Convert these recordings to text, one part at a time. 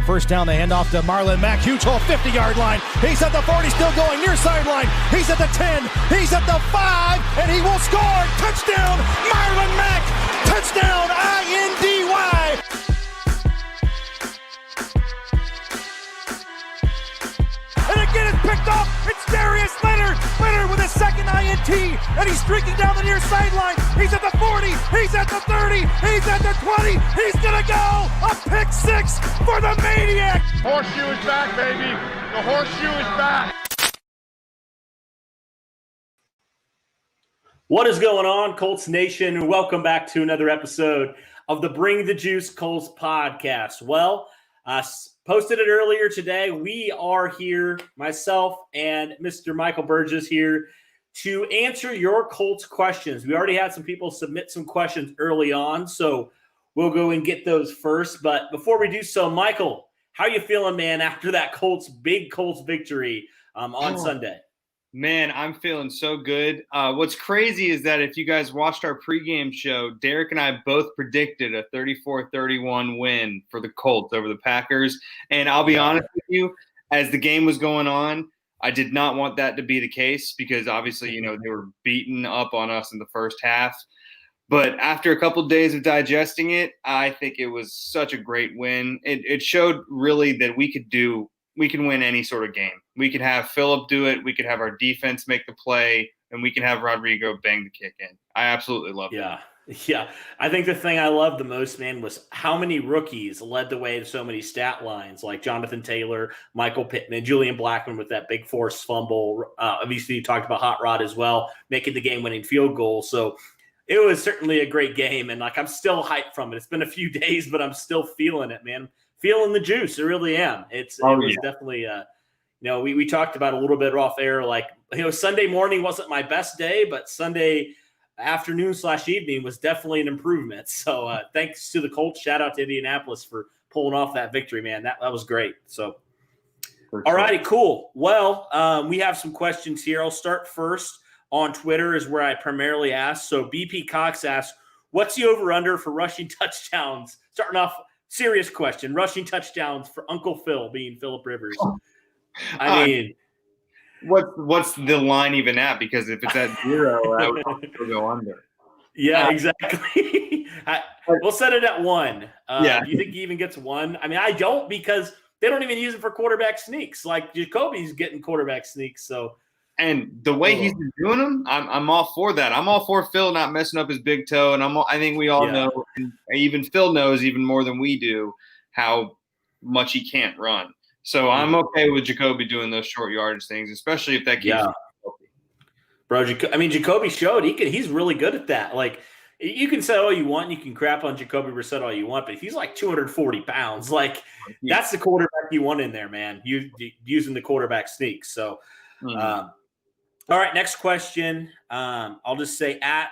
first down. They hand off to Marlon Mack. Huge hole, 50-yard line. He's at the 40, still going near sideline. He's at the 10. He's at the 5, and he will score. Touchdown, Marlon Mack. Touchdown, INDY. And again, it's picked off. It's Darius Leonard. Leonard with his second INT, and he's streaking down the near sideline. He's at the 40. He's at the 30. He's at the 20. He's going to go. A pick six for the Maniac. Horseshoe is back, baby. The horseshoe is back. What is going on, Colts Nation? Welcome back to another episode of the Bring the Juice Colts podcast. Well, posted it earlier today. We are here, myself and Mr. Michael Burgess here, to answer your Colts questions. We already had some people submit some questions early on, so we'll go and get those first. But before we do so, Michael, how you feeling, man, after that big Colts victory on Sunday? Man, I'm feeling so good. What's crazy is that if you guys watched our pregame show, Derek and I both predicted a 34-31 win for the Colts over the Packers. And I'll be honest with you, as the game was going on, I did not want that to be the case because obviously, they were beating up on us in the first half. But after a couple of days of digesting it, I think it was such a great win. It showed really that we can win any sort of game. We could have Phillip do it. We could have our defense make the play, and we can have Rodrigo bang the kick in. I absolutely love it. Yeah. I think the thing I loved the most, man, was how many rookies led the way to so many stat lines, like Jonathan Taylor, Michael Pittman, Julian Blackmon with that big forced fumble. Obviously, you talked about Hot Rod as well, making the game-winning field goal. So it was certainly a great game, and I'm still hyped from it. It's been a few days, but I'm still feeling it, man. Feeling the juice. I really am. It was definitely, we talked about a little bit off air, Sunday morning wasn't my best day, but Sunday afternoon/evening was definitely an improvement. So thanks to the Colts. Shout out to Indianapolis for pulling off that victory, man. That was great. So, all righty, cool. Well, we have some questions here. I'll start first on Twitter is where I primarily ask. So BP Cox asks, what's the over-under for rushing touchdowns? Starting off, serious question. Rushing touchdowns for Uncle Phil, being Phillip Rivers. I mean, what's the line even at? Because if it's at 0, I would go under. Yeah, exactly. We'll set it at 1. Do you think he even gets 1? I mean, I don't, because they don't even use it for quarterback sneaks. Like Jacoby's getting quarterback sneaks. So, and the way he's been doing them, I'm all for that. I'm all for Phil not messing up his big toe, and I think we all know, and even Phil knows even more than we do, how much he can't run. So I'm okay with Jacoby doing those short yardage things, especially if that keeps him healthy. Bro, Jacoby showed he's really good at that. Like, you can say all you want, you can crap on Jacoby Brissett all you want, but he's like 240 pounds. Like, that's the quarterback you want in there, man. Using the quarterback sneaks. So, all right, next question. I'll just say at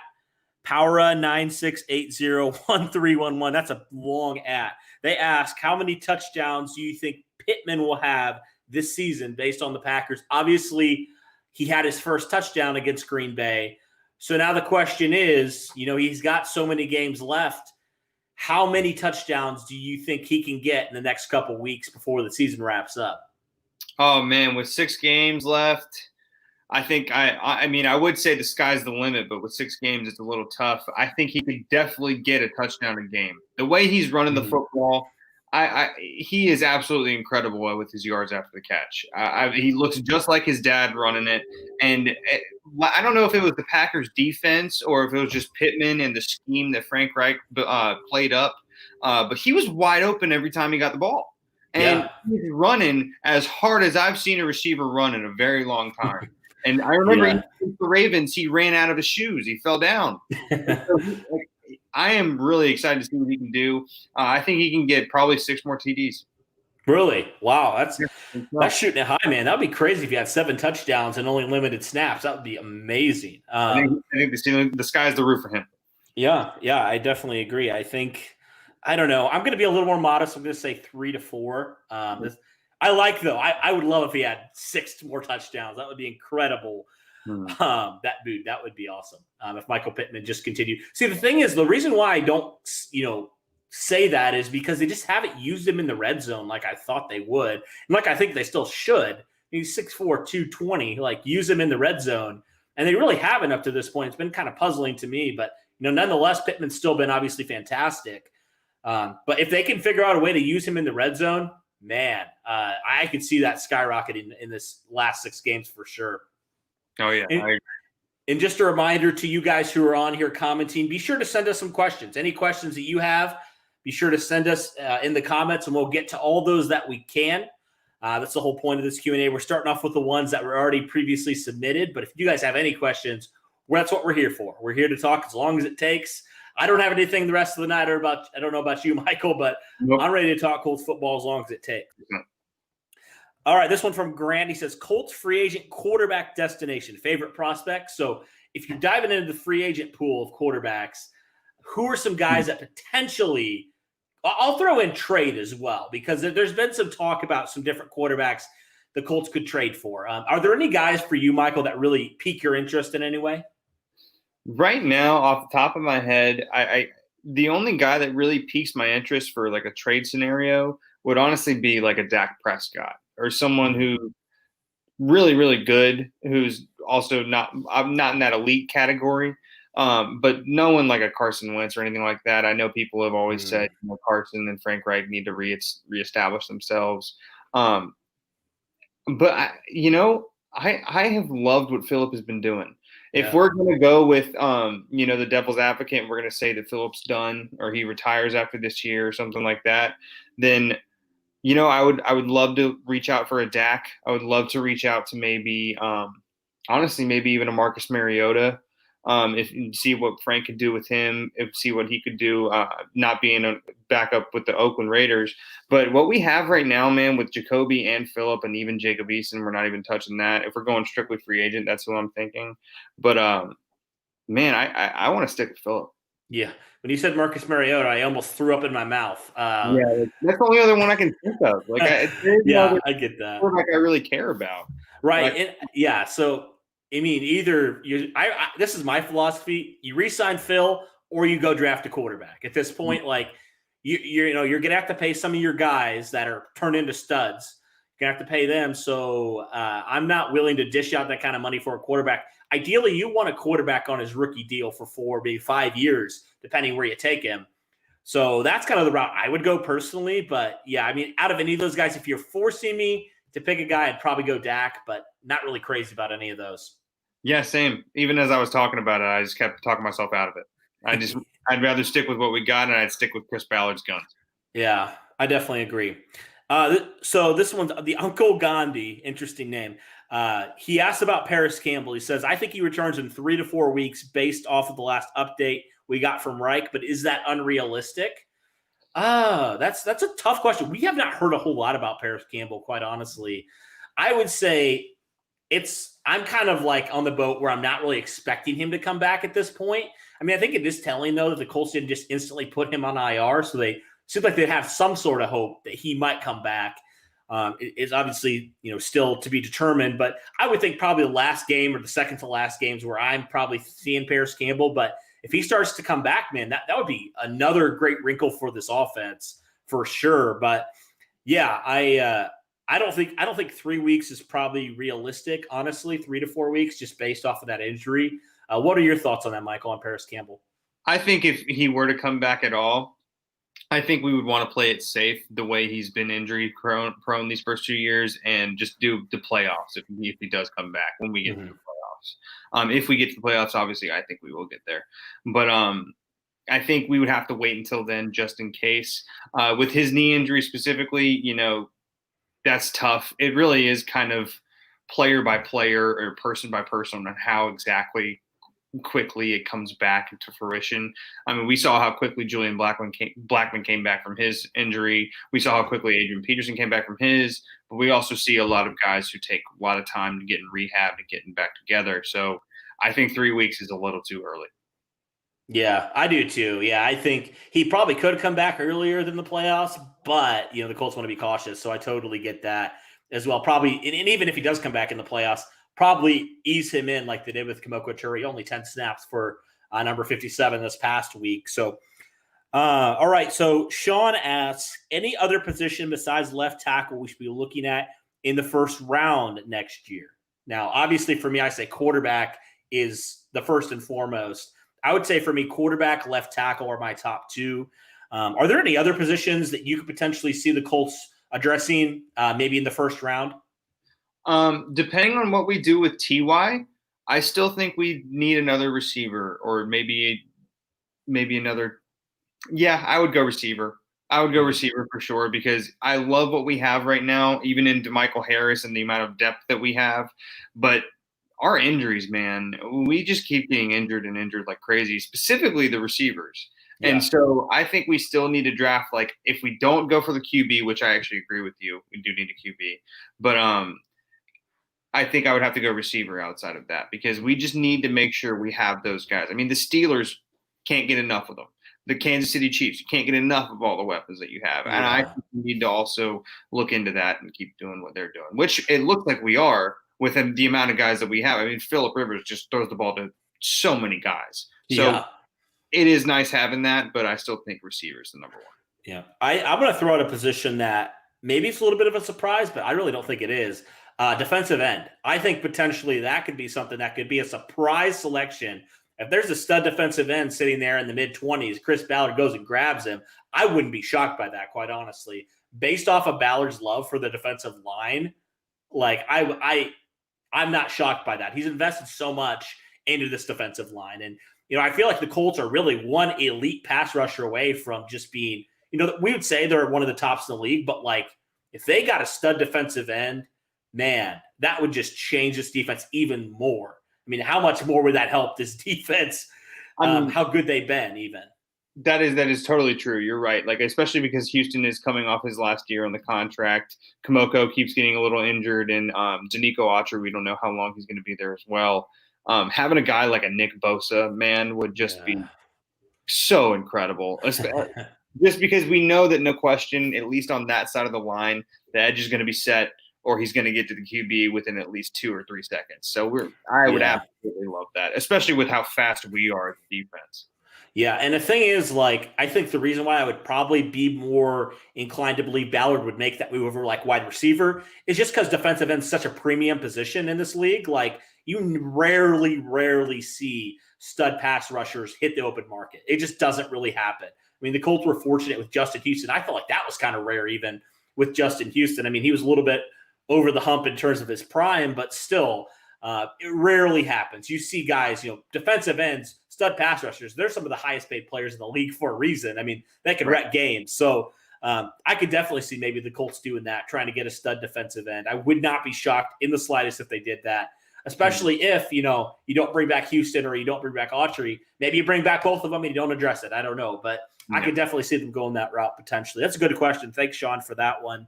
Powera96801311. That's a long at. They ask, how many touchdowns do you think Pittman will have this season based on the Packers? Obviously, he had his first touchdown against Green Bay. So now the question is, he's got so many games left. How many touchdowns do you think he can get in the next couple weeks before the season wraps up? Oh, man, with 6 games left, I think I would say the sky's the limit, but with 6 games, it's a little tough. I think he could definitely get a touchdown a game. The way he's running the football, he is absolutely incredible with his yards after the catch. He looks just like his dad running it. And I don't know if it was the Packers defense or if it was just Pittman and the scheme that Frank Reich played up. But he was wide open every time he got the ball. And he's running as hard as I've seen a receiver run in a very long time. And I remember against the Ravens, he ran out of his shoes. He fell down. So I am really excited to see what he can do. I think he can get probably 6 more TDs. Really? Wow. That's shooting it high, man. That would be crazy if you had 7 touchdowns and only limited snaps. That would be amazing. I think the sky's the roof for him. Yeah, I definitely agree. I don't know. I'm going to be a little more modest. I'm going to say 3 to 4. I would love if he had 6 more touchdowns. That would be incredible. That would be awesome. If Michael Pittman just continued. See, the thing is, the reason why I don't, say that is because they just haven't used him in the red zone like I thought they would. And like I think they still should. He's 6'4", 220. Like, use him in the red zone. And they really haven't up to this point. It's been kind of puzzling to me. But, nonetheless, Pittman's still been obviously fantastic. But if they can figure out a way to use him in the red zone, man, I could see that skyrocketing in this last 6 games for sure. Oh, yeah. And just a reminder to you guys who are on here commenting, be sure to send us some questions. Any questions that you have, be sure to send us in the comments, and we'll get to all those that we can. That's the whole point of this Q&A. We're starting off with the ones that were already previously submitted. But if you guys have any questions, that's what we're here for. We're here to talk as long as it takes. I don't have anything the rest of the night I don't know about you, Michael, but nope. I'm ready to talk Colts football as long as it takes. All right, this one from Grant. He says, Colts free agent quarterback destination, favorite prospects. So if you're diving into the free agent pool of quarterbacks, who are some guys that potentially – I'll throw in trade as well, because there's been some talk about some different quarterbacks the Colts could trade for. Are there any guys for you, Michael, that really pique your interest in any way? Right now, off the top of my head, the only guy that really piques my interest for like a trade scenario would honestly be like a Dak Prescott, or someone who really, really good, who's also not in that elite category. But no one like a Carson Wentz or anything like that. I know people have always said Carson and Frank Reich need to reestablish themselves. But I have loved what Phillip has been doing. If we're going to go with, the devil's advocate, and we're going to say that Phillip's done or he retires after this year or something like that, then, I would love to reach out for a Dak. I would love to reach out to maybe, honestly, maybe even a Marcus Mariota. See what Frank could do with him, see what he could do, not being a backup with the Oakland Raiders. But what we have right now, man, with Jacoby and Phillip and even Jacob Eason, we're not even touching that. If we're going strictly free agent, that's what I'm thinking. But, man, I want to stick with Phillip. Yeah. When you said Marcus Mariota, I almost threw up in my mouth. Yeah, that's the only other one I can think of. Like, I get that. Like I really care about. Right. So – I mean, either this is my philosophy. You re-sign Phil, or you go draft a quarterback. At this point, like you're gonna have to pay some of your guys that are turned into studs. You're gonna have to pay them. So I'm not willing to dish out that kind of money for a quarterback. Ideally, you want a quarterback on his rookie deal for 4, maybe 5 years, depending where you take him. So that's kind of the route I would go personally. But yeah, I mean, out of any of those guys, if you're forcing me to pick a guy, I'd probably go Dak, but not really crazy about any of those. Yeah, same. Even as I was talking about it, I just kept talking myself out of it. I'd rather stick with what we got, and I'd stick with Chris Ballard's guns. Yeah, I definitely agree. So this one's the Uncle Gandhi, interesting name. He asked about Paris Campbell. He says, I think he returns in 3 to 4 weeks based off of the last update we got from Reich, but is that unrealistic? That's a tough question. We have not heard a whole lot about Paris Campbell, quite honestly. I would say I'm kind of like on the boat where I'm not really expecting him to come back at this point. I mean, I think it is telling, though, that the Colts didn't just instantly put him on IR, so they seem like they have some sort of hope that he might come back. It's obviously, still to be determined, but I would think probably the last game or the second to last games where I'm probably seeing Paris Campbell. But if he starts to come back, man, that would be another great wrinkle for this offense for sure. But yeah, I don't think 3 weeks is probably realistic, honestly, 3 to 4 weeks, just based off of that injury. What are your thoughts on that, Michael, on Paris Campbell? I think if he were to come back at all, I think we would want to play it safe the way he's been injury prone these first 2 years, and just do the playoffs if he does come back when we get to the playoffs. If we get to the playoffs, obviously, I think we will get there. But I think we would have to wait until then just in case. With his knee injury specifically, that's tough. It really is kind of player by player or person by person on how exactly quickly it comes back into fruition. I mean, we saw how quickly Julian Blackman came back from his injury. We saw how quickly Adrian Peterson came back from his, but we also see a lot of guys who take a lot of time to get in rehab and getting back together. So I think 3 weeks is a little too early. Yeah, I do too. Yeah, I think he probably could come back earlier than the playoffs, but the Colts want to be cautious, so I totally get that as well. Probably, and even if he does come back in the playoffs, probably ease him in like they did with Kemoko Turay, only 10 snaps for number 57 this past week. So All right. So Sean asks, any other position besides left tackle we should be looking at in the first round next year? Now, obviously for me, I say quarterback is the first and foremost. I would say for me, quarterback, left tackle are my top two. Are there any other positions that you could potentially see the Colts addressing maybe in the first round? Depending on what we do with TY, I still think we need another receiver or maybe another. Yeah, I would go receiver. I would go receiver for sure because I love what we have right now, even in Michael Harris and the amount of depth that we have. But our injuries, man, we just keep getting injured and injured like crazy, specifically the receivers. Yeah. And so I think we still need to draft, like, if we don't go for the QB, which I actually agree with you, we do need a QB. But I think I would have to go receiver outside of that because we just need to make sure we have those guys. I mean, the Steelers can't get enough of them. The Kansas City Chiefs, you can't get enough of all the weapons that you have. And I think we need to also look into that and keep doing what they're doing, which it looks like we are with the amount of guys that we have. I mean, Phillip Rivers just throws the ball to so many guys. So it is nice having that, but I still think receiver is the number one. Yeah. I'm going to throw out a position that maybe it's a little bit of a surprise, but I really don't think it is. Defensive end. I think potentially that could be something that could be a surprise selection. If there's a stud defensive end sitting there in the mid-20s, Chris Ballard goes and grabs him, I wouldn't be shocked by that, quite honestly. Based off of Ballard's love for the defensive line, like I'm not shocked by that. He's invested so much into this defensive line. And, I feel like the Colts are really one elite pass rusher away from just being, we would say they're one of the tops in the league, but like if they got a stud defensive end, man, that would just change this defense even more. I mean, how much more would that help this defense? How good they've been even. That is totally true. You're right. Like, especially because Houston is coming off his last year on the contract. Kamoko keeps getting a little injured, and Danico Autry, we don't know how long he's going to be there as well. Having a guy like a Nick Bosa, man, would just be so incredible. Just because we know that, no question, at least on that side of the line, the edge is going to be set, or he's going to get to the QB within at least 2 or 3 seconds. So I would absolutely love that, especially with how fast we are at the defense. Yeah, and the thing is, like, I think the reason why I would probably be more inclined to believe Ballard would make that move over like wide receiver is just because defensive end is such a premium position in this league. Like, you rarely see stud pass rushers hit the open market. It just doesn't really happen. I mean, the Colts were fortunate with Justin Houston. I felt like that was kind of rare even with Justin Houston. I mean, he was a little bit over the hump in terms of his prime, but still, it rarely happens. You see guys, defensive ends, stud pass rushers, they're some of the highest paid players in the league for a reason. I mean, they can wreck games. So I could definitely see maybe the Colts doing that, trying to get a stud defensive end. I would not be shocked in the slightest if they did that, especially if, you don't bring back Houston or you don't bring back Autry. Maybe you bring back both of them and you don't address it. I don't know, but I could definitely see them going that route potentially. That's a good question. Thanks, Sean, for that one.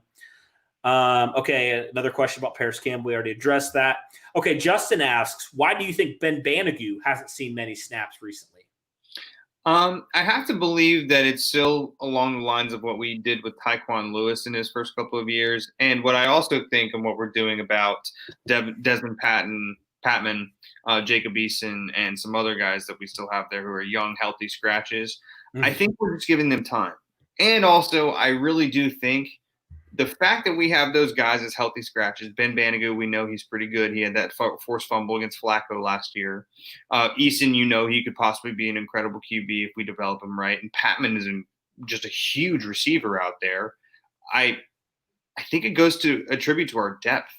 Okay, another question about Paris Campbell. We already addressed that. Okay, Justin asks, why do you think Ben Banigou hasn't seen many snaps recently? I have to believe that it's still along the lines of what we did with Tyquan Lewis in his first couple of years. And what I also think and what we're doing about Desmond Patman, Jacob Eason, and some other guys that we still have there who are young, healthy scratches, I think we're just giving them time. And also, I really do think the fact that we have those guys as healthy scratches, Ben Banigou, we know he's pretty good. He had that forced fumble against Flacco last year. Eason, he could possibly be an incredible QB if we develop him right. And Patman is just a huge receiver out there. I think it goes to a tribute to our depth.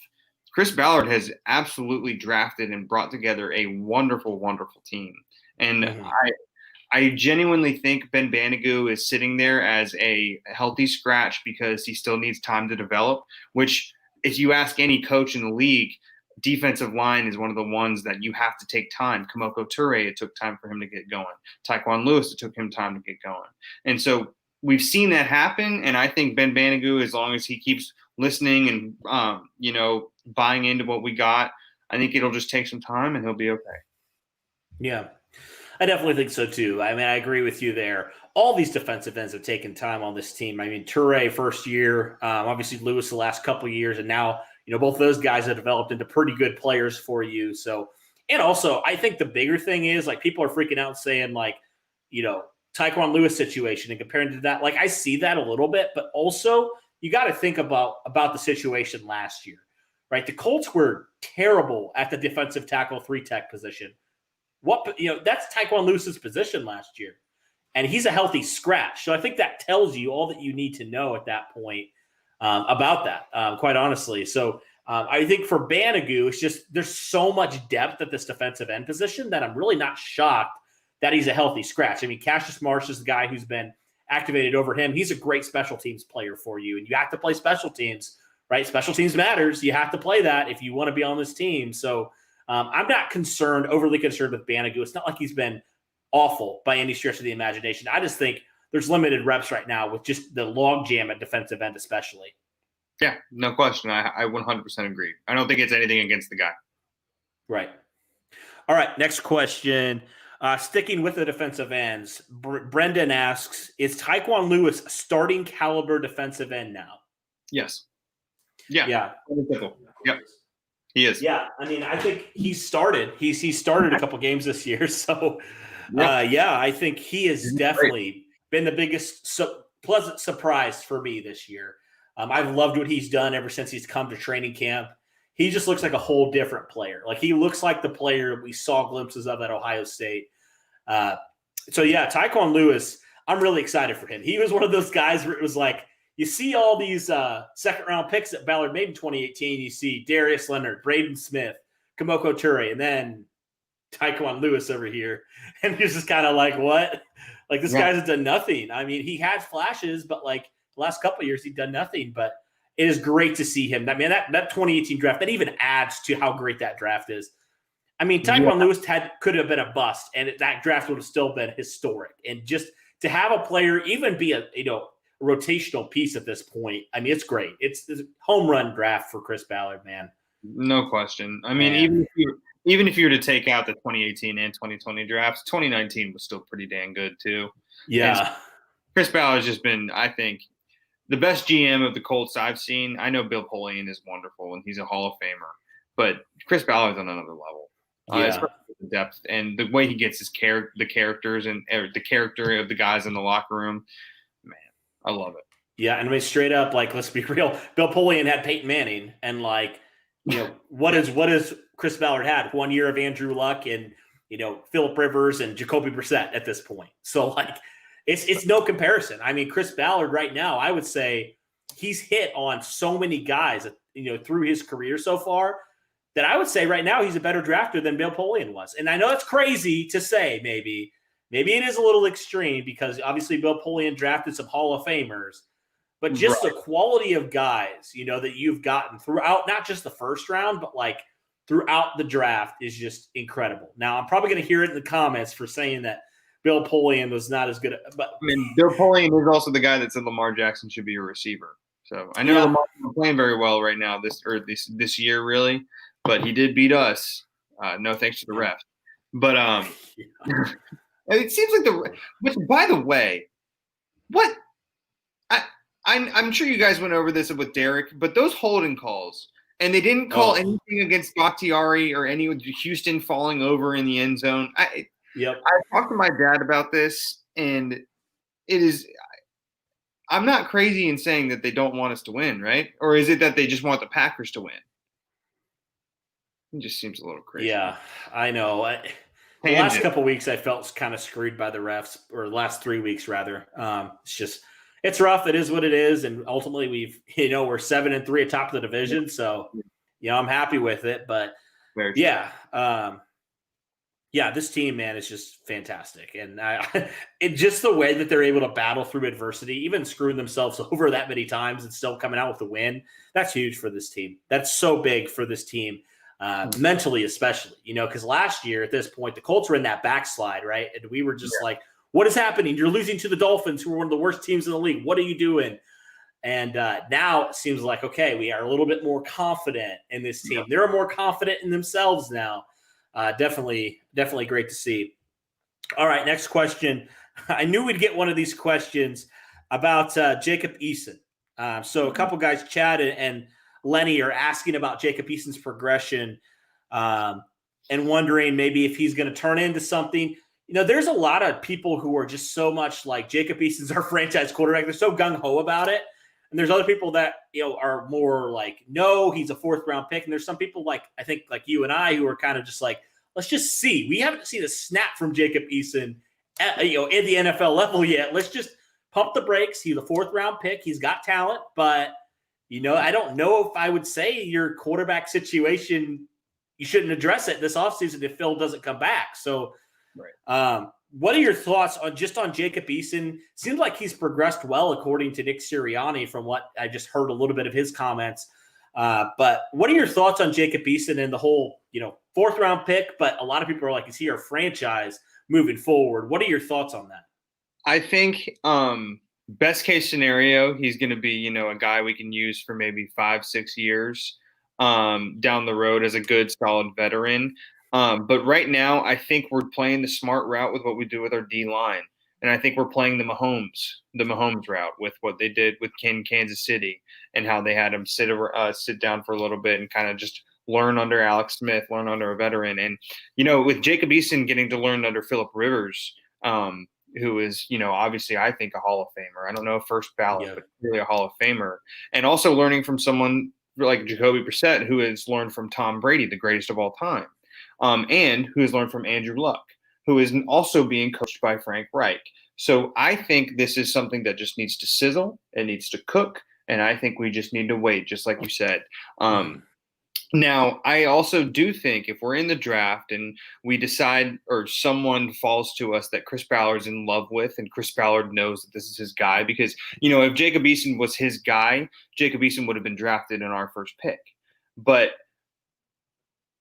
Chris Ballard has absolutely drafted and brought together a wonderful, wonderful team. And I genuinely think Ben Banigou is sitting there as a healthy scratch because he still needs time to develop, which if you ask any coach in the league, defensive line is one of the ones that you have to take time. Kamoko Toure, it took time for him to get going. Tyquan Lewis, it took him time to get going. And so we've seen that happen, and I think Ben Banigou, as long as he keeps listening and, buying into what we got, I think it'll just take some time and he'll be okay. Yeah. I definitely think so too. I mean, I agree with you there. All these defensive ends have taken time on this team. I mean, Toure first year, obviously Lewis the last couple of years, and now both those guys have developed into pretty good players for you. So, and also I think the bigger thing is like people are freaking out saying like, Tyquan Lewis situation and comparing to that, like I see that a little bit, but also you got to think about the situation last year, right? The Colts were terrible at the defensive tackle 3-tech position. That's Tyquan Lewis's position last year, and he's a healthy scratch. So I think that tells you all that you need to know at that point about that, quite honestly. So I think for Banagoo, it's just there's so much depth at this defensive end position that I'm really not shocked that he's a healthy scratch. I mean, Cassius Marsh is the guy who's been activated over him. He's a great special teams player for you, and you have to play special teams, right? Special teams matters. You have to play that if you want to be on this team. So I'm not overly concerned with Banagoo. It's not like he's been awful by any stretch of the imagination. I just think there's limited reps right now with just the log jam at defensive end especially. Yeah, no question. I 100% agree. I don't think it's anything against the guy. Right. All right, next question. Sticking with the defensive ends, Brendan asks, is Tyquan Lewis a starting caliber defensive end now? Yes. Yeah. Yeah. Yep. He is. Yeah. I mean, I think he started. He started a couple games this year. So, I think he has definitely been the biggest pleasant surprise for me this year. I've loved what he's done ever since he's come to training camp. He just looks like a whole different player. Like he looks like the player we saw glimpses of at Ohio State. Tyquan Lewis, I'm really excited for him. He was one of those guys where it was like, you see all these second-round picks that Ballard made in 2018. You see Darius Leonard, Braden Smith, Kamoko Toure, and then Tyquan Lewis over here. And you're just kind of like, what? Like this guy's done nothing. I mean, he had flashes, but like the last couple of years, he'd done nothing. But it is great to see him. I mean, that 2018 draft, that even adds to how great that draft is. I mean, Tyquan Lewis could have been a bust, and that draft would have still been historic. And just to have a player even be a rotational piece at this point, I mean, it's great. It's a home run draft for Chris Ballard, man. No question. I mean, even if you were to take out the 2018 and 2020 drafts, 2019 was still pretty dang good too. Yeah. And Chris Ballard's just been, I think, the best GM of the Colts I've seen. I know Bill Polian is wonderful and he's a Hall of Famer, but Chris Ballard's on another level. Especially the depth and the way he gets the characters and the character of the guys in the locker room. Man, I love it. Yeah, and I mean, straight up, like, let's be real. Bill Polian had Peyton Manning, and like, what is Chris Ballard had? 1 year of Andrew Luck and Phillip Rivers and Jacoby Brissett at this point. So like, it's no comparison. I mean, Chris Ballard right now, I would say he's hit on so many guys, through his career so far, that I would say right now he's a better drafter than Bill Polian was. And I know it's crazy to say, maybe it is a little extreme because obviously Bill Polian drafted some Hall of Famers, but just the quality of guys, that you've gotten throughout, not just the first round, but like throughout the draft is just incredible. Now I'm probably going to hear it in the comments for saying that Bill Polian was not as good. But I mean, Bill Polian is also the guy that said Lamar Jackson should be a receiver. So I know Lamar's not playing very well right now this year, really, but he did beat us. No thanks to the ref. But it seems like which, by the way, what I'm sure you guys went over this with Derek, but those holding calls, and they didn't call anything against Bakhtiari or any Houston falling over in the end zone. I talked to my dad about this, and it is. I'm not crazy in saying that they don't want us to win, right? Or is it that they just want the Packers to win? It just seems a little crazy. Yeah, I know. The last couple of weeks, I felt kind of screwed by the refs, or last 3 weeks rather. It's rough. It is what it is, and ultimately, we're 7-3 atop the division, so I'm happy with it. But this team, man, is just fantastic, and just the way that they're able to battle through adversity, even screwing themselves over that many times and still coming out with a win. That's huge for this team. That's so big for this team. Mentally, especially, because last year at this point, the Colts were in that backslide, right? And we were just like, what is happening? You're losing to the Dolphins, who are one of the worst teams in the league. What are you doing? And now it seems like, okay, we are a little bit more confident in this team. They're more confident in themselves now. Definitely great to see. All right, next question. I knew we'd get one of these questions about Jacob Eason. So a couple guys, Chad and Lenny, are asking about Jacob Eason's progression and wondering maybe if he's going to turn into something. there's a lot of people who are just so much like Jacob Eason's our franchise quarterback. They're so gung-ho about it. And there's other people that, are more like, no, he's a 4th-round pick. And there's some people I think like you and I who are kind of just like, let's just see. We haven't seen a snap from Jacob Eason at the NFL level yet. Let's just pump the brakes. He's a 4th-round pick. He's got talent. But, I don't know if I would say your quarterback situation, you shouldn't address it this offseason if Phil doesn't come back. So, right. What are your thoughts on Jacob Eason? Seems like he's progressed well according to Nick Sirianni from what I just heard a little bit of his comments. But what are your thoughts on Jacob Eason and the whole, 4th-round pick? But a lot of people are like, is he our franchise moving forward? What are your thoughts on that? I think best case scenario, he's going to be, a guy we can use for maybe 5-6 years down the road as a good, solid veteran. But right now, I think we're playing the smart route with what we do with our D-line. And I think we're playing the Mahomes route with what they did with Kansas City and how they had him sit down for a little bit and kind of just learn under Alex Smith, learn under a veteran. And, with Jacob Eason getting to learn under Phillip Rivers, who is, obviously I think a Hall of Famer. I don't know if first ballot, but really a Hall of Famer. And also learning from someone like Jacoby Brissett, who has learned from Tom Brady, the greatest of all time. And who has learned from Andrew Luck, who is also being coached by Frank Reich. So I think this is something that just needs to sizzle. It needs to cook. And I think we just need to wait, just like you said. Now, I also do think if we're in the draft and we decide or someone falls to us that Chris Ballard's in love with and Chris Ballard knows that this is his guy, because, if Jacob Eason was his guy, Jacob Eason would have been drafted in our first pick. But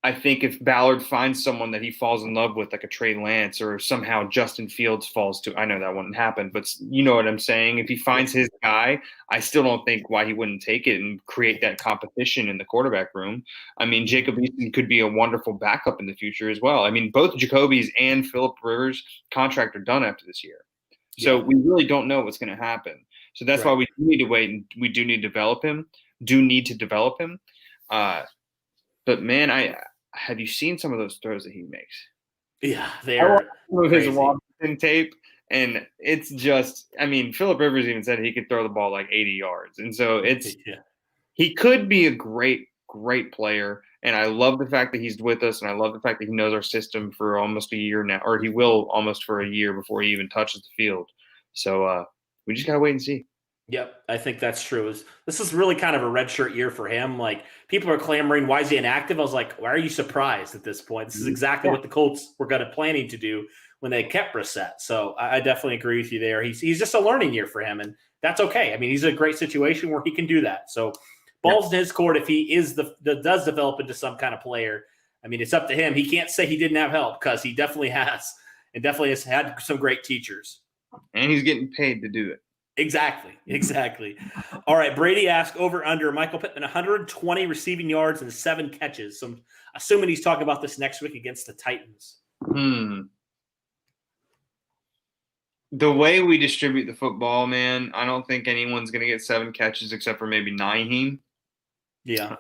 I think if Ballard finds someone that he falls in love with, like a Trey Lance or somehow Justin Fields falls to, I know that wouldn't happen, but you know what I'm saying? If he finds his guy, I still don't think why he wouldn't take it and create that competition in the quarterback room. I mean, Jacob Eason could be a wonderful backup in the future as well. I mean, both Jacoby's and Phillip Rivers' contract are done after this year. So we really don't know what's going to happen. So that's why we do need to wait, and we do need to develop him. But man, have you seen some of those throws that he makes? Yeah, they're his Washington tape, and it's just. I mean, Phillip Rivers even said he could throw the ball like 80 yards, and so he could be a great player. And I love the fact that he's with us, and I love the fact that he knows our system for almost a year now, or he will almost for a year before he even touches the field. So we just gotta wait and see. Yep, I think that's true. This is really kind of a redshirt year for him. Like, people are clamoring, why is he inactive? I was like, why are you surprised at this point? This is exactly what the Colts were planning to do when they kept Brissett. So I definitely agree with you there. He's just a learning year for him, and that's okay. I mean, he's in a great situation where he can do that. So ball's in his court if he does develop into some kind of player. I mean, it's up to him. He can't say he didn't have help, because he definitely has, and definitely has had some great teachers. And he's getting paid to do it. Exactly. All right, Brady asked over under Michael Pittman 120 receiving yards and 7 catches. So I'm assuming he's talking about this next week against the Titans. The way we distribute the football, man, I don't think anyone's going to get 7 catches except for maybe Naheem. Yeah.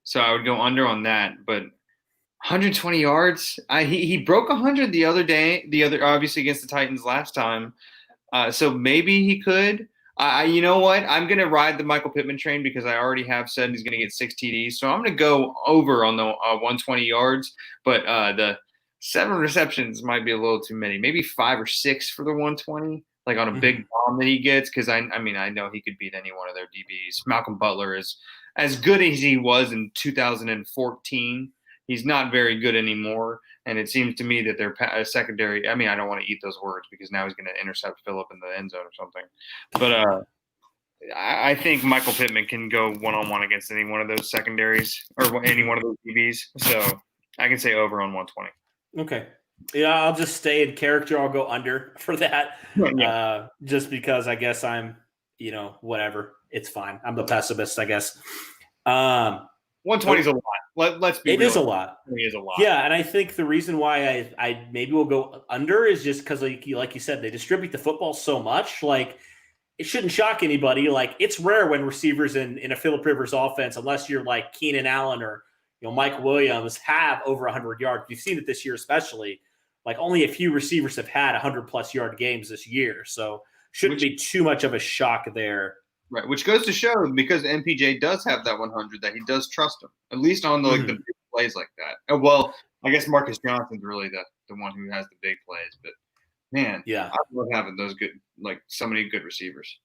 So I would go under on that, but 120 yards. He broke 100 the other obviously against the Titans last time. So maybe he could. You know what? I'm going to ride the Michael Pittman train because I already have said he's going to get 6 TDs. So I'm going to go over on the 120 yards. But the 7 receptions might be a little too many. Maybe 5 or 6 for the 120, like on a big bomb that he gets. Because I know he could beat any one of their DBs. Malcolm Butler is as good as he was in 2014. He's not very good anymore. And it seems to me that their secondary – I mean, I don't want to eat those words because now he's going to intercept Phillip in the end zone or something. But I think Michael Pittman can go one-on-one against any one of those secondaries or any one of those DBs. So I can say over on 120. Okay. Yeah, I'll just stay in character. I'll go under for that just because I guess I'm, whatever. It's fine. I'm the pessimist, I guess. 120 is a lot. Let's be real. It is a lot. It is a lot. Yeah, and I think the reason why I maybe will go under is just because, like you said, they distribute the football so much. Like, it shouldn't shock anybody. Like, it's rare when receivers in a Phillip Rivers offense, unless you're like Keenan Allen or Mike Williams, have over 100 yards. We've seen it this year especially. like only a few receivers have had 100-plus yard games this year. So shouldn't be too much of a shock there. Right, which goes to show because MPJ does have that 100 that he does trust him, at least on the big plays like that. Well, I guess Marcus Johnson's really the one who has the big plays, but man, yeah, I love having those good, like so many good receivers.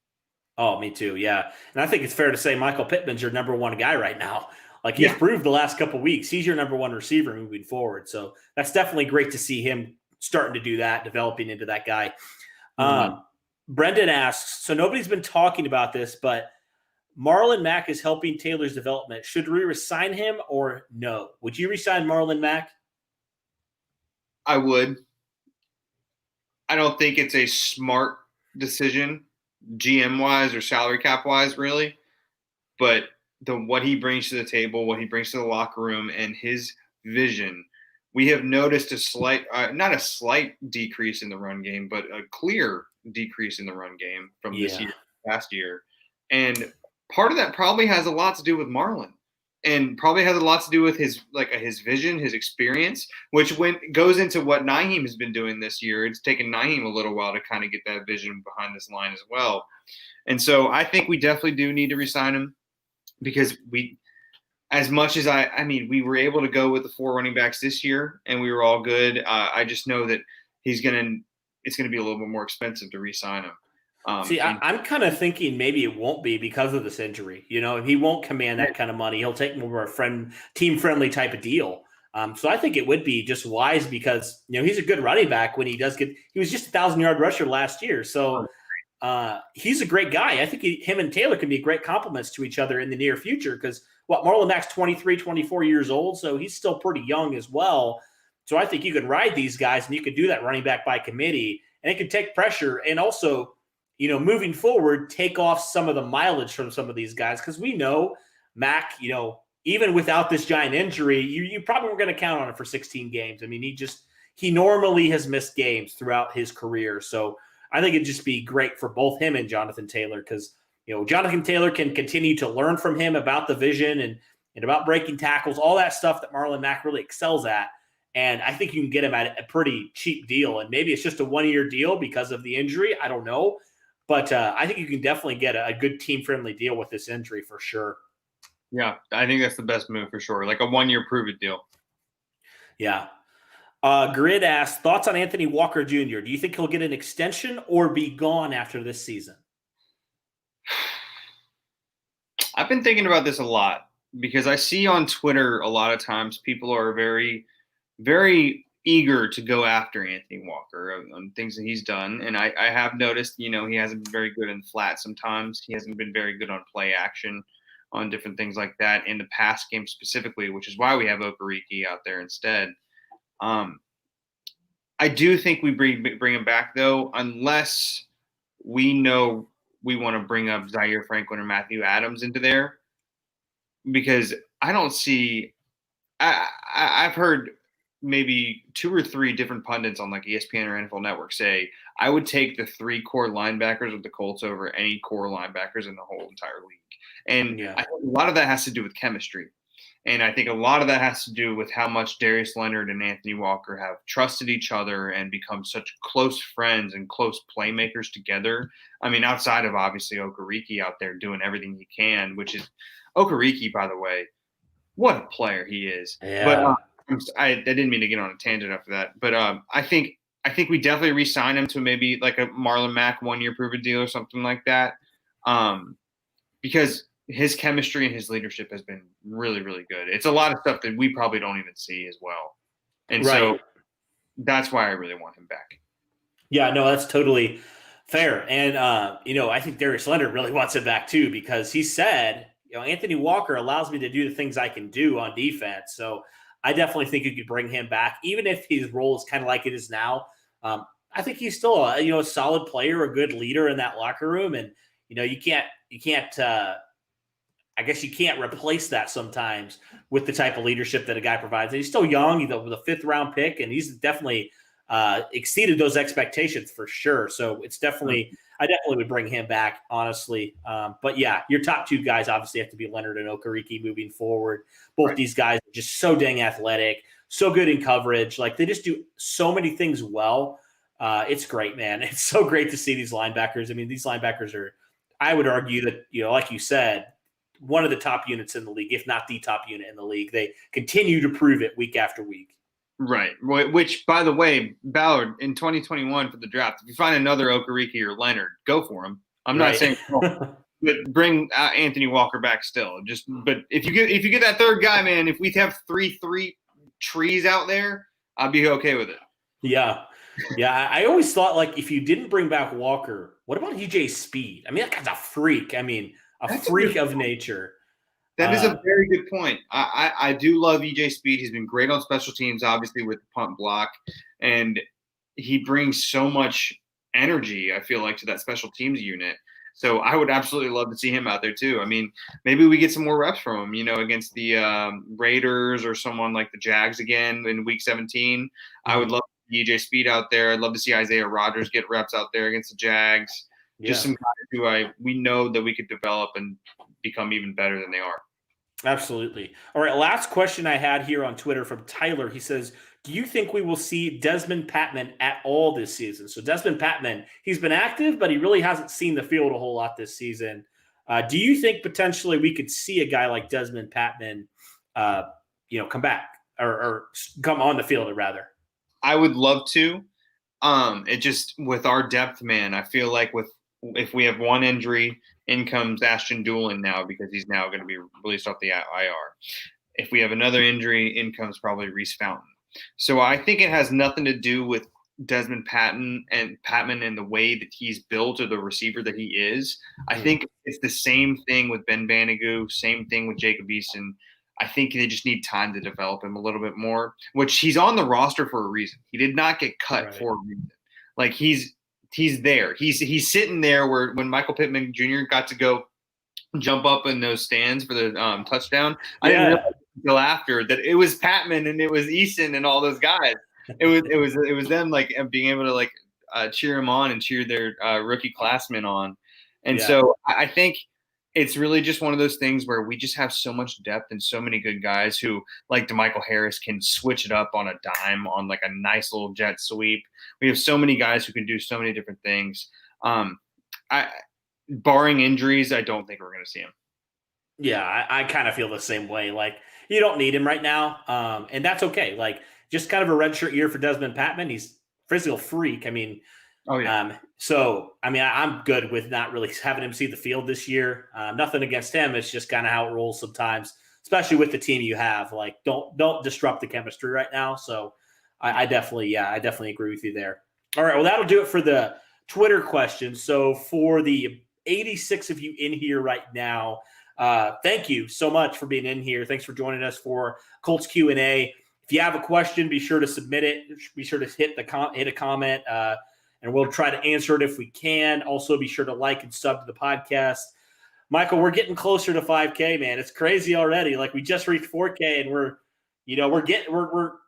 Oh, me too. Yeah, and I think it's fair to say Michael Pittman's your number one guy right now. Like he's proved the last couple of weeks, he's your number one receiver moving forward. So that's definitely great to see him starting to do that, developing into that guy. Brendan asks, so nobody's been talking about this, but Marlon Mack is helping Taylor's development. Should we resign him or no? Would you resign Marlon Mack? I would. I don't think it's a smart decision, GM-wise or salary cap-wise, really. But what he brings to the table, what he brings to the locker room, and his vision, we have noticed a slight, not a slight decrease in the run game, but a clear decrease in the run game from this year, past year. And part of that probably has a lot to do with Marlon, and probably has a lot to do with his vision, his experience, which goes into what Nyheim has been doing this year. It's taken Nyheim a little while to kind of get that vision behind this line as well. And so I think we definitely do need to re-sign him because as much as we were able to go with the 4 running backs this year and we were all good. I just know that it's going to be a little bit more expensive to re-sign him. I'm kind of thinking maybe it won't be because of this injury. He won't command that kind of money. He'll take more of a team-friendly type of deal. So I think it would be just wise because, he's a good running back when he does he was just a 1,000-yard rusher last year. So he's a great guy. I think him and Taylor can be great complements to each other in the near future because Marlon Mack's 23, 24 years old. So he's still pretty young as well. So I think you could ride these guys and you could do that running back by committee and it could take pressure and also, moving forward, take off some of the mileage from some of these guys because we know Mack, even without this giant injury, you probably were going to count on it for 16 games. I mean, he normally has missed games throughout his career. So I think it'd just be great for both him and Jonathan Taylor because, Jonathan Taylor can continue to learn from him about the vision and about breaking tackles, all that stuff that Marlon Mack really excels at. And I think you can get him at a pretty cheap deal. And maybe it's just a 1-year deal because of the injury. I don't know. But I think you can definitely get a good team-friendly deal with this injury for sure. Yeah, I think that's the best move for sure. Like a 1-year prove-it deal. Yeah. Grid asks, thoughts on Anthony Walker Jr.? Do you think he'll get an extension or be gone after this season? I've been thinking about this a lot because I see on Twitter a lot of times people are very, very eager to go after Anthony Walker on things that he's done. And I have noticed, he hasn't been very good in flat sometimes. He hasn't been very good on play action, on different things like that in the pass game specifically, which is why we have Okereke out there instead. I do think we bring him back, though, unless we know we want to bring up Zaire Franklin or Matthew Adams into there, because I don't see I've heard maybe 2 or 3 different pundits on like ESPN or NFL Network say I would take the 3 core linebackers of the Colts over any core linebackers in the whole entire league. And I think a lot of that has to do with chemistry. And I think a lot of that has to do with how much Darius Leonard and Anthony Walker have trusted each other and become such close friends and close playmakers together. I mean, outside of obviously Okereke out there doing everything he can, which is Okereke, by the way, what a player he is. Yeah. But I didn't mean to get on a tangent after that. But I think we definitely re-sign him to maybe like a Marlon Mack 1-year prove-it deal or something like that. Because his chemistry and his leadership has been really, really good. It's a lot of stuff that we probably don't even see as well. And so that's why I really want him back. Yeah, no, that's totally fair. And, I think Darius Leonard really wants him back too, because he said, Anthony Walker allows me to do the things I can do on defense. So I definitely think you could bring him back, even if his role is kind of like it is now. I think he's still a solid player, a good leader in that locker room. And, you can't I guess you can't replace that sometimes with the type of leadership that a guy provides. And he's still young. He's a 5th-round pick, and he's definitely exceeded those expectations for sure. So it's definitely – I definitely would bring him back, honestly. But, yeah, your top 2 guys obviously have to be Leonard and Okereke moving forward. Both these guys are just so dang athletic, so good in coverage. Like they just do so many things well. It's great, man. It's so great to see these linebackers. I mean, these linebackers are, I would argue that, like you said, one of the top units in the league, if not the top unit in the league. They continue to prove it week after week. Right. Which, by the way, Ballard, in 2021 for the draft, if you find another Okereke or Leonard, go for him. I'm not saying but bring Anthony Walker back still. But if you get that third guy, man, if we have three trees out there, I'd be okay with it. Yeah. Yeah, I always thought, like, if you didn't bring back Walker, what about EJ Speed? I mean, that guy's a freak. I mean, that's freak of nature. That is a very good point. I do love EJ Speed. He's been great on special teams, obviously, with the punt block. And he brings so much energy, I feel like, to that special teams unit. So I would absolutely love to see him out there too. I mean, maybe we get some more reps from him, against the Raiders or someone like the Jags again in Week 17. Mm-hmm. I would love to see EJ Speed out there. I'd love to see Isaiah Rodgers get reps out there against the Jags. Yeah. Just some guys who we know that we could develop and become even better than they are. Absolutely. All right, last question I had here on Twitter from Tyler. He says, do you think we will see Desmond Patman at all this season? So Desmond Patman, he's been active, but he really hasn't seen the field a whole lot this season. Do you think potentially we could see a guy like Desmond Patman, come back or come on the field, rather? I would love to. It just, with our depth, man, I feel like if we have one injury, in comes Ashton Doolin now because he's now going to be released off the IR. If we have another injury, in comes probably Reese Fountain. So I think it has nothing to do with Desmond Patman and the way that he's built or the receiver that he is. I think it's the same thing with Ben Banigou, same thing with Jacob Eason. I think they just need time to develop him a little bit more, which he's on the roster for a reason. He did not get cut for a reason. Like he's there. He's sitting there when Michael Pittman Jr. got to go jump up in those stands for the touchdown. I didn't realize until after that it was Patman and it was Eason and all those guys. It was them like being able to like cheer him on and cheer their rookie classmen on. And so I think it's really just one of those things where we just have so much depth and so many good guys who, like DeMichael Harris, can switch it up on a dime on like a nice little jet sweep. We have so many guys who can do so many different things. Barring injuries, I don't think we're going to see him. Yeah, I kind of feel the same way. Like, you don't need him right now, and that's okay. Like, just kind of a redshirt year for Desmond Patman. He's physical freak. I mean, I'm good with not really having him see the field this year. Nothing against him. It's just kind of how it rolls sometimes, especially with the team you have. Like, don't disrupt the chemistry right now. So I definitely agree with you there. All right, well, that'll do it for the Twitter questions. So for the 86 of you in here right now, thank you so much for being in here. Thanks for joining us for Colts Q&A. If you have a question, be sure to submit it. Be sure to hit a comment, and we'll try to answer it if we can. Also, be sure to like and sub to the podcast. Michael, we're getting closer to 5K, man. It's crazy already. Like, we just reached 4K, and we're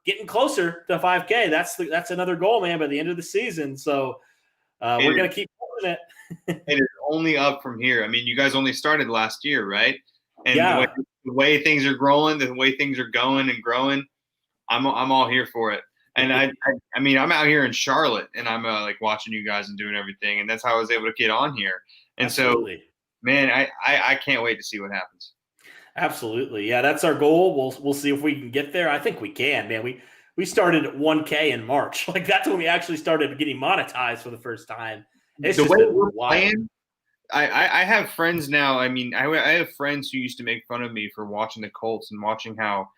getting closer to 5K. That's another goal, man, by the end of the season. So we're going to keep pushing it. It is only up from here. I mean, you guys only started last year, right? And the way things are growing, the way things are going and growing, I'm all here for it. And I mean, I'm out here in Charlotte, and I'm like watching you guys and doing everything, and that's how I was able to get on here. And Absolutely. So, man, I can't wait to see what happens. Absolutely, yeah, that's our goal. We'll see if we can get there. I think we can, man. We started at 1K in March. Like, that's when we actually started getting monetized for the first time. It's the just way been we're wild. playing. I have friends now. I mean, I have friends who used to make fun of me for watching the Colts and watching how,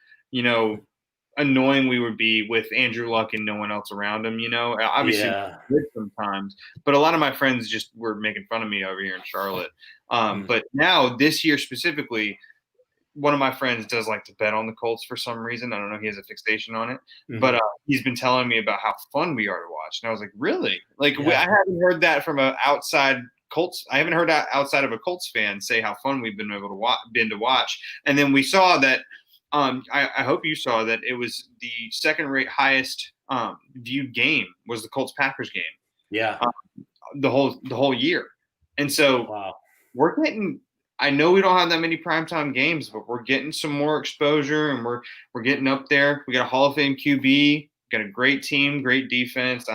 annoying we would be with Andrew Luck and no one else around him, obviously good sometimes, but a lot of my friends just were making fun of me over here in Charlotte. But now this year specifically, one of my friends does like to bet on the Colts for some reason. I don't know. He has a fixation on it, but he's been telling me about how fun we are to watch. And I was like, really? Like, I haven't heard that from an outside Colts. I haven't heard that outside of a Colts fan say how fun we've been able to watch. And then we saw that, I hope you saw that it was the second-rate highest viewed game was the Colts-Packers game. Yeah. The whole year. And so we're getting I know we don't have that many primetime games, but we're getting some more exposure, and we're getting up there. We got a Hall of Fame QB, got a great team, great defense.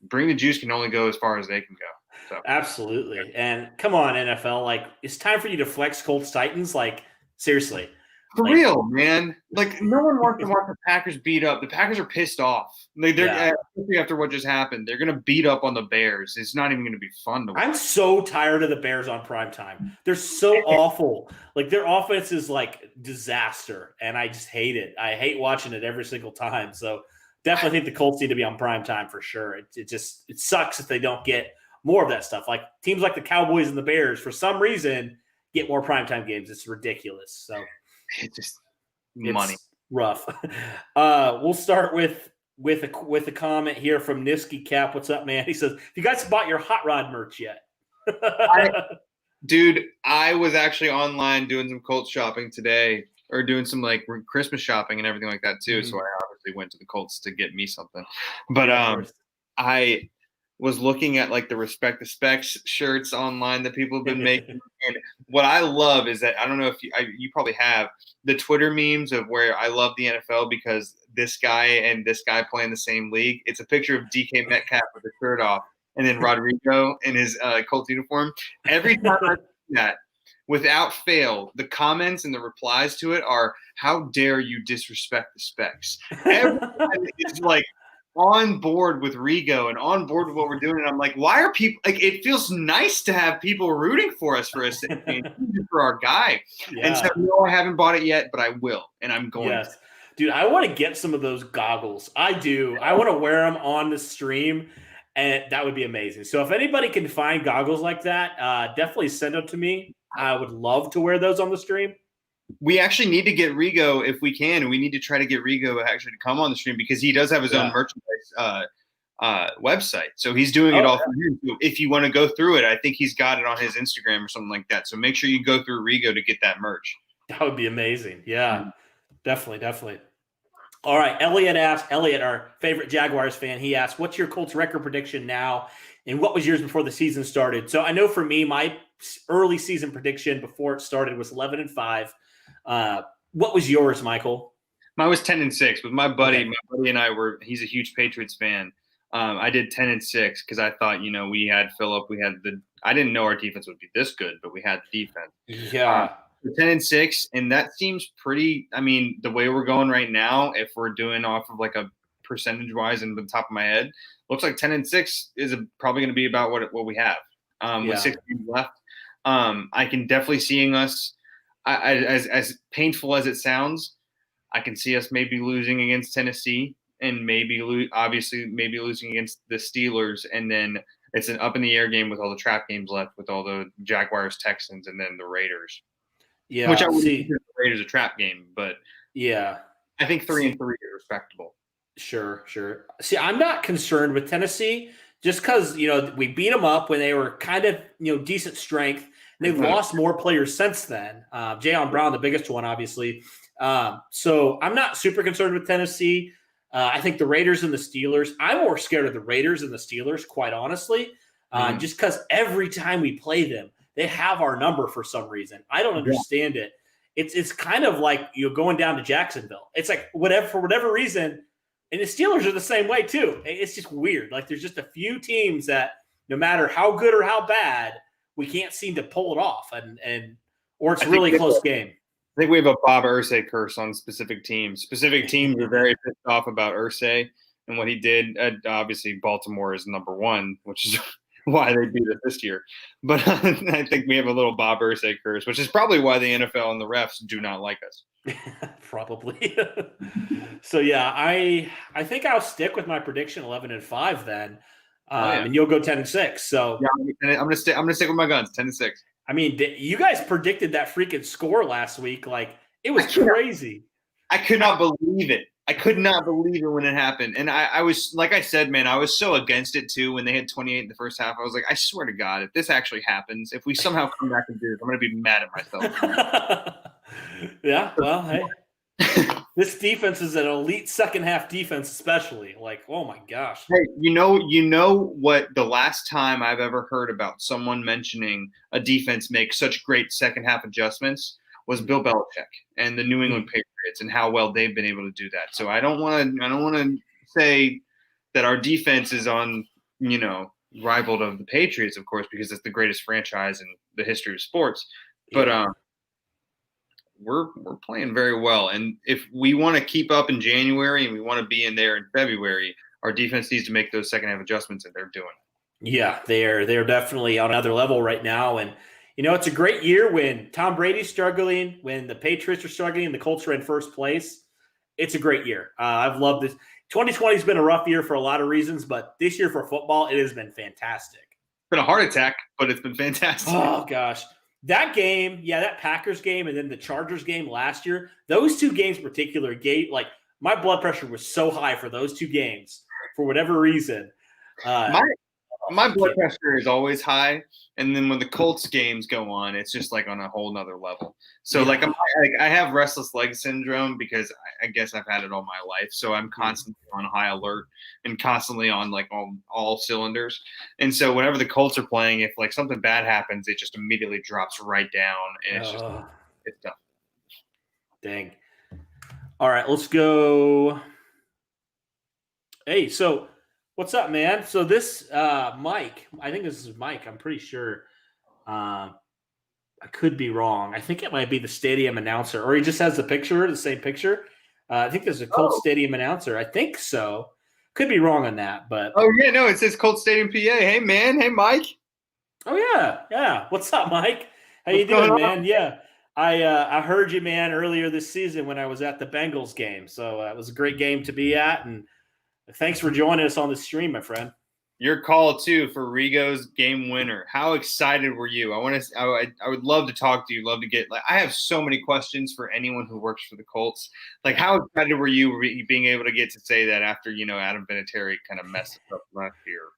Bring the juice can only go as far as they can go. So Absolutely. And come on, NFL, like it's time for you to flex Colts Titans. Like seriously. For Like, real, man. Like no one wants to watch the Packers beat up. The Packers are pissed off. Like especially after what just happened. They're gonna beat up on the Bears. It's not even gonna be fun to watch. I'm so tired of the Bears on primetime. They're so awful. Like their offense is like disaster, and I just hate it. I hate watching it every single time. So definitely think the Colts need to be on primetime for sure. It sucks if they don't get more of that stuff. Like teams like the Cowboys and the Bears, for some reason, get more primetime games. It's ridiculous. So it's just money. Rough. We'll start with a comment here from Niski Cap. What's up, man? He says, "Have you guys bought your hot rod merch yet?" Dude, I was actually online doing some Colts shopping today, or doing some like Christmas shopping and everything like that too. Mm-hmm. So I obviously went to the Colts to get me something. But I was looking at like the Respect the Specs shirts online that people have been making. And what I love is that, I don't know if you probably have the Twitter memes of where I love the NFL because this guy and this guy play in the same league. It's a picture of DK Metcalf with his shirt off and then Rodrigo in his Colts uniform. Every time I see that, without fail, the comments and the replies to it are, "How dare you disrespect the Specs?" Everybody is like on board with Rigo and on board with what we're doing. And I'm like, why are people like, it feels nice to have people rooting for us for us for our guy. Yeah. And so no, I haven't bought it yet, but I will. And I'm going to. Dude, I want to get some of those goggles. I do. I want to wear them on the stream, and that would be amazing. So if anybody can find goggles like that, definitely send them to me. I would love to wear those on the stream. We actually need to get Rigo if we can, and we need to try to get Rigo actually to come on the stream because he does have his own merchandise website. So he's doing it all through here. So if you want to go through it, I think he's got it on his Instagram or something like that. So make sure you go through Rigo to get that merch. That would be amazing. Yeah, definitely. All right, Elliot, our favorite Jaguars fan, he asked, "What's your Colts record prediction now, and what was yours before the season started?" So I know for me, my early season prediction before it started was 11-5. What was yours, Michael? Mine was 10-6 with my buddy. Okay. My buddy and I he's a huge Patriots fan. I did 10-6 because I thought, we had Phillip, I didn't know our defense would be this good, but we had the defense. Yeah. 10-6, and that seems pretty, the way we're going right now, if we're doing off of like a percentage wise in the top of my head, looks like 10-6 is probably going to be about what we have with 6 games left. I can definitely seeing us, as painful as it sounds, I can see us maybe losing against Tennessee and maybe losing against the Steelers. And then it's an up in the air game with all the trap games left with all the Jaguars, Texans, and then the Raiders. Yeah. Which I would consider the Raiders a trap game, but yeah, I think 3-3 is respectable. Sure. See, I'm not concerned with Tennessee just because, we beat them up when they were kind of, decent strength. They've lost more players since then. Jayon Brown, the biggest one, obviously. So I'm not super concerned with Tennessee. I think the Raiders and the Steelers, I'm more scared of the Raiders and the Steelers, quite honestly, just because every time we play them, they have our number for some reason. I don't understand it. It's kind of like going down to Jacksonville. It's like for whatever reason, and the Steelers are the same way too. It's just weird. Like there's just a few teams that no matter how good or how bad, we can't seem to pull it off, or it's a really close game. I think we have a Bob Irsay curse on specific teams. Specific teams are very pissed off about Irsay and what he did. Obviously, Baltimore is number one, which is why they beat us this year. But I think we have a little Bob Irsay curse, which is probably why the NFL and the refs do not like us. Probably. So yeah, I think I'll stick with my prediction 11-5 then. And you'll go 10-6. So yeah, I'm gonna stick with my guns, 10-6. You guys predicted that freaking score last week. Like it was crazy. I could not believe it. I could not believe it when it happened. And I was, like I said, man, I was so against it too when they had 28 in the first half. I was like, I swear to God, if this actually happens, if we somehow come back and do this, I'm gonna be mad at myself. Yeah. Well, hey. This defense is an elite second half defense, especially. Like, oh my gosh. Hey, you know what? The last time I've ever heard about someone mentioning a defense make such great second half adjustments was Bill Belichick and the New England Patriots and how well they've been able to do that. So I don't want to say that our defense is on, rivaled of the Patriots, of course, because it's the greatest franchise in the history of sports. But we're playing very well, and if we want to keep up in January and we want to be in there in February, our defense needs to make those second half adjustments, and they're doing it. Yeah, they're definitely on another level right now, and it's a great year when Tom Brady's struggling, when the Patriots are struggling, and the Colts are in first place. It's a great year. I've loved this. 2020 has been a rough year for a lot of reasons, but this year for football, it has been fantastic. It's been a heart attack, but it's been fantastic. Oh gosh. That game, that Packers game and then the Chargers game last year, those two games in particular my blood pressure was so high for those two games for whatever reason. My blood pressure is always high, and then when the Colts games go on, it's just like on a whole nother level. So I have restless leg syndrome because I guess I've had it all my life. So I'm constantly on high alert and constantly on like all cylinders. And so whenever the Colts are playing, if like something bad happens, it just immediately drops right down, and it's tough. Dang. All right, let's go. Hey, so. What's up, man? So this Mike, I think this is Mike. I'm pretty sure. I could be wrong. I think it might be the stadium announcer, or he just has the same picture. I think there's a Colts stadium announcer. I think so. Could be wrong on that, but it says Colts Stadium, PA. Hey, man. Hey, Mike. Oh yeah. What's up, Mike? How you doing, man? Yeah, I heard you, man, earlier this season when I was at the Bengals game. So it was a great game to be at, and thanks for joining us on the stream, my friend. Your call too for Rigo's game winner. How excited were you? I would love to talk to you. Love to get. I have so many questions for anyone who works for the Colts. Like, how excited were you being able to get to say that after Adam Vinatieri kind of messed up last year?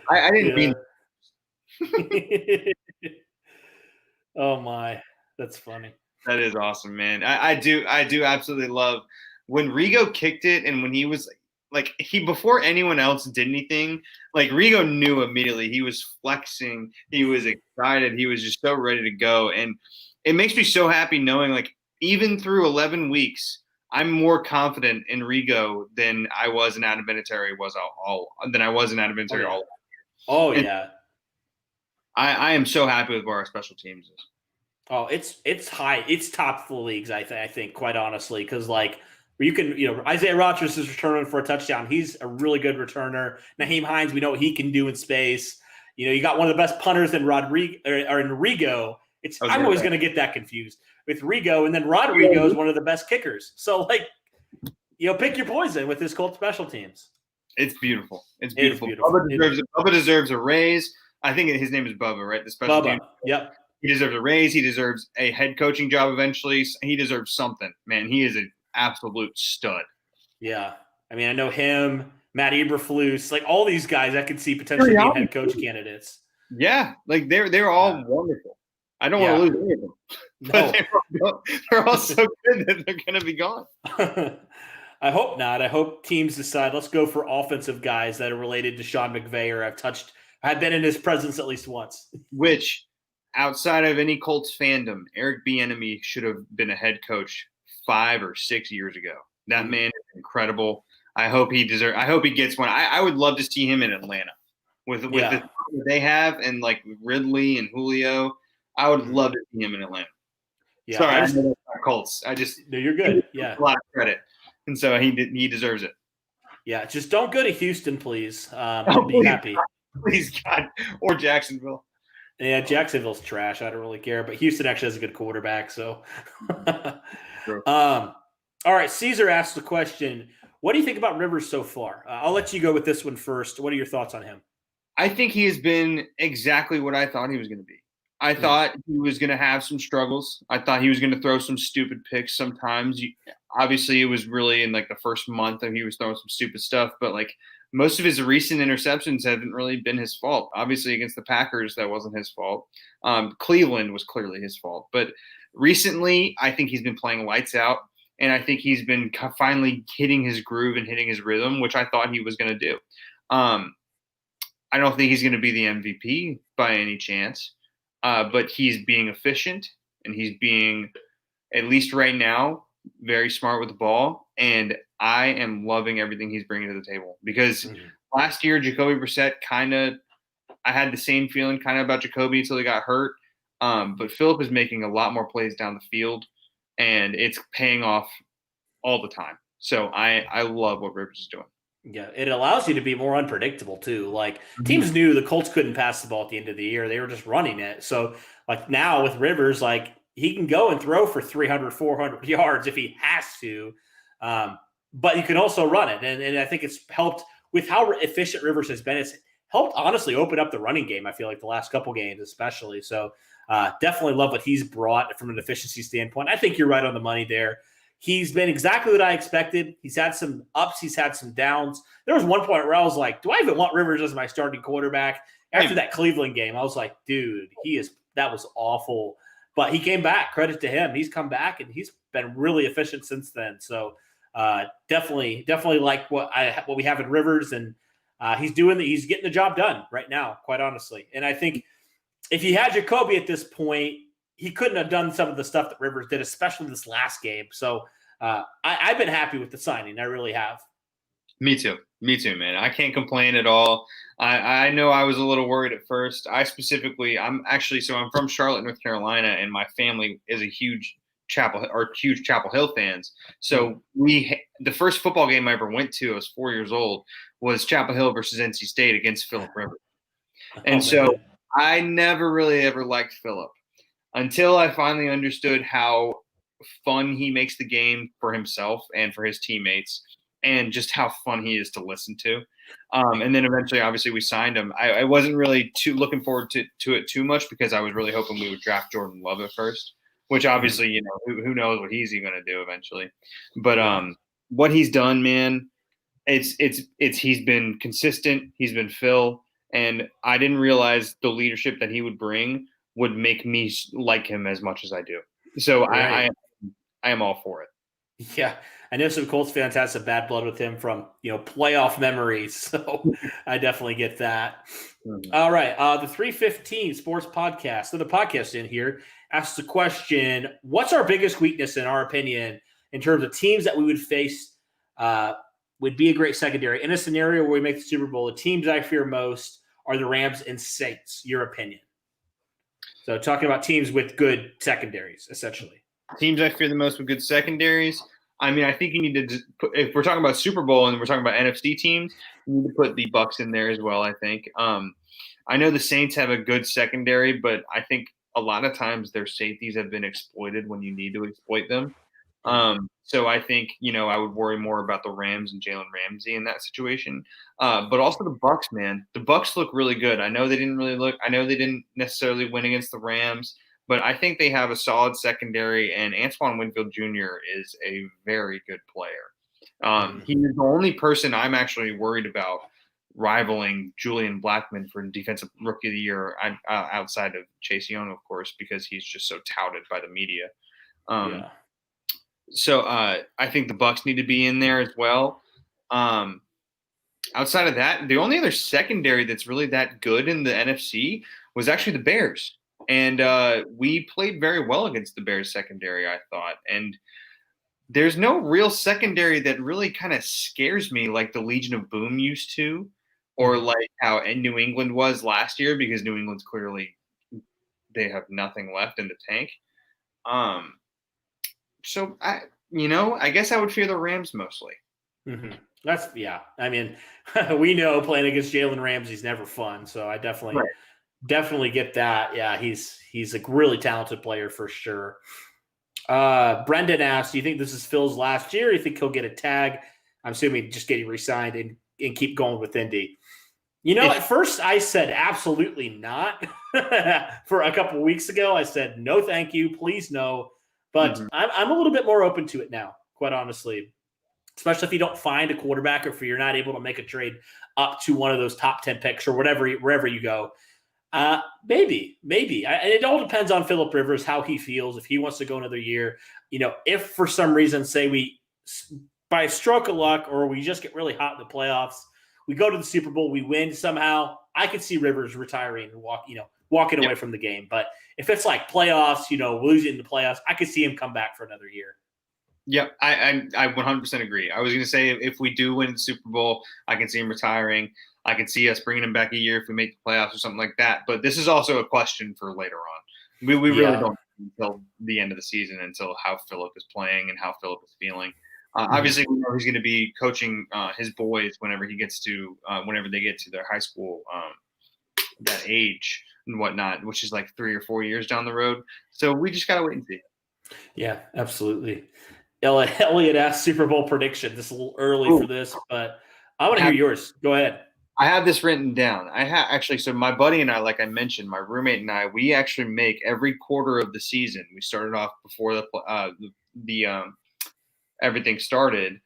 I didn't mean. Oh my, that's funny. That is awesome, man. I do absolutely love when Rigo kicked it, and when he was before anyone else did anything, like Rigo knew immediately. He was flexing, he was excited, he was just so ready to go. And it makes me so happy knowing even through 11 weeks, I'm more confident in Rigo than I was in Adam Vinatieri all. Oh yeah. I am so happy with where our special teams is. Oh, it's high. It's top of the leagues, I think, quite honestly, because you can, Isaiah Rodgers is returning for a touchdown. He's a really good returner. Naheem Hines, we know what he can do in space. You got one of the best punters in Rigo. I'm always going to get that confused with Rigo, and then Rodrigo is one of the best kickers. So, pick your poison with his Colts special teams. It's beautiful. It's beautiful. Bubba deserves a raise. I think his name is Bubba, right? The special team. Yep. He deserves a raise. He deserves a head coaching job eventually. He deserves something, man. He is an absolute stud. Yeah. I mean, I know him, Matt Eberflus, all these guys I could see potentially being head coach candidates. Yeah. They're all wonderful. I don't want to lose any of them. But they're all so good that they're going to be gone. I hope not. I hope teams decide, let's go for offensive guys that are related to Sean McVay or I've been in his presence at least once. Which, outside of any Colts fandom, Eric Bieniemy should have been a head coach 5 or 6 years ago. That man is incredible. I hope he gets one. I would love to see him in Atlanta with the team they have, and Ridley and Julio. I would love to see him in Atlanta. Yeah, sorry, I know Colts. No, you're good. Yeah, a lot of credit, and so he deserves it. Yeah, just don't go to Houston, please. I'll be happy. Please, God, or Jacksonville. Yeah, Jacksonville's trash. I don't really care, but Houston actually has a good quarterback. So, Sure. All right. Caesar asked the question: what do you think about Rivers so far? I'll let you go with this one first. What are your thoughts on him? I think he has been exactly what I thought he was going to be. I thought he was going to have some struggles. I thought he was going to throw some stupid picks sometimes. Obviously, it was really in the first month that he was throwing some stupid stuff, but most of his recent interceptions haven't really been his fault. Obviously, against the Packers, that wasn't his fault. Cleveland was clearly his fault. But recently, I think he's been playing lights out. And I think he's been finally hitting his groove and hitting his rhythm, which I thought he was going to do. I don't think he's going to be the MVP by any chance, but he's being efficient and he's being, at least right now, very smart with the ball. And I am loving everything he's bringing to the table because last year, Jacoby Brissett I had the same feeling kind of about Jacoby until he got hurt. But Phillip is making a lot more plays down the field and it's paying off all the time. So I love what Rivers is doing. Yeah, it allows you to be more unpredictable too. Like teams knew the Colts couldn't pass the ball at the end of the year. They were just running it. So like now with Rivers, like he can go and throw for 300, 400 yards if he has to. But you can also run it. And I think it's helped with how efficient Rivers has been. It's helped honestly open up the running game. I feel like the last couple games, especially. So definitely love what he's brought from an efficiency standpoint. I think you're right on the money there. He's been exactly what I expected. He's had some ups. He's had some downs. There was one point where I was like, do I even want Rivers as my starting quarterback? After that Cleveland game, I was like, dude, that was awful. But he came back. Credit to him. He's come back, and he's been really efficient since then. So definitely like what we have in Rivers, and he's getting the job done right now, quite honestly. And I think if he had Jacoby at this point, he couldn't have done some of the stuff that Rivers did, especially this last game. So I've been happy with the signing. I really have. Me too, man. I can't complain at all. I know I was a little worried at first. I'm from Charlotte, North Carolina, and my family is a huge Chapel Hill fans. So the first football game I ever went to, I was 4 years old, was Chapel Hill versus NC State against Phillip Rivers. And so I never really ever liked Phillip until I finally understood how fun he makes the game for himself and for his teammates, and just how fun he is to listen to. And then eventually, obviously, we signed him. I wasn't really too looking forward to it too much because I was really hoping we would draft Jordan Love at first, which obviously, who knows what he's even going to do eventually. But what he's done, man, he's been consistent. He's been Phil, and I didn't realize the leadership that he would bring would make me like him as much as I do. So I am all for it. Yeah, I know some Colts fans had some bad blood with him from playoff memories, so I definitely get that. All right, the 315 Sports Podcast. So the podcast in here asks the question: what's our biggest weakness, in our opinion, in terms of teams that we would face would be a great secondary in a scenario where we make the Super Bowl? The teams I fear most are the Rams and Saints. Your opinion? So talking about teams with good secondaries, essentially. Teams I fear the most with good secondaries. I mean, I think you need to if we're talking about Super Bowl and we're talking about NFC teams, you need to put the Bucs in there as well, I think. I know the Saints have a good secondary, but I think a lot of times their safeties have been exploited when you need to exploit them. So I think, I would worry more about the Rams and Jalen Ramsey in that situation. But also the Bucs, man. The Bucs look really good. I know they didn't necessarily win against the Rams, but I think they have a solid secondary, and Antoine Winfield Jr. is a very good player. He is the only person I'm actually worried about rivaling Julian Blackmon for Defensive Rookie of the Year outside of Chase Young, of course, because he's just so touted by the media. So I think the Bucs need to be in there as well. Outside of that, the only other secondary that's really that good in the NFC was actually the Bears. And we played very well against the Bears secondary, I thought. And there's no real secondary that really kind of scares me like the Legion of Boom used to, or like how New England was last year, because New England's clearly they have nothing left in the tank. So I guess I would fear the Rams mostly. I mean, we know playing against Jalen Ramsey's never fun, so I definitely get that. Yeah, he's a really talented player for sure. Brendan asked, do you think this is Phil's last year? Or do you think he'll get a tag? I'm assuming just getting re-signed and keep going with Indy. At first I said absolutely not. For a couple of weeks ago, I said no, thank you, please no. But I'm a little bit more open to it now, quite honestly. Especially if you don't find a quarterback, or if you're not able to make a trade up to one of those top 10 picks or wherever you go. Maybe. It all depends on Phillip Rivers, how he feels, if he wants to go another year. If for some reason, say we, by a stroke of luck, or we just get really hot in the playoffs, we go to the Super Bowl, we win somehow, I could see Rivers retiring and walking away from the game. But if it's like playoffs, losing the playoffs, I could see him come back for another year. Yep, I 100% agree. I was going to say if we do win the Super Bowl, I can see him retiring. I can see us bringing him back a year if we make the playoffs or something like that. But this is also a question for later on. We really don't until the end of the season, until how Phillip is playing and how Phillip is feeling. Obviously, we know he's going to be coaching his boys whenever they get to their high school, that age and whatnot, which is like 3 or 4 years down the road. So we just got to wait and see. Yeah, absolutely. Elliot asked Super Bowl prediction. This is a little early for this, but I want to hear yours. Go ahead. I have this written down. So my buddy and I, like I mentioned, my roommate and I, we actually make every quarter of the season. We started off before the everything started,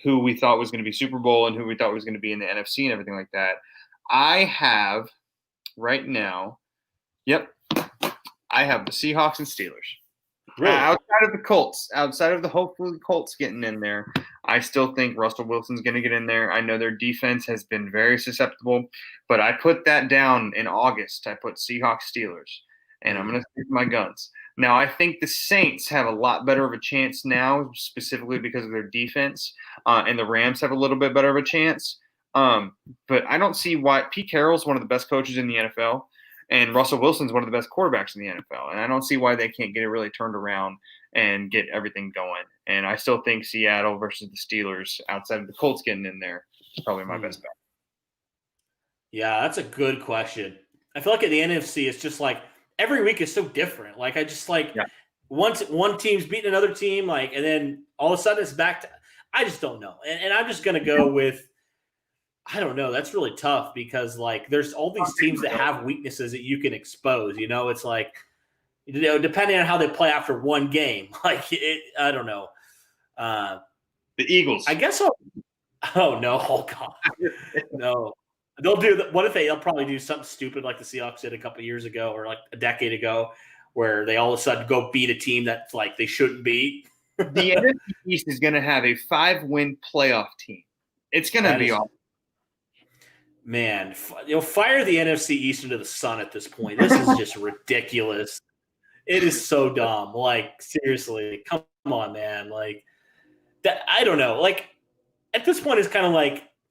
who we thought was going to be Super Bowl and who we thought was going to be in the NFC and everything like that. I have right now, I have the Seahawks and Steelers. Really? Outside of the Colts, outside of the hopefully Colts getting in there, I still think Russell Wilson's going to get in there. I know their defense has been very susceptible, but I put that down in August. I put Seahawks, Steelers, and I'm going to stick to my guns. Now, I think the Saints have a lot better of a chance now, specifically because of their defense, and the Rams have a little bit better of a chance. But I don't see why. Pete Carroll's one of the best coaches in the NFL. And Russell Wilson's one of the best quarterbacks in the NFL. And I don't see why they can't get it really turned around and get everything going. And I still think Seattle versus the Steelers, outside of the Colts getting in there, is probably my best bet. Yeah, that's a good question. I feel like at the NFC, it's just like every week is so different. Like I just once one team's beating another team, and then all of a sudden it's back to – I just don't know. And I'm just going to go with – I don't know. That's really tough because there's all these teams that have weaknesses that you can expose. It's depending on how they play after one game. I don't know. The Eagles. I guess. Oh no! Oh god, no. They'll do. What if they'll probably do something stupid like the Seahawks did a couple of years ago or like a decade ago, where they all of a sudden go beat a team that's they shouldn't beat. The NFC East is going to have a 5-win playoff team. It's going to be awesome. Man, fire the NFC East into the sun at this point. This is just ridiculous. It is so dumb. Seriously, come on, man. That. I don't know. At this point, it's kind of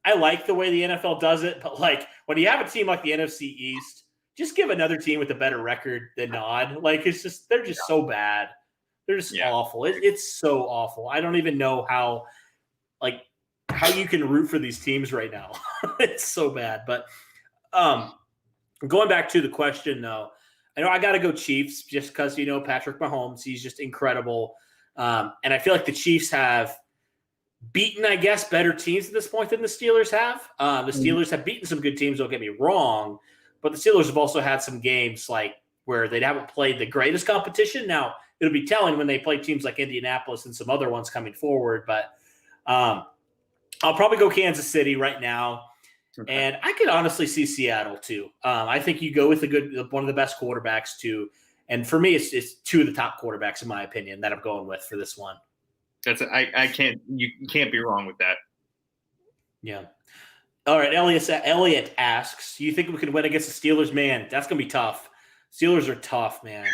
I like the way the NFL does it, but when you have a team like the NFC East, just give another team with a better record the nod. It's just they're just so bad. They're just awful. It's so awful. I don't even know how you can root for these teams right now. It's so bad. But going back to the question, though, I know I got to go Chiefs just because, Patrick Mahomes, he's just incredible. And I feel like the Chiefs have beaten, I guess, better teams at this point than the Steelers have. The Steelers have beaten some good teams, don't get me wrong. But the Steelers have also had some games where they haven't played the greatest competition. Now, it'll be telling when they play teams like Indianapolis and some other ones coming forward. But I'll probably go Kansas City right now. Okay. And I could honestly see Seattle too. I think you go with one of the best quarterbacks too. And for me, it's two of the top quarterbacks in my opinion that I'm going with for this one. You can't be wrong with that. Yeah. All right. Elliot asks, do you think we could win against the Steelers? Man, that's going to be tough. Steelers are tough, man.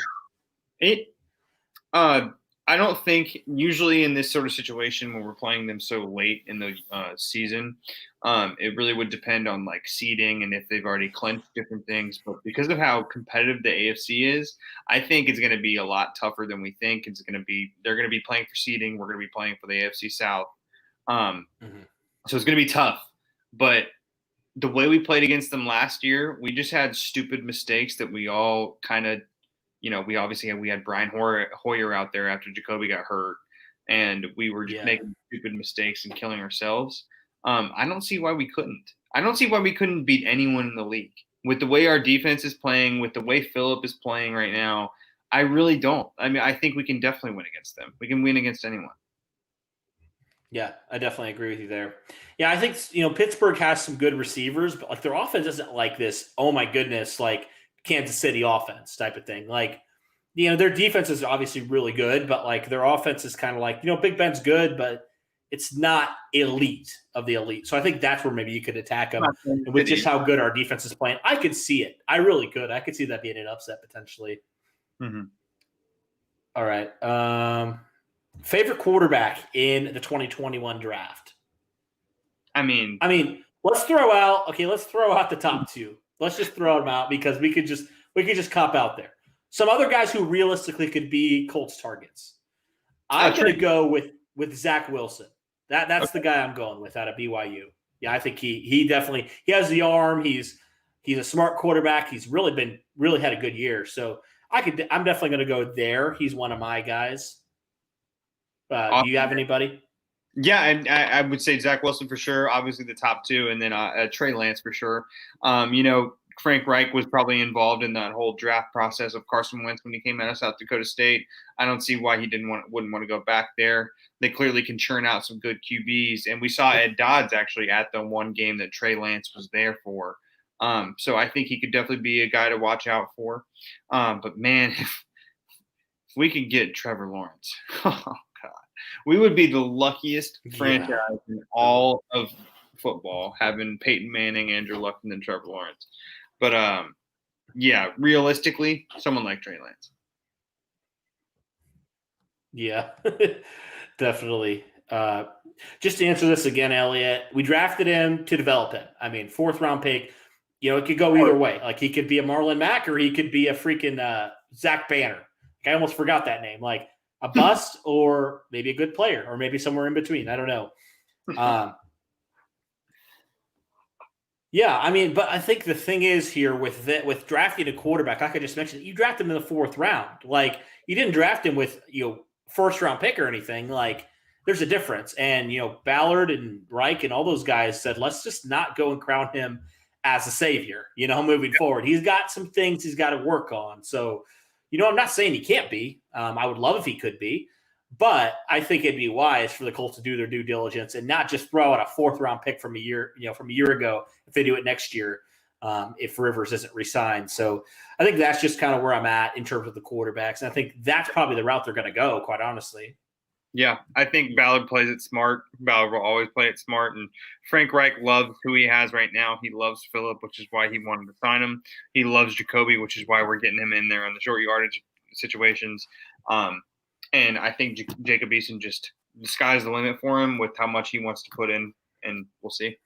I don't think usually in this sort of situation when we're playing them so late in the season, it really would depend on seeding and if they've already clinched different things. But because of how competitive the AFC is, I think it's going to be a lot tougher than we think. They're going to be playing for seeding. We're going to be playing for the AFC South. So it's going to be tough. But the way we played against them last year, we just had stupid mistakes that we all kind of. We had Brian Hoyer out there after Jacoby got hurt, and we were just making stupid mistakes and killing ourselves. I don't see why we couldn't. I don't see why we couldn't beat anyone in the league. With the way our defense is playing, with the way Phillip is playing right now, I really don't. I mean, I think we can definitely win against them. We can win against anyone. Yeah, I definitely agree with you there. Yeah, I think Pittsburgh has some good receivers, but like their offense isn't like this. Oh my goodness, like Kansas City offense type of thing. Like their defense is obviously really good, but like their offense is kind of like Big Ben's good, but it's not elite of the elite. So I think that's where maybe you could attack them. And with just how good our defense is playing, I could see it. I really could. I could see that being an upset potentially. Mm-hmm. All right. Favorite quarterback in the 2021 draft? I mean, let's throw out the top two. Let's just throw them out because we could just cop out there. Some other guys who realistically could be Colts targets. I'm going to go with Zach Wilson. That's the guy I'm going with out of BYU. Yeah, I think he definitely has the arm. He's a smart quarterback. He's really had a good year. So I'm definitely going to go there. He's one of my guys. Do you have anybody? Yeah, and I would say Zach Wilson for sure. Obviously the top two, and then Trey Lance for sure. Frank Reich was probably involved in that whole draft process of Carson Wentz when he came out of South Dakota State. I don't see why he wouldn't want to go back there. They clearly can churn out some good QBs, and we saw Ed Dodds actually at the one game that Trey Lance was there for. So I think he could definitely be a guy to watch out for. But man, if we could get Trevor Lawrence, oh God, we would be the luckiest franchise in all of football, having Peyton Manning, Andrew Luck, and then Trevor Lawrence. But yeah, realistically, someone like Trey Lance. Yeah, definitely. Just to answer this again, Elliot, we drafted him to develop him. I mean, 4th round pick. It could go either way. Like he could be a Marlon Mack or he could be a freaking Zach Banner. I almost forgot that name. Like a bust or maybe a good player or maybe somewhere in between. I don't know. Yeah, I mean, but I think the thing is here with drafting a quarterback, like I just mentioned, you draft him in the 4th round. Like you didn't draft him with 1st round pick or anything. Like there's a difference. And Ballard and Reich and all those guys said, let's just not go and crown him as a savior. Moving forward, he's got some things he's got to work on. So, I'm not saying he can't be. I would love if he could be. But I think it'd be wise for the Colts to do their due diligence and not just throw out a 4th round pick from a year ago if they do it next year, if Rivers isn't re-signed. So I think that's just kind of where I'm at in terms of the quarterbacks. And I think that's probably the route they're going to go, quite honestly. Yeah, I think Ballard plays it smart. Ballard will always play it smart. And Frank Reich loves who he has right now. He loves Phillip, which is why he wanted to sign him. He loves Jacoby, which is why we're getting him in there on the short yardage situations. And I think Jacob Eason just the sky's the limit for him with how much he wants to put in, and we'll see.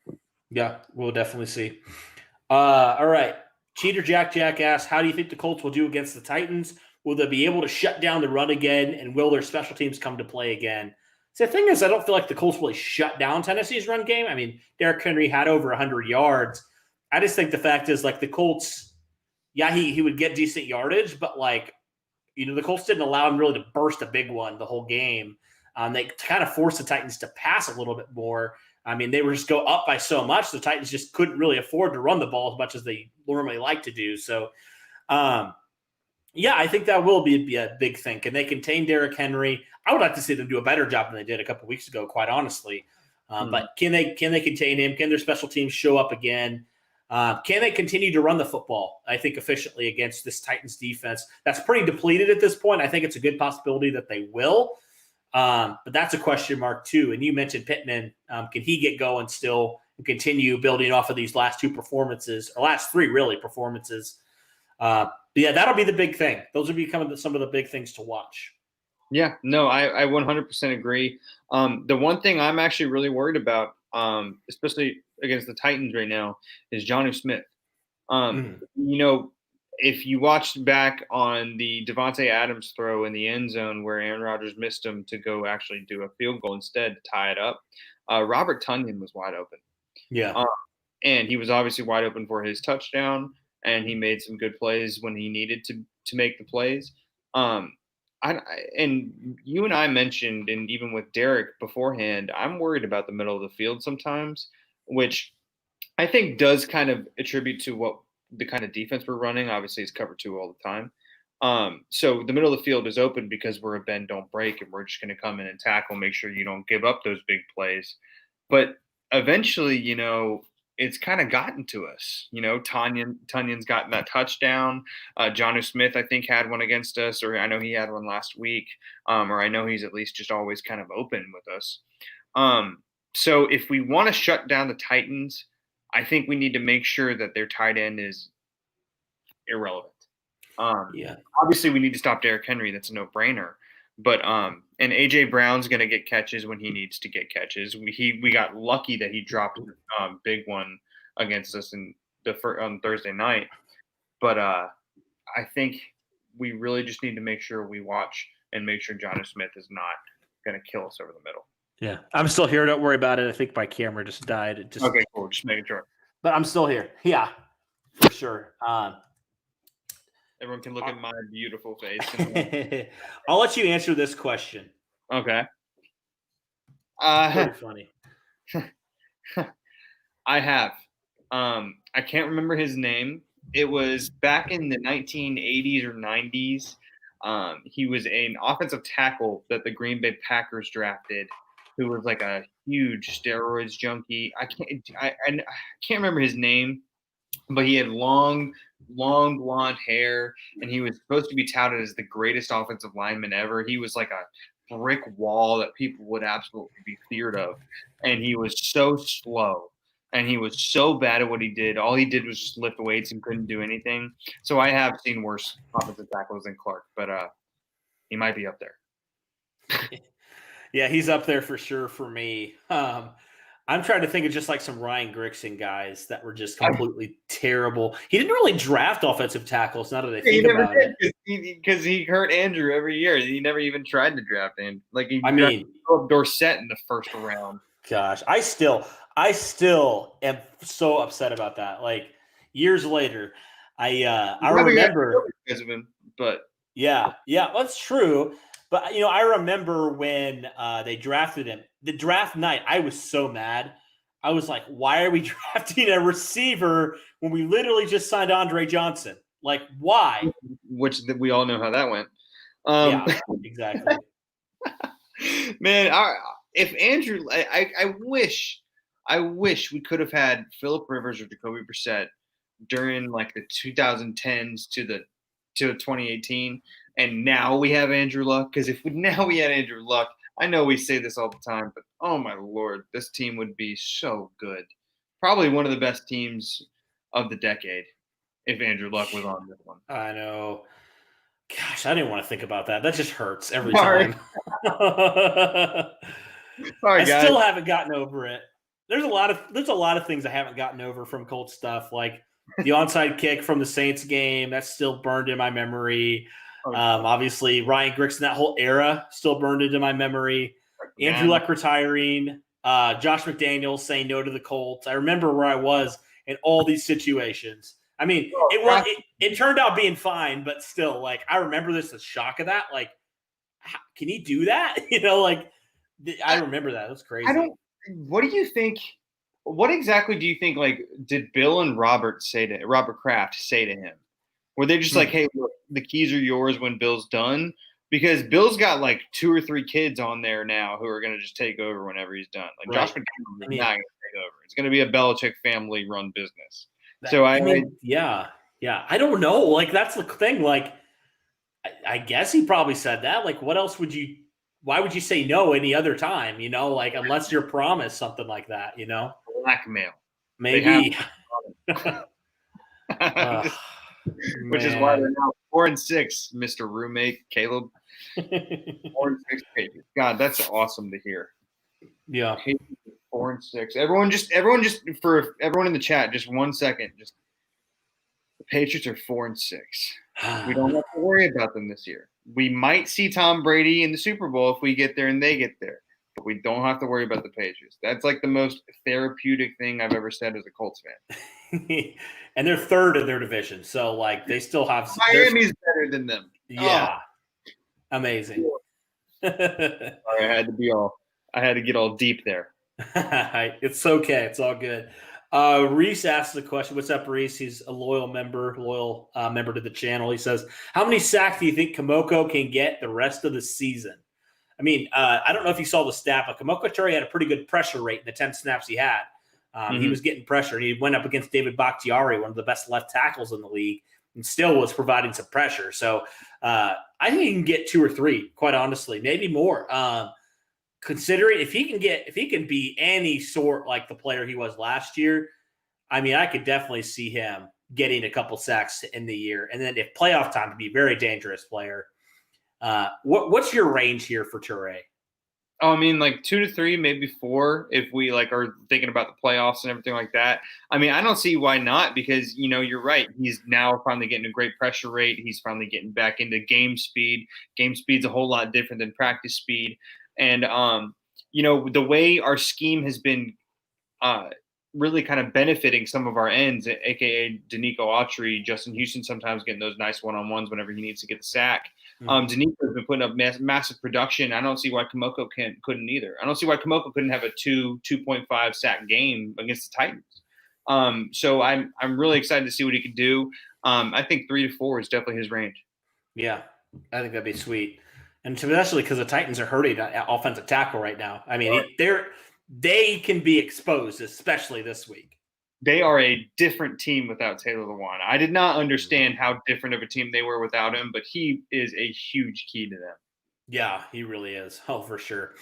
Yeah, we'll definitely see. All right. Cheater Jack asks, how do you think the Colts will do against the Titans? Will they be able to shut down the run again, and will their special teams come to play again? So the thing is, I don't feel like the Colts really shut down Tennessee's run game. I mean, Derrick Henry had over 100 yards. I just think the fact is, like, the Colts, yeah, he would get decent yardage, but, like, the Colts didn't allow him really to burst a big one the whole game. They kind of forced the Titans to pass a little bit more. I mean, they were just go up by so much. The Titans just couldn't really afford to run the ball as much as they normally like to do. So, yeah, I think that will be a big thing. Can they contain Derrick Henry? I would like to see them do a better job than they did a couple of weeks ago, quite honestly. But can they contain him? Can their special teams show up again? Can they continue to run the football, I think, efficiently against this Titans defense? That's pretty depleted at this point. I think it's a good possibility that they will. But that's a question mark, too. And you mentioned Pittman. Can he get going still and continue building off of these last 2 performances, or last 3, really, performances? Yeah, that'll be the big thing. Those will be some of the big things to watch. Yeah, no, I 100% agree. The one thing I'm actually really worried about, especially against the Titans right now, is Jonnu Smith. If you watched back on the Devontae Adams throw in the end zone where Aaron Rodgers missed him to go actually do a field goal instead to tie it up, Robert Tonyan was wide open. Yeah. And he was obviously wide open for his touchdown, and he made some good plays when he needed to make the plays. And you and I mentioned, and even with Derek beforehand, I'm worried about the middle of the field sometimes, which I think does kind of attribute to what the kind of defense we're running. Obviously, it's cover 2 all the time. So the middle of the field is open because we're a bend don't break, and we're just going to come in and tackle, make sure you don't give up those big plays. But eventually, it's kind of gotten to us. Tunyon's gotten that touchdown. Jonnu Smith, I think, had one against us, or I know he had one last week, or I know he's at least just always kind of open with us. So if we want to shut down the Titans, I think we need to make sure that their tight end is irrelevant. Obviously, we need to stop Derrick Henry. That's a no-brainer. But and AJ Brown's going to get catches when he needs to get catches. We got lucky that he dropped a big one against us on Thursday night. But I think we really just need to make sure we watch and make sure Jonnu Smith is not going to kill us over the middle. Yeah, I'm still here. Don't worry about it. I think my camera just died. Okay, cool. Just making sure. But I'm still here. Yeah, for sure. Everyone can look at my beautiful face. I'll let you answer this question. Okay. Pretty funny. I have. I can't remember his name. It was back in the 1980s or 90s. He was an offensive tackle that the Green Bay Packers drafted, who was like a huge steroids junkie. I can't remember his name, but he had long blonde hair, and he was supposed to be touted as the greatest offensive lineman ever. He was like a brick wall that people would absolutely be feared of, and he was so slow, and he was so bad at what he did. All he did was just lift weights and couldn't do anything. So I have seen worse offensive tackles than Clark, but he might be up there. Yeah, he's up there for sure for me. I'm trying to think of just like some Ryan Grigson guys that were just completely terrible. He didn't really draft offensive tackles. Now that I think about it, because he hurt Andrew every year. He never even tried to draft him. Like he drafted Dorsett in the first round. Gosh, I still am so upset about that. Like years later, I remember because of him, but yeah, that's true. But I remember when they drafted him. The draft night, I was so mad. I was like, "Why are we drafting a receiver when we literally just signed Andre Johnson? Like, why?" Which we all know how that went. Yeah, exactly. Man, if Andrew, I wish we could have had Phillip Rivers or Jacoby Brissett during like the 2010s to 2018. And now we have Andrew Luck, because if we had Andrew Luck, I know we say this all the time, but oh my Lord, this team would be so good. Probably one of the best teams of the decade if Andrew Luck was on this one. I know. Gosh, I didn't want to think about that. That just hurts every time. Sorry, guys. I still haven't gotten over it. There's a lot of things I haven't gotten over from Colts stuff, like the onside kick from the Saints game. That's still burned in my memory. Obviously, Ryan Grigson, that whole era still burned into my memory. Andrew Luck retiring, Josh McDaniels saying no to the Colts. I remember where I was in all these situations. I mean, it turned out being fine, but still, like, I remember the shock of that. Like, can he do that? I remember that. That's crazy. What do you think? What exactly do you think? Like, did Bill and Robert Kraft say to him? Were they just like, "Hey, look, the keys are yours when Bill's done"? Because Bill's got like 2 or 3 kids on there now who are going to just take over whenever he's done. Like Josh McDaniels is not going to take over. It's going to be a Belichick family-run business. Yeah. I don't know. Like, that's the thing. Like, I guess he probably said that. Like, what else why would you say no any other time? Like, unless you're promised something like that, Blackmail. Maybe. Which is why they're now 4-6, Mr. Roommate Caleb. 4-6 Patriots. God, that's awesome to hear. Yeah. 4-6. Everyone just for everyone in the chat, just 1 second. Just the Patriots are 4-6. We don't have to worry about them this year. We might see Tom Brady in the Super Bowl if we get there and they get there. But we don't have to worry about the Patriots. That's like the most therapeutic thing I've ever said as a Colts fan. And they're third in their division, so like they still have Miami's better than them. Yeah, amazing. Sorry, I had to get all deep there. It's okay. It's all good. Reese asked the question. What's up, Reese? He's a loyal member to the channel. He says, how many sacks do you think Kamoko can get the rest of the season? I mean, I don't know if you saw the stat, but Kamoko Ture had a pretty good pressure rate in the 10 snaps he had. He was getting pressure, and he went up against David Bakhtiari, one of the best left tackles in the league, and still was providing some pressure. So I think he can get 2 or 3, quite honestly, maybe more. Considering if he can be any sort like the player he was last year, I mean, I could definitely see him getting a couple sacks in the year. And then if playoff time to be a very dangerous player. What's your range here for Ture? Oh, I mean, like 2 to 3, maybe 4, if we like are thinking about the playoffs and everything like that. I mean, I don't see why not, because you're right. He's now finally getting a great pressure rate. He's finally getting back into game speed. Game speed's a whole lot different than practice speed. And the way our scheme has been really kind of benefiting some of our ends, aka Danico Autry, Justin Houston sometimes getting those nice one-on-ones whenever he needs to get the sack. Danico's been putting up massive production. I don't see why Kamoko couldn't either. I don't see why Kamoko couldn't have a 2.5 sack game against the Titans. So I'm really excited to see what he can do. I think 3 to 4 is definitely his range. Yeah, I think that'd be sweet. And especially because the Titans are hurting offensive tackle right now. I mean, they can be exposed, especially this week. They are a different team without Taylor Lewan. I did not understand how different of a team they were without him, but he is a huge key to them. Yeah, he really is. Oh, for sure.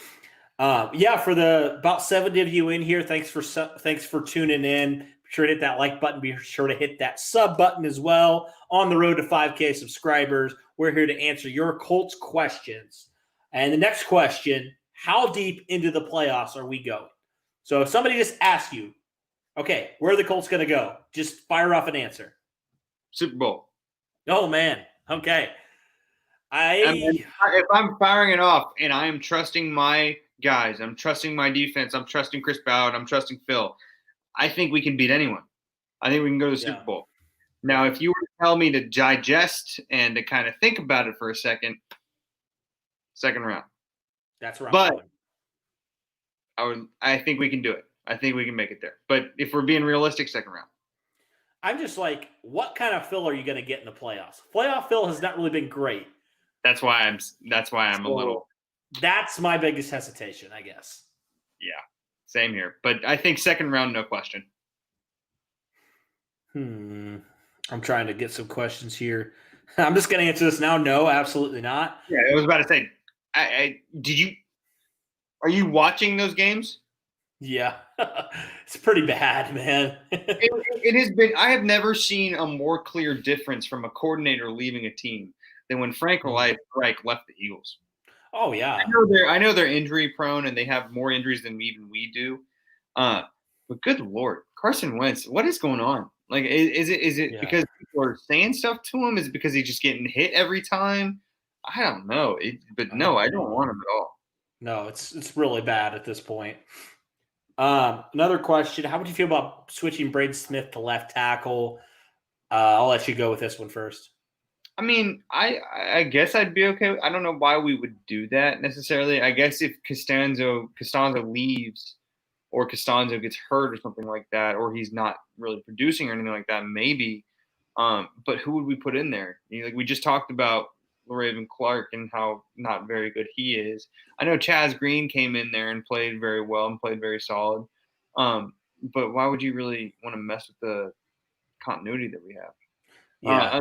For the about 70 of you in here, thanks for tuning in. Be sure to hit that like button. Be sure to hit that sub button as well. On the road to 5K subscribers, we're here to answer your Colts questions. And the next question, how deep into the playoffs are we going? So if somebody just asks you, okay, where are the Colts going to go? Just fire off an answer. Super Bowl. Oh, man. Okay. If I'm firing it off and I am trusting my guys, I'm trusting my defense, I'm trusting Chris Ballard, I'm trusting Phil, I think we can beat anyone. I think we can go to the Super Bowl. Now, if you were to tell me to digest and to kind of think about it for a second, second round. That's right. But I think we can do it. I think we can make it there. But if we're being realistic, second round. I'm just like, what kind of Phil are you going to get in the playoffs? Playoff Phil has not really been great. That's why I'm a little. That's my biggest hesitation, I guess. Yeah, same here. But I think second round, no question. I'm trying to get some questions here. I'm just going to answer this now. No, absolutely not. Yeah, I was about to say, are you watching those games? Yeah, it's pretty bad, man. It has been. I have never seen a more clear difference from a coordinator leaving a team than when Frank Reich left the Eagles. Oh yeah, I know they're injury prone and they have more injuries than we do. But good Lord, Carson Wentz, what is going on? Like, is it because people are saying stuff to him? Is it because he's just getting hit every time? I don't know. No, I don't want him at all. No, it's really bad at this point. Another question: how would you feel about switching Braden Smith to left tackle? I'll let you go with this one first. I mean, I guess I'd be okay. I don't know why we would do that necessarily. I guess if Costanzo leaves or Costanzo gets hurt or something like that, or he's not really producing or anything like that, maybe. But who would we put in there? Like we just talked about LaRaven Clark and how not very good he is. I know Chaz Green came in there and played very well and played very solid. But why would you really want to mess with the continuity that we have? Yeah.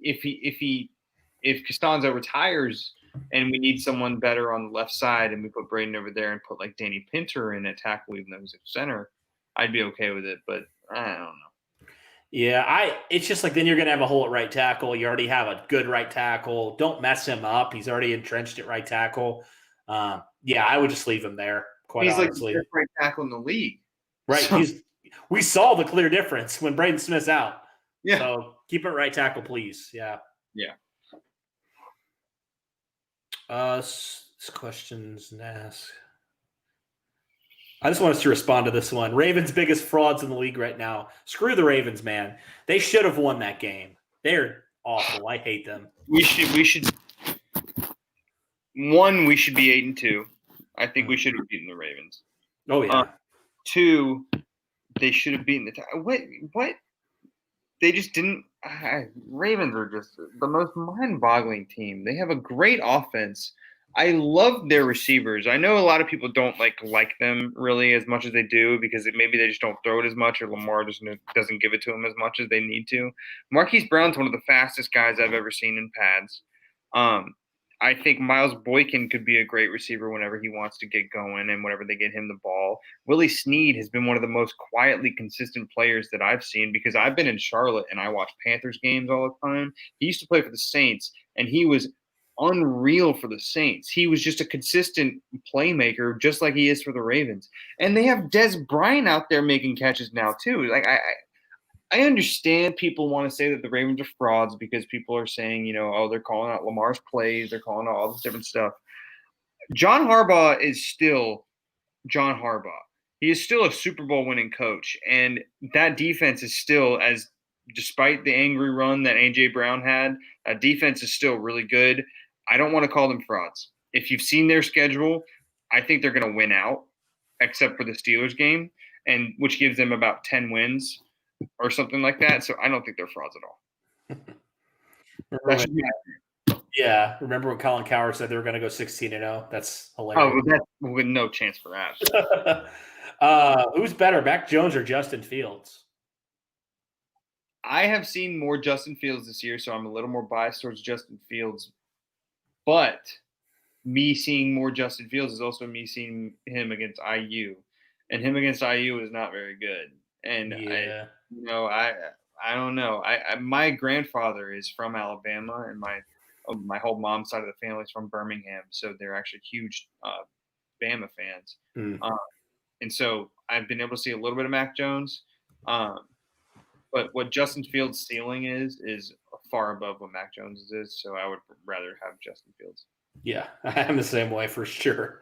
If Costanzo retires and we need someone better on the left side and we put Braden over there and put like Danny Pinter in at tackle even though he's at center, I'd be okay with it. But I don't know. Yeah, it's just like then you're going to have a hole at right tackle. You already have a good right tackle. Don't mess him up. He's already entrenched at right tackle. I would just leave him there, quite honestly. He's like the right tackle in the league. Right. So. We saw the clear difference when Braden Smith's out. Yeah. So keep it right tackle, please. Yeah. Yeah. This question's asked. I just want us to respond to this one. Ravens' biggest frauds in the league right now. Screw the Ravens, man. They should have won that game. They're awful. I hate them. We should. One, we should be 8-2. I think we should have beaten the Ravens. Oh yeah. 2, they should have beaten what? They just didn't. Ravens are just the most mind-boggling team. They have a great offense. I love their receivers. I know a lot of people don't like them really as much as they do because maybe they just don't throw it as much, or Lamar just doesn't give it to them as much as they need to. Marquise Brown's one of the fastest guys I've ever seen in pads. I think Miles Boykin could be a great receiver whenever he wants to get going and whenever they get him the ball. Willie Snead has been one of the most quietly consistent players that I've seen because I've been in Charlotte and I watch Panthers games all the time. He used to play for the Saints, and he was unreal for the Saints. He was just a consistent playmaker, just like he is for the Ravens. And they have Des Bryant out there making catches now too. Like I understand people want to say that the Ravens are frauds because people are saying, they're calling out Lamar's plays, they're calling out all this different stuff. John Harbaugh is still John Harbaugh. He is still a Super Bowl winning coach, and that defense is still, as despite the angry run that A.J. Brown had, that defense is still really good. I don't want to call them frauds. If you've seen their schedule, I think they're going to win out, except for the Steelers game, and which gives them about 10 wins or something like that. So I don't think they're frauds at all. Remember when Colin Cowherd said they were going to go 16-0? That's hilarious. Oh, that's with no chance for that. Who's better, Mac Jones or Justin Fields? I have seen more Justin Fields this year, so I'm a little more biased towards Justin Fields. But me seeing more Justin Fields is also me seeing him against IU. And him against IU is not very good. And I don't know. My grandfather is from Alabama, and my whole mom's side of the family is from Birmingham, so they're actually huge Bama fans. And so I've been able to see a little bit of Mac Jones, but what Justin Fields' ceiling is far above what Mac Jones is. So I would rather have Justin Fields. Yeah, I'm the same way for sure.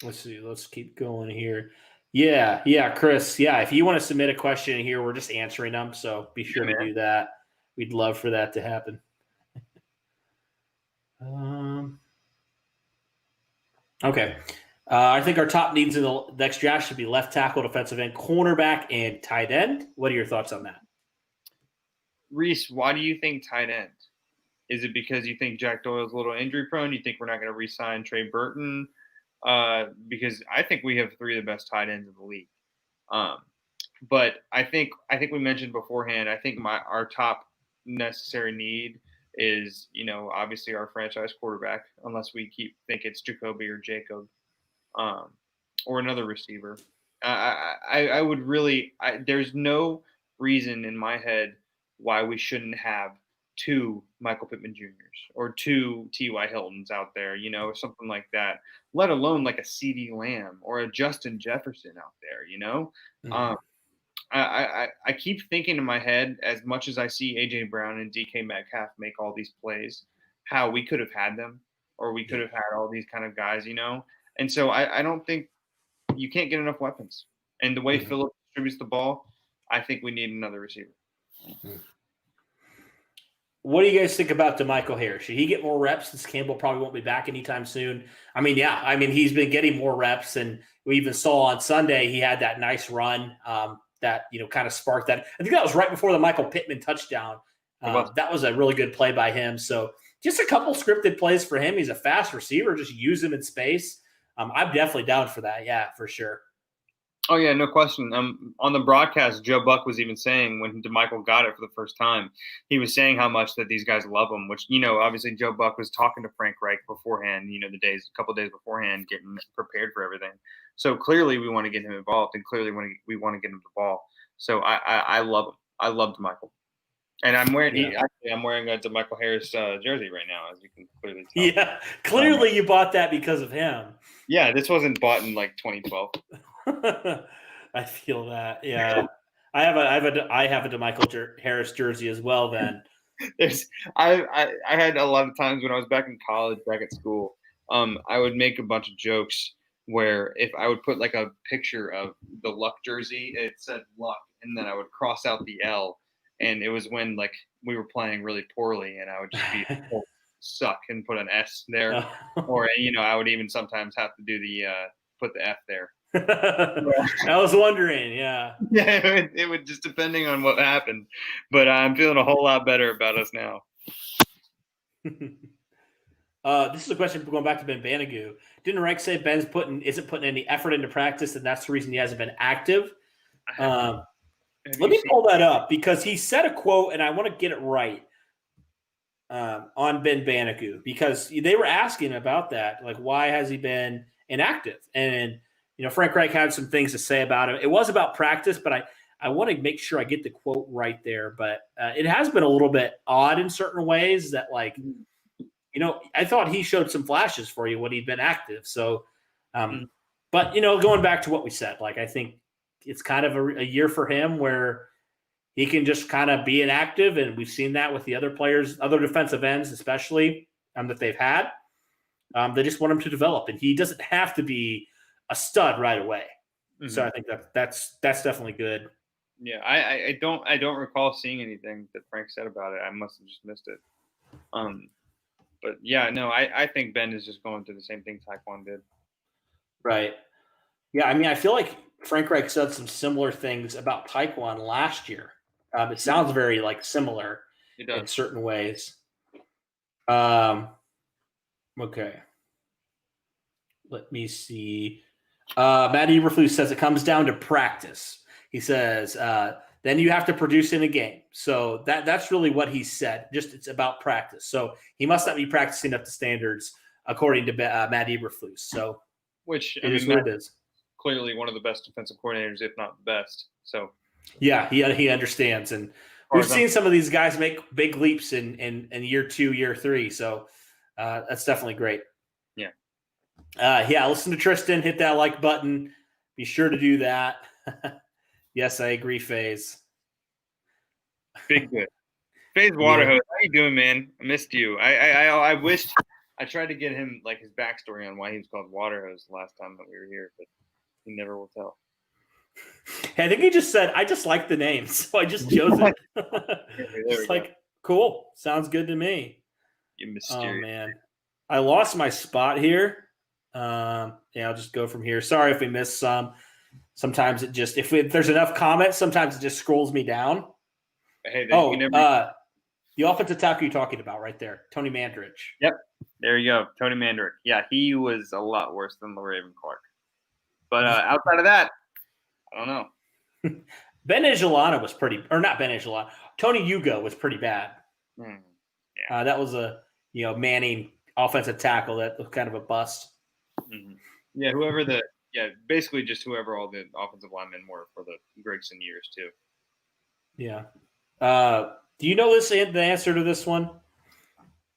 Let's see. Let's keep going here. Yeah, Chris. Yeah, if you want to submit a question here, we're just answering them. So be sure to do that. We'd love for that to happen. Okay. I think our top needs in the next draft should be left tackle, defensive end, cornerback, and tight end. What are your thoughts on that? Reese, why do you think tight end? Is it because you think Jack Doyle's a little injury prone? You think we're not going to re-sign Trey Burton? Because I think we have three of the best tight ends in the league. But I think we mentioned beforehand, I think our top necessary need is, obviously our franchise quarterback, unless we think it's Jacoby or Jacob, or another receiver. I would really there's no reason in my head why we shouldn't have two Michael Pittman Jr.'s or two T.Y. Hiltons out there, or something like that, let alone like a CeeDee Lamb or a Justin Jefferson out there, Mm-hmm. I keep thinking in my head, as much as I see A.J. Brown and DK Metcalf make all these plays, how we could have had them, or we could have had all these kind of guys, And so I don't think you can't get enough weapons. And the way Phillips distributes the ball, I think we need another receiver. Mm-hmm. What do you guys think about DeMichael Harris? Should he get more reps since Campbell probably won't be back anytime soon? He's been getting more reps, and we even saw on Sunday he had that nice run that kind of sparked that. I think that was right before the Michael Pittman touchdown. That was a really good play by him. So just a couple scripted plays for him. He's a fast receiver. Just use him in space. I'm definitely down for that. Yeah, for sure. Oh, yeah, no question. On the broadcast, Joe Buck was even saying when DeMichael got it for the first time, he was saying how much that these guys love him, which, obviously Joe Buck was talking to Frank Reich beforehand, a couple of days beforehand, getting prepared for everything. So clearly we want to get him involved, and clearly we want to get him the ball. So I love him. I love DeMichael. And I'm wearing a DeMichael Harris jersey right now, as you can clearly tell. Yeah, clearly you bought that because of him. Yeah, this wasn't bought in like 2012. I feel that. Yeah, I have a DeMichael Harris jersey as well. Then I had a lot of times when I was back in college, back at school, I would make a bunch of jokes where if I would put like a picture of the Luck jersey, it said Luck, and then I would cross out the L, and it was when like we were playing really poorly, and I would just be suck and put an S there, or I would even sometimes have to do the put the F there. I was wondering, yeah. Yeah, it would just depending on what happened. But I'm feeling a whole lot better about us now. This is a question going back to Ben Banigou. Didn't Reich say Ben's isn't putting any effort into practice, and that's the reason he hasn't been active? Let me pull that up because he said a quote, and I want to get it right on Ben Banigou because they were asking about that, like why has he been inactive? And Frank Reich had some things to say about it. It was about practice, but I want to make sure I get the quote right there. But it has been a little bit odd in certain ways that, like, I thought he showed some flashes for you when he'd been active. So, but going back to what we said, like I think it's kind of a year for him where he can just kind of be inactive, and we've seen that with the other players, other defensive ends, especially that they've had. They just want him to develop, and he doesn't have to be a stud right away. Mm-hmm. So I think that's definitely good. Yeah, I don't recall seeing anything that Frank said about it. I must have just missed it. But yeah, no, I think Ben is just going through the same thing Taekwon did. Right. Yeah, I mean, I feel like Frank Reich said some similar things about Taekwon last year. It sounds very similar in certain ways. Okay. Let me see. Matt Eberflus says it comes down to practice. He says, then you have to produce in a game. So that's really what he said. Just it's about practice. So he must not be practicing up to standards, according to Matt Eberflus. So which it is what it is. Clearly one of the best defensive coordinators, if not the best. So yeah, he understands, and we've seen some of these guys make big leaps in year 2, year 3. So that's definitely great. Yeah. Listen to Tristan. Hit that like button. Be sure to do that. Yes, I agree, FaZe. Big good. FaZe Waterhose, how you doing, man? I missed you. I wished I tried to get him his backstory on why he was called Waterhose the last time that we were here, but he never will tell. Hey, I think he just said, I just like the name, so I just chose it. It's cool. Sounds good to me. You mysterious. Oh, man. I lost my spot here. I'll just go from here. Sorry if we missed some. Sometimes it just, if there's enough comments, sometimes it just scrolls me down. Hey, the offensive tackle you're talking about right there, Tony Mandrich. Yep. There you go. Tony Mandrich. Yeah, he was a lot worse than LaRaven Clark. But outside of that, I don't know. Ben Angelano was not Ben Angelano. Tony Hugo was pretty bad. Yeah. That was a Manning offensive tackle that was kind of a bust. Mm-hmm. Yeah, basically just whoever all the offensive linemen were for the Gregson years too. Yeah. Do you know the answer to this one?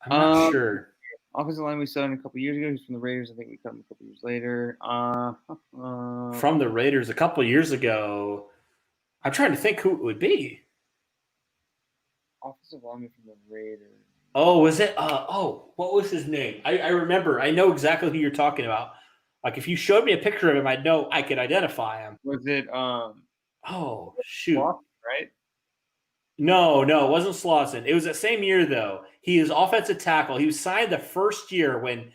I'm not sure. Offensive line we signed a couple years ago. He's from the Raiders. I think we cut him a couple years later. From the Raiders a couple years ago. I'm trying to think who it would be. Offensive lineman from the Raiders. Oh, was it? What was his name? I remember. I know exactly who you're talking about. If you showed me a picture of him, I'd know I could identify him. Was it? Oh, shoot. Slauson, right? No, it wasn't Slauson. It was that same year, though. He was offensive tackle. He was signed the first year when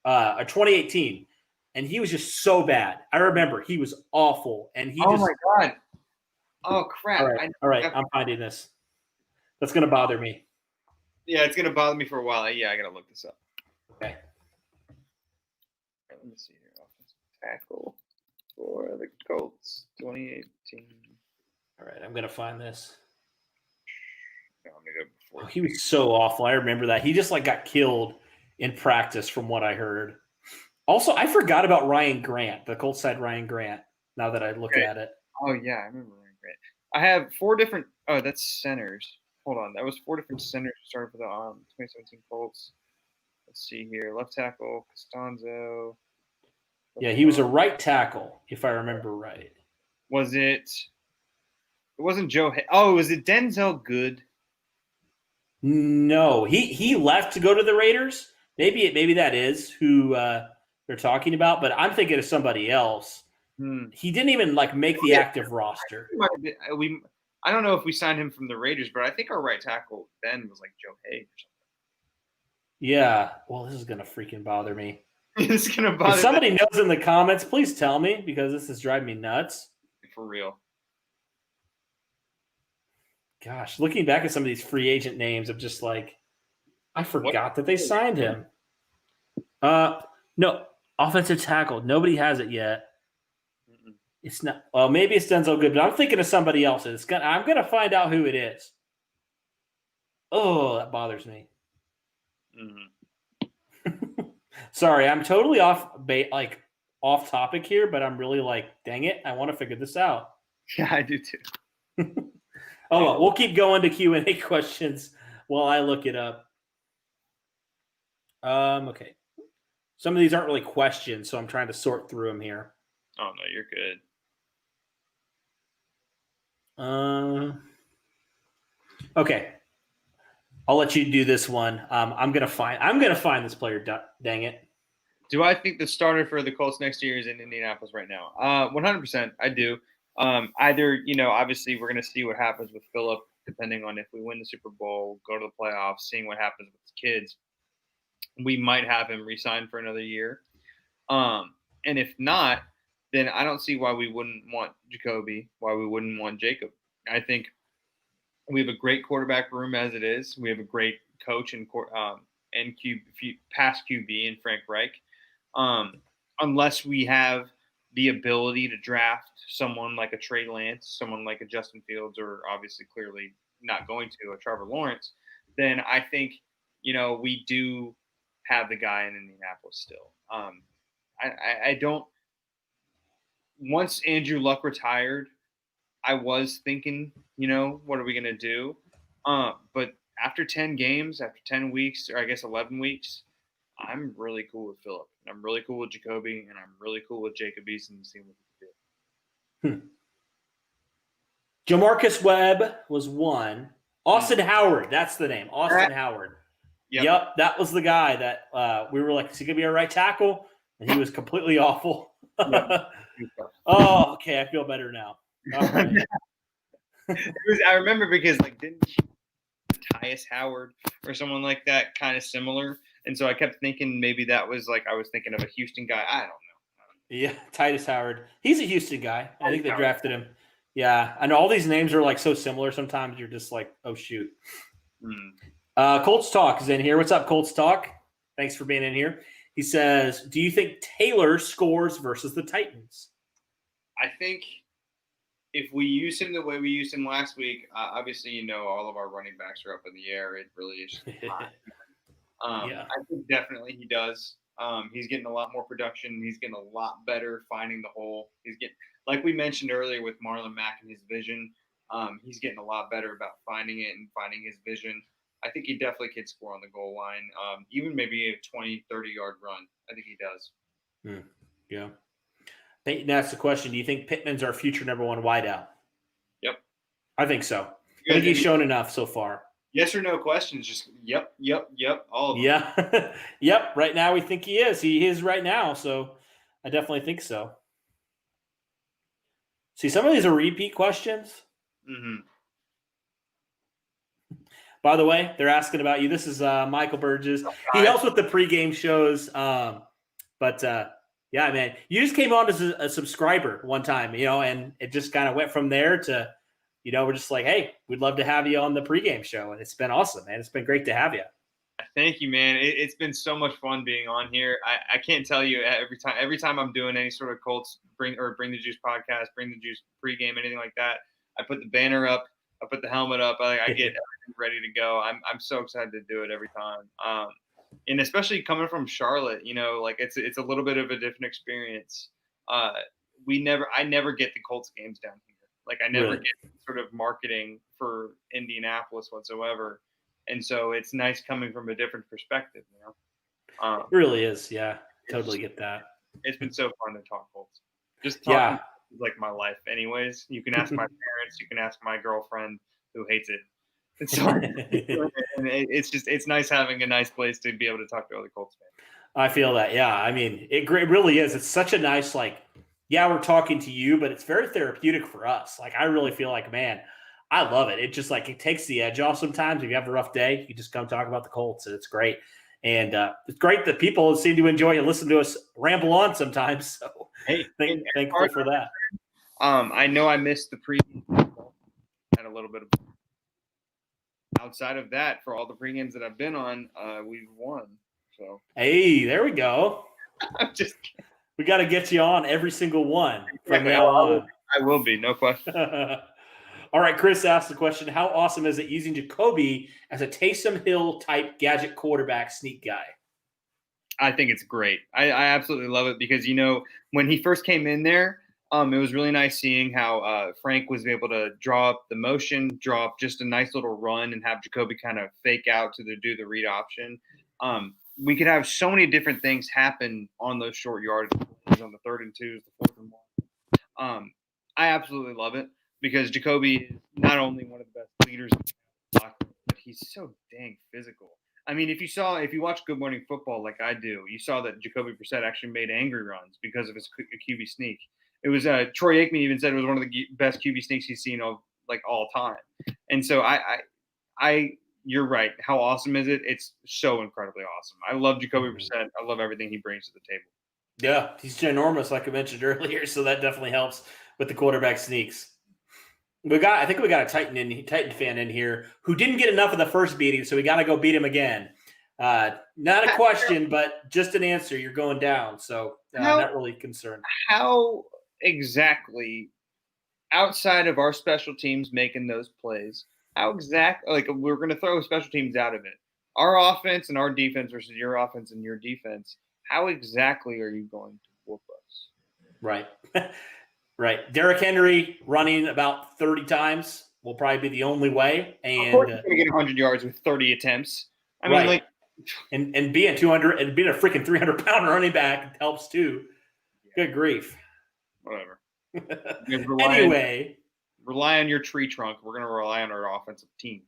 2018, and he was just so bad. I remember he was awful, and he. My God! Oh crap! All right. I'm finding this. That's gonna bother me. Yeah, it's gonna bother me for a while. Yeah, I gotta look this up. Okay. Let me see here. Offensive tackle for the Colts, 2018. All right, I'm gonna find this. Go he was so awful. I remember that. He just got killed in practice from what I heard. Also, I forgot about Ryan Grant, the Colts side Ryan Grant, now that I look at it. Oh, yeah, I remember Ryan Grant. I have 4 different – oh, that's centers. Hold on. That was 4 different centers started for the 2017 Colts. Let's see here. Left tackle, Costanzo. Yeah, he was a right tackle, if I remember right. Was it – it wasn't Joe – oh, was it Denzel Good? No, he left to go to the Raiders. Maybe that is who they're talking about, but I'm thinking of somebody else. He didn't even make the active roster. I don't know if we signed him from the Raiders, but I think our right tackle then was Joe Haig or something. Yeah, well, this is gonna freaking bother me. It's gonna bother. If somebody knows in the comments, please tell me, because this is driving me nuts. For real. Gosh, looking back at some of these free agent names, I'm just like, I forgot that they signed him. No, offensive tackle. Nobody has it yet. Mm-mm. It's not. Well, maybe it's Denzel Good, but I'm thinking of somebody else. I'm gonna find out who it is. Oh, that bothers me. Mm-hmm. Sorry, I'm totally off topic here, but I'm really like, dang it, I want to figure this out. Yeah, I do too. Oh, well, we'll keep going to Q&A questions while I look it up. Okay. Some of these aren't really questions, so I'm trying to sort through them here. Oh no, you're good. Okay. I'll let you do this one. I'm gonna find this player. Dang it. Do I think the starter for the Colts next year is in Indianapolis right now? 100%, I do. Either, obviously we're going to see what happens with Phillip, depending on if we win the Super Bowl, go to the playoffs, seeing what happens with his kids. We might have him re-sign for another year. And if not, then I don't see why we wouldn't want Jacoby, why we wouldn't want Jacob. I think we have a great quarterback room as it is. We have a great coach and past QB in Frank Reich. Unless we have the ability to draft someone like a Trey Lance, someone like a Justin Fields, or obviously clearly not going to a Trevor Lawrence, then I think, we do have the guy in Indianapolis still. I don't – once Andrew Luck retired, I was thinking, what are we going to do? But after 10 games, after 10 weeks, or I guess 11 weeks, I'm really cool with Phillip. I'm really cool with Jacoby, and I'm really cool with Jacob Eason, seeing what he can do. Jamarcus Webb was one. Austin Howard, that's the name. Austin Howard. Yep, that was the guy that we were like, is he going to be a right tackle? And he was completely awful. Oh, okay, I feel better now. All right. I remember because, didn't Tyus Howard or someone like that kind of similar? And so I kept thinking maybe that was I was thinking of a Houston guy. I don't know. Yeah, Titus Howard. He's a Houston guy. I think they drafted him. Yeah, I know all these names are so similar. Sometimes you're just like, oh shoot. Colts Talk is in here. What's up, Colts Talk? Thanks for being in here. He says, do you think Taylor scores versus the Titans? I think if we use him the way we used him last week, obviously, all of our running backs are up in the air. It really is. I think definitely he does. He's getting a lot more production. He's getting a lot better finding the hole. He's getting, like we mentioned earlier with Marlon Mack and his vision, he's getting a lot better about finding it and finding his vision. I think he definitely can score on the goal line, even maybe a 20, 30-yard run. I think he does. Yeah. Peyton asked the question, do you think Pittman's our future number one wideout? Yep. I think so. I think he's shown enough so far. Yes or no questions. Just yep, all of them. Yeah. Yep. Right now we think he is. He is right now. So I definitely think so. See, some of these are repeat questions. Mm-hmm. By the way, they're asking about you. This is Michael Burgess. He helps with the pregame shows. Yeah, man, you just came on as a subscriber one time, and it just kind of went from there to, we're just like, hey, we'd love to have you on the pregame show. And it's been awesome, man. It's been great to have you. Thank you, man. It's been so much fun being on here. I can't tell you every time I'm doing any sort of Colts Bring the Juice podcast, Bring the Juice pregame, anything like that, I put the banner up, I put the helmet up, I get everything ready to go. I'm so excited to do it every time. And especially coming from Charlotte, it's a little bit of a different experience. I never get the Colts games down here. I never get sort of marketing for Indianapolis whatsoever. And so it's nice coming from a different perspective, It really is. Yeah, totally get that. It's been so fun to talk Colts. Just talking is like my life anyways. You can ask my parents, you can ask my girlfriend who hates it. And so it's nice having a nice place to be able to talk to other Colts fans. I feel that. Yeah. I mean, it really is. It's such a nice, we're talking to you, but it's very therapeutic for us. I really feel like, man, I love it. It just it takes the edge off sometimes. If you have a rough day, you just come talk about the Colts, and it's great. And it's great that people seem to enjoy and listen to us ramble on sometimes. So thankful for that. I know I missed the pregame. Had a little bit of outside of that for all the pregames that I've been on, we've won. So hey, there we go. I'm just kidding. We got to get you on every single one from now on. I will be, no question. All right, Chris asked the question, how awesome is it using Jacoby as a Taysom Hill type gadget quarterback sneak guy? I think it's great. I absolutely love it because, when he first came in there, it was really nice seeing how Frank was able to draw up the motion, draw up just a nice little run, and have Jacoby kind of fake out to do the read option. We could have so many different things happen on those short yards, on the 3rd and 2s, the 4th and 1. I absolutely love it because Jacoby is not only one of the best leaders in the locker room, but he's so dang physical. I mean, if you watch Good Morning Football like I do, you saw that Jacoby Brissett actually made angry runs because of his QB sneak. It was Troy Aikman even said it was one of the best QB sneaks he's seen of all time. And so you're right. How awesome is it? It's so incredibly awesome. I love Jacoby Brissett. I love everything he brings to the table. Yeah, he's ginormous, like I mentioned earlier, so that definitely helps with the quarterback sneaks. I think we got a Titan fan in here who didn't get enough of the first beating, so we got to go beat him again. Not a question, but just an answer. You're going down, so not really concerned. How exactly, outside of our special teams making those plays, we're going to throw special teams out of it. Our offense and our defense versus your offense and your defense. How exactly are you going to whoop us? Right. Right. Derrick Henry running about 30 times will probably be the only way. And of course he's going to get 100 yards with 30 attempts. I mean, and being 200 and being a freaking 300-pound running back helps too. Good grief. Whatever. Anyway. Rely on your tree trunk. We're going to rely on our offensive team.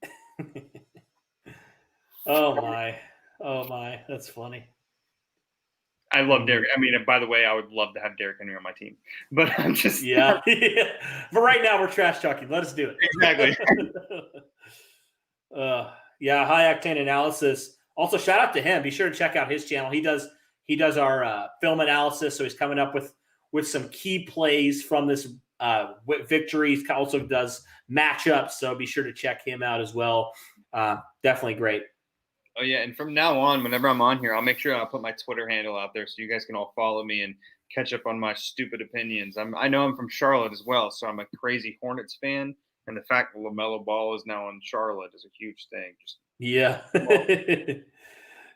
Oh my. That's funny. I love Derrick. I mean, and by the way, I would love to have Derrick Henry on my team, but I'm just yeah. But right now we're trash talking. Let us do it. Exactly. High octane analysis. Also, shout out to him. Be sure to check out his channel. He does our film analysis. So he's coming up with some key plays from this victory. He also does matchups. So be sure to check him out as well. Definitely great. Oh, yeah, and from now on, whenever I'm on here, I'll make sure I'll put my Twitter handle out there so you guys can all follow me and catch up on my stupid opinions. I know I'm from Charlotte as well, so I'm a crazy Hornets fan, and the fact that LaMelo Ball is now in Charlotte is a huge thing. Yeah.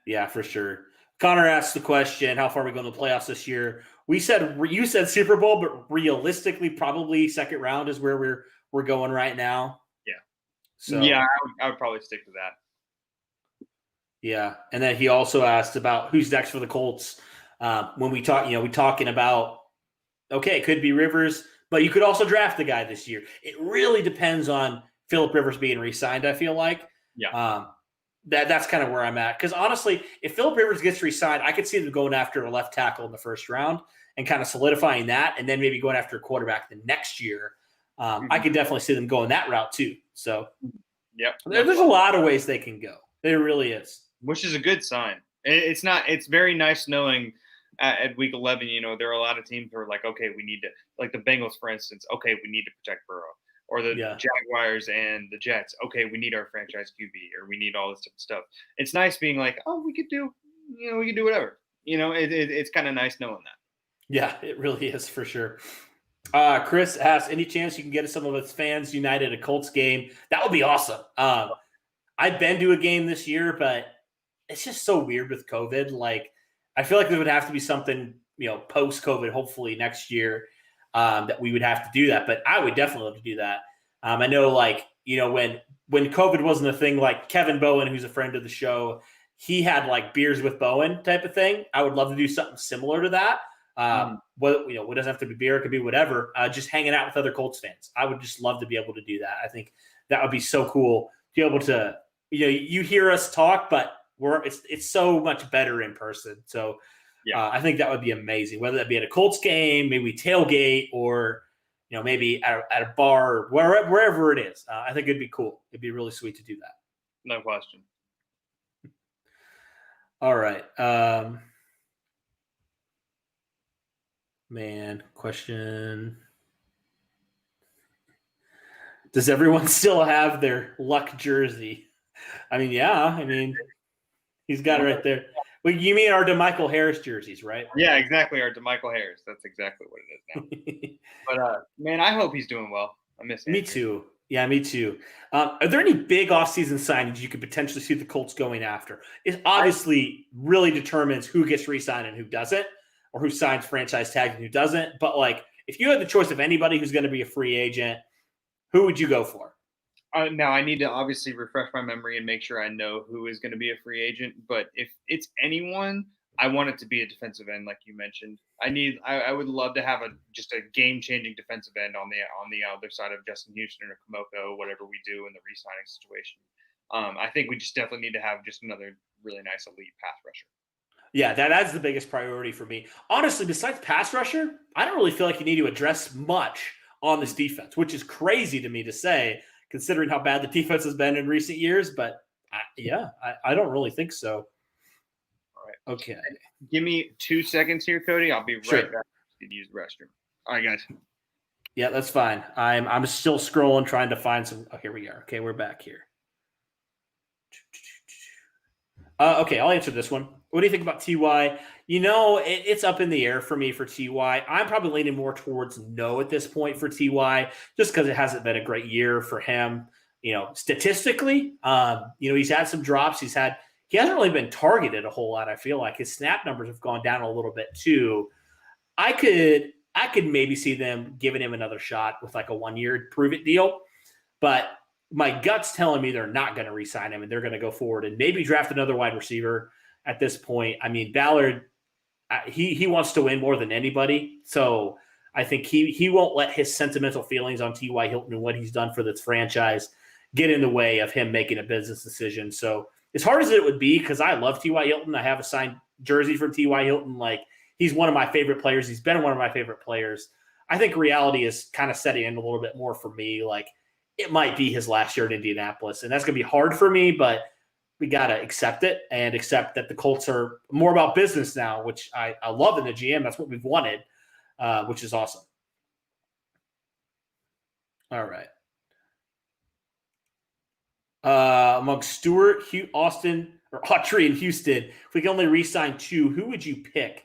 Yeah, for sure. Connor asked the question, how far are we going to the playoffs this year? You said Super Bowl, but realistically, probably second round is where we're going right now. Yeah. So yeah, I would probably stick to that. Yeah, and then he also asked about who's next for the Colts. When we talking about, okay, it could be Rivers, but you could also draft the guy this year. It really depends on Phillip Rivers being re-signed, I feel like. Yeah. That's kind of where I'm at. Because honestly, if Phillip Rivers gets re-signed, I could see them going after a left tackle in the first round and kind of solidifying that, and then maybe going after a quarterback the next year. I could definitely see them going that route too. So yep. There's a lot of ways they can go. There really is. Which is a good sign. It's very nice knowing at week 11, there are a lot of teams who are like, okay, we need to, like the Bengals, for instance, okay, we need to protect Burrow. Or the Jaguars and the Jets, okay, we need our franchise QB, or we need all this different stuff. It's nice being like, oh, we could do whatever. It's kind of nice knowing that. Yeah, it really is for sure. Chris asks, any chance you can get some of its fans united at a Colts game? That would be awesome. I've been to a game this year, but it's just so weird with COVID. Like, I feel like there would have to be something, post-COVID, hopefully next year, that we would have to do that. But I would definitely love to do that. I know, when COVID wasn't a thing, like Kevin Bowen, who's a friend of the show, he had like beers with Bowen type of thing. I would love to do something similar to that. It doesn't have to be beer, it could be whatever. Just hanging out with other Colts fans. I would just love to be able to do that. I think that would be so cool to be able to, you hear us talk, but it's so much better in person. So I think that would be amazing, whether that be at a Colts game, maybe tailgate, or maybe at a bar, or wherever it is. I think it'd be cool. It'd be really sweet to do that. No question. All right. Question. Does everyone still have their luck jersey? I mean, yeah. I mean, he's got it right there. Well, you mean our DeMichael Harris jerseys, right? Yeah, exactly. Our DeMichael Harris. That's exactly what it is now. But man, I hope he's doing well. I miss him. Me too. Yeah, me too. Are there any big offseason signings you could potentially see the Colts going after? It obviously really determines who gets re-signed and who doesn't, or who signs franchise tags and who doesn't. But like, if you had the choice of anybody who's going to be a free agent, who would you go for? Now I need to obviously refresh my memory and make sure I know who is going to be a free agent. But if it's anyone, I want it to be a defensive end, like you mentioned. I would love to have just a game-changing defensive end on the other side of Justin Houston or Kamoko, whatever we do in the re-signing situation. I think we just definitely need to have just another really nice elite pass rusher. Yeah, that's the biggest priority for me. Honestly, besides pass rusher, I don't really feel like you need to address much on this defense, which is crazy to me to say, considering how bad the defense has been in recent years. But I don't really think so. All right. Okay. Give me 2 seconds here, Cody. I'll be right back to use the restroom. All right, guys. Yeah, that's fine. I'm still scrolling, trying to find some. Oh, here we are. Okay, we're back here. Okay, I'll answer this one. What do you think about Ty? It's up in the air for me for Ty. I'm probably leaning more towards no at this point for Ty, just because it hasn't been a great year for him. Statistically, he's had some drops. He hasn't really been targeted a whole lot. I feel like his snap numbers have gone down a little bit too. I could maybe see them giving him another shot with like a 1-year prove it deal, but my gut's telling me they're not going to re-sign him and they're going to go forward and maybe draft another wide receiver at this point. I mean, Ballard, he wants to win more than anybody. So I think he won't let his sentimental feelings on T.Y. Hilton and what he's done for this franchise get in the way of him making a business decision. So as hard as it would be, because I love T.Y. Hilton, I have a signed jersey from T.Y. Hilton. Like, he's one of my favorite players. He's been one of my favorite players. I think reality is kind of setting in a little bit more for me. Like, it might be his last year in Indianapolis, and that's going to be hard for me, but we got to accept it and accept that the Colts are more about business now, which I love in the GM. That's what we've wanted, which is awesome. All right. Among Stewart, Austin, or Autry and Houston, if we can only re-sign 2, who would you pick?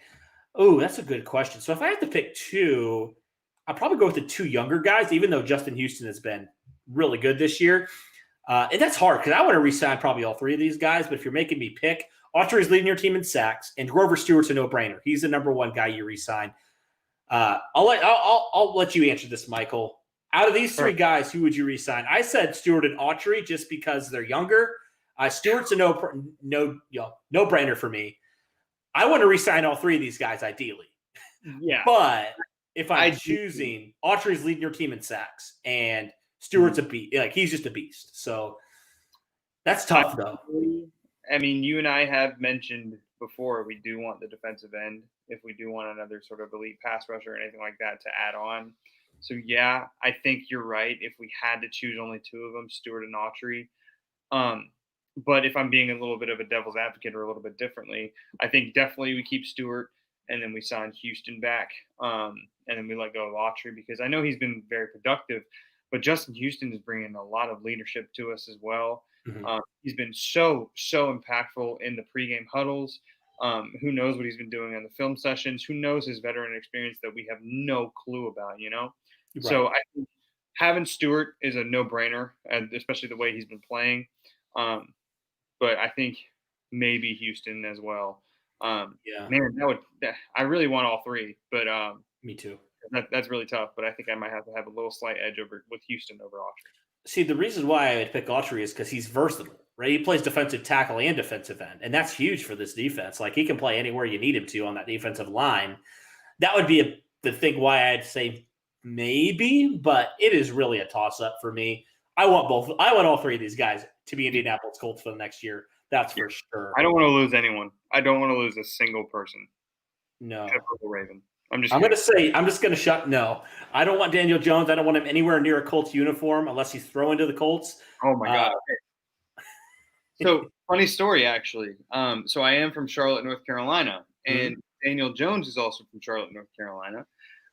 Oh, that's a good question. So if I have to pick 2, I'll probably go with the 2 younger guys, even though Justin Houston has been really good this year. And that's hard because I want to re-sign probably all 3 of these guys. But if you're making me pick, Autry is leading your team in sacks, and Grover Stewart's a no-brainer. He's the number 1 guy you re-sign. I'll let you answer this, Michael. Out of these 3 guys, who would you re-sign? I said Stewart and Autry just because they're younger. Stewart's a no-brainer for me. I want to re-sign all 3 of these guys ideally. Yeah. But if I'm choosing, Autry's leading your team in sacks, and Stewart's a beast. Like, he's just a beast. So that's tough, though. I mean, you and I have mentioned before we do want the defensive end if we do want another sort of elite pass rusher or anything like that to add on. So, yeah, I think you're right. If we had to choose only 2 of them, Stewart and Autry. But if I'm being a little bit of a devil's advocate or a little bit differently, I think definitely we keep Stewart and then we sign Houston back. And then we let go of Autry because I know he's been very productive, but Justin Houston is bringing a lot of leadership to us as well. Mm-hmm. He's been so impactful in the pregame huddles. Who knows what he's been doing on the film sessions? Who knows his veteran experience that we have no clue about, Right. So I think having Stewart is a no-brainer, and especially the way he's been playing. But I think maybe Houston as well. Man, I really want all 3, but me too. That's really tough. But I think I might have to have a little slight edge with Houston over Autry. See, the reason why I would pick Autry is because he's versatile, right? He plays defensive tackle and defensive end, and that's huge for this defense. Like, he can play anywhere you need him to on that defensive line. That would be the thing why I'd say maybe, but it is really a toss-up for me. I want both. I want all 3 of these guys to be Indianapolis Colts for the next year. That's for sure. I don't want to lose anyone. I don't want to lose a single person. No. Except for the Raven. I'm just going to shut no. I don't want Daniel Jones. I don't want him anywhere near a Colts uniform unless he's throwing to the Colts. Oh my God. So funny story, actually. So I am from Charlotte, North Carolina, and Daniel Jones is also from Charlotte, North Carolina.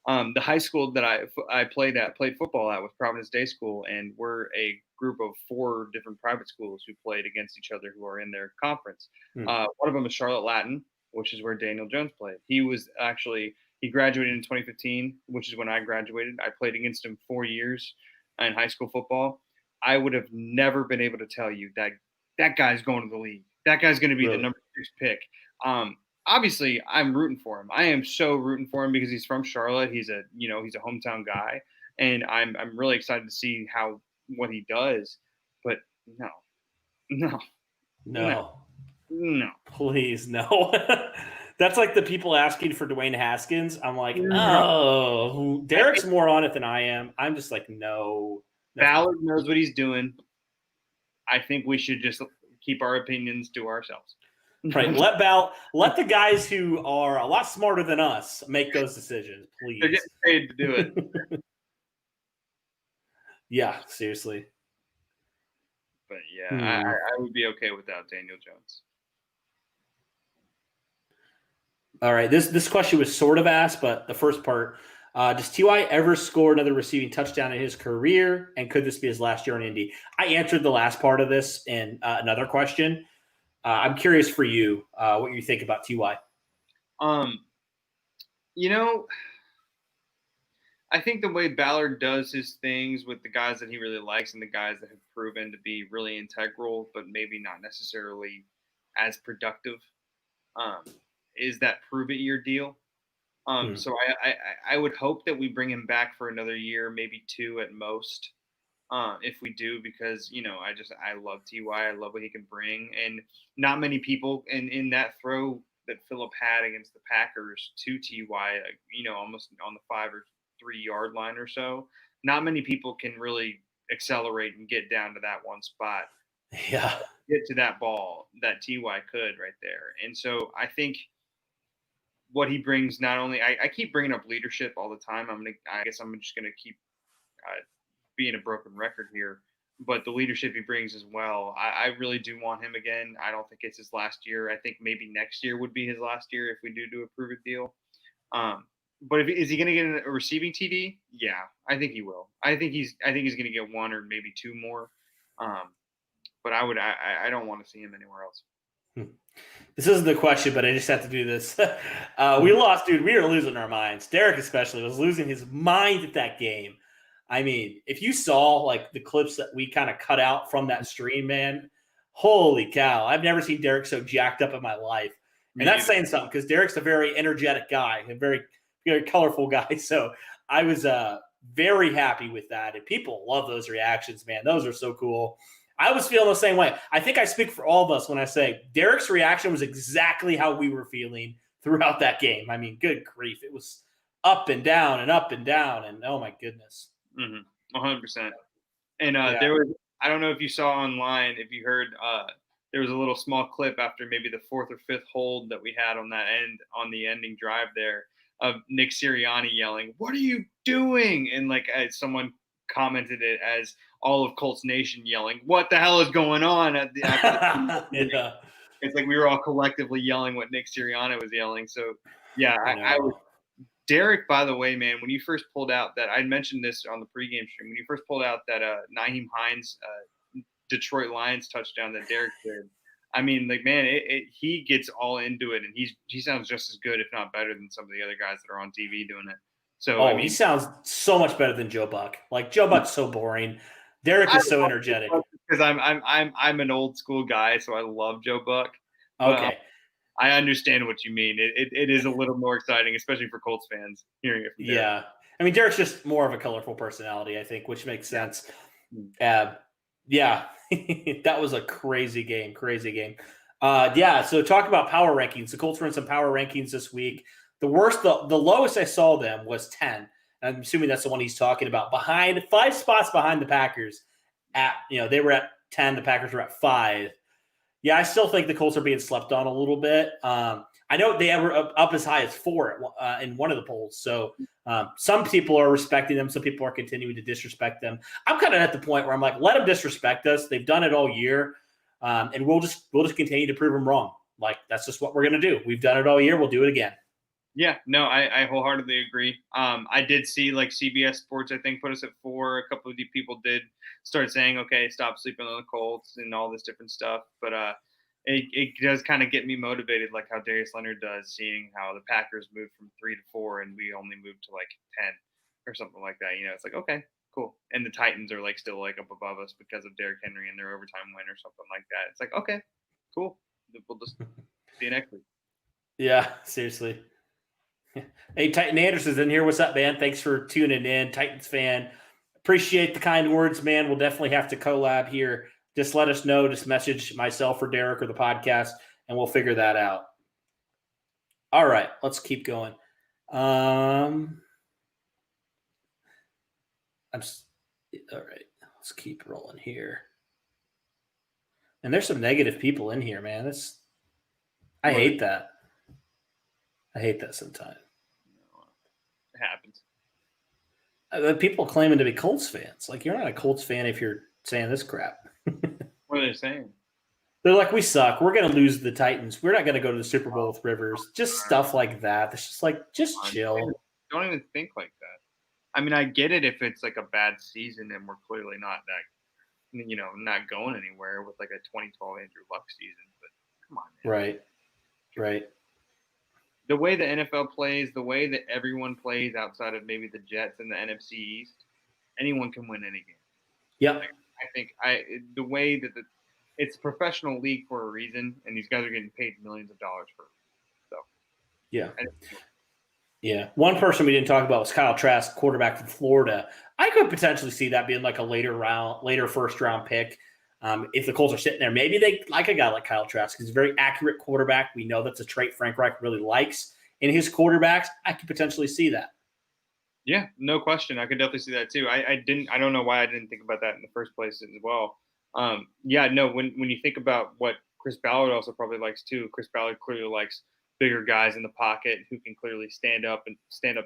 The high school that I played football at was Providence Day School, and we're a group of 4 different private schools who played against each other who are in their conference. One of them is Charlotte Latin, which is where Daniel Jones played. He graduated in 2015, which is when I graduated. I played against him 4 years in high school football. I would have never been able to tell you that guy's going to the league. That guy's going to be the number 6 pick. Obviously, I'm rooting for him. I am so rooting for him because he's from Charlotte. He's a hometown guy, and I'm really excited to see what he does. But no, please no. That's like the people asking for Dwayne Haskins. I'm like, oh, Derek's more on it than I am. I'm just like, no. Ballard knows what he's doing. I think we should just keep our opinions to ourselves. Right. Let the guys who are a lot smarter than us make those decisions, please. They're getting paid to do it. Yeah, seriously. But yeah, I would be okay without Daniel Jones. All right. This question was sort of asked, but the first part, does T.Y. ever score another receiving touchdown in his career? And could this be his last year in Indy? I answered the last part of this in another question. I'm curious for you, what you think about T.Y. I think the way Ballard does his things with the guys that he really likes and the guys that have proven to be really integral, but maybe not necessarily as productive, is that prove-it-year deal. So I would hope that we bring him back for another year, maybe 2 at most, if we do, because, I love T.Y. I love what he can bring. And not many people in that throw that Phillip had against the Packers to T.Y., almost on the 5 or 3 yard line or so, not many people can really accelerate and get down to that one spot. Yeah. Get to that ball that T.Y. could right there. And so I think what he brings, not only I keep bringing up leadership all the time. I guess I'm just gonna keep being a broken record here, but the leadership he brings as well. I really do want him again. I don't think it's his last year. I think maybe next year would be his last year if we do a prove it deal. But is he gonna get a receiving TD? Yeah, I think he will. I think he's gonna get 1 or maybe 2 more. But I don't want to see him anywhere else. This isn't the question, but I just have to do this. We lost, dude. We were losing our minds. Derek especially was losing his mind at that game. I mean, if you saw like the clips that we kind of cut out from that stream, man, holy cow. I've never seen Derek so jacked up in my life. And that's saying something because Derek's a very energetic guy, a very, very colorful guy. So I was very happy with that. And people love those reactions, man. Those are so cool. I was feeling the same way. I think I speak for all of us when I say Derek's reaction was exactly how we were feeling throughout that game. I mean, good grief. It was up and down and up and down. And oh my goodness. 100%. And there was, I don't know if you saw online, if you heard, there was a little small clip after maybe the 4th or 5th hold that we had on the ending drive there of Nick Sirianni yelling, "What are you doing?" And like someone commented it as all of Colts Nation yelling, "What the hell is going on?" At the Yeah. It's like we were all collectively yelling what Nick Sirianni was yelling. So yeah, I was. Derek, by the way, man, when you first pulled out that, I mentioned this on the pregame stream, when you first pulled out that Nyheim Hines Detroit Lions touchdown that Derek did, I mean, like, man, he gets all into it, and he sounds just as good, if not better, than some of the other guys that are on TV doing it. So I mean, he sounds so much better than Joe Buck. Like Joe Buck's so boring. Derek is so energetic. Because I'm an old school guy, so I love Joe Buck. Okay. I understand what you mean. It is a little more exciting, especially for Colts fans, hearing it from Derek. Yeah. I mean, Derek's just more of a colorful personality, I think, which makes sense. Yeah. That was a crazy game. So talk about power rankings. The Colts were in some power rankings this week. The lowest I saw them was 10. I'm assuming that's the one he's talking about. 5 spots behind the Packers. They were at 10. The Packers were at 5. Yeah, I still think the Colts are being slept on a little bit. I know they were up as high as 4 in one of the polls. So some people are respecting them. Some people are continuing to disrespect them. I'm kind of at the point where I'm like, let them disrespect us. They've done it all year. And we'll just continue to prove them wrong. Like, that's just what we're going to do. We've done it all year. We'll do it again. Yeah, no, I wholeheartedly agree. I did see like CBS Sports, I think, put us at 4. A couple of the people did start saying, okay, stop sleeping on the Colts and all this different stuff. But it does kind of get me motivated, like how Darius Leonard does, seeing how the Packers moved from 3 to 4 and we only moved to like 10 or something like that. You know, it's like, okay, cool. And the Titans are like still like up above us because of Derrick Henry and their overtime win or something like that. It's like, okay, cool. We'll just see you next week. Yeah, seriously. Hey, Titan Anderson's in here. What's up, man? Thanks for tuning in. Titans fan. Appreciate the kind words, man. We'll definitely have to collab here. Just let us know. Just message myself or Derek or the podcast, and we'll figure that out. All right, let's keep going. All right, let's keep rolling here. And there's some negative people in here, man. I hate that. I hate that sometimes. It happens. People claiming to be Colts fans. Like, you're not a Colts fan if you're saying this crap. What are they saying? They're like, we suck. We're going to lose to the Titans. We're not going to go to the Super Bowl with Rivers. Just stuff like that. It's just like, just chill. Don't even think like that. I mean, I get it if it's like a bad season and we're clearly not that, not going anywhere with like a 2012 Andrew Luck season. But come on, man. Right. The way the NFL plays, the way that everyone plays outside of maybe the Jets and the NFC East, anyone can win any game. Yep. I think the way that it's a professional league for a reason, and these guys are getting paid millions of dollars for it. So yeah. Yeah. One person we didn't talk about was Kyle Trask, quarterback from Florida. I could potentially see that being like a later first round pick. If the Colts are sitting there, maybe they like a guy like Kyle Trask. He's a very accurate quarterback. We know that's a trait Frank Reich really likes in his quarterbacks. I could potentially see that. Yeah, no question. I could definitely see that too. I don't know why I didn't think about that in the first place as well. When you think about what Chris Ballard also probably likes too, Chris Ballard clearly likes bigger guys in the pocket who can clearly stand up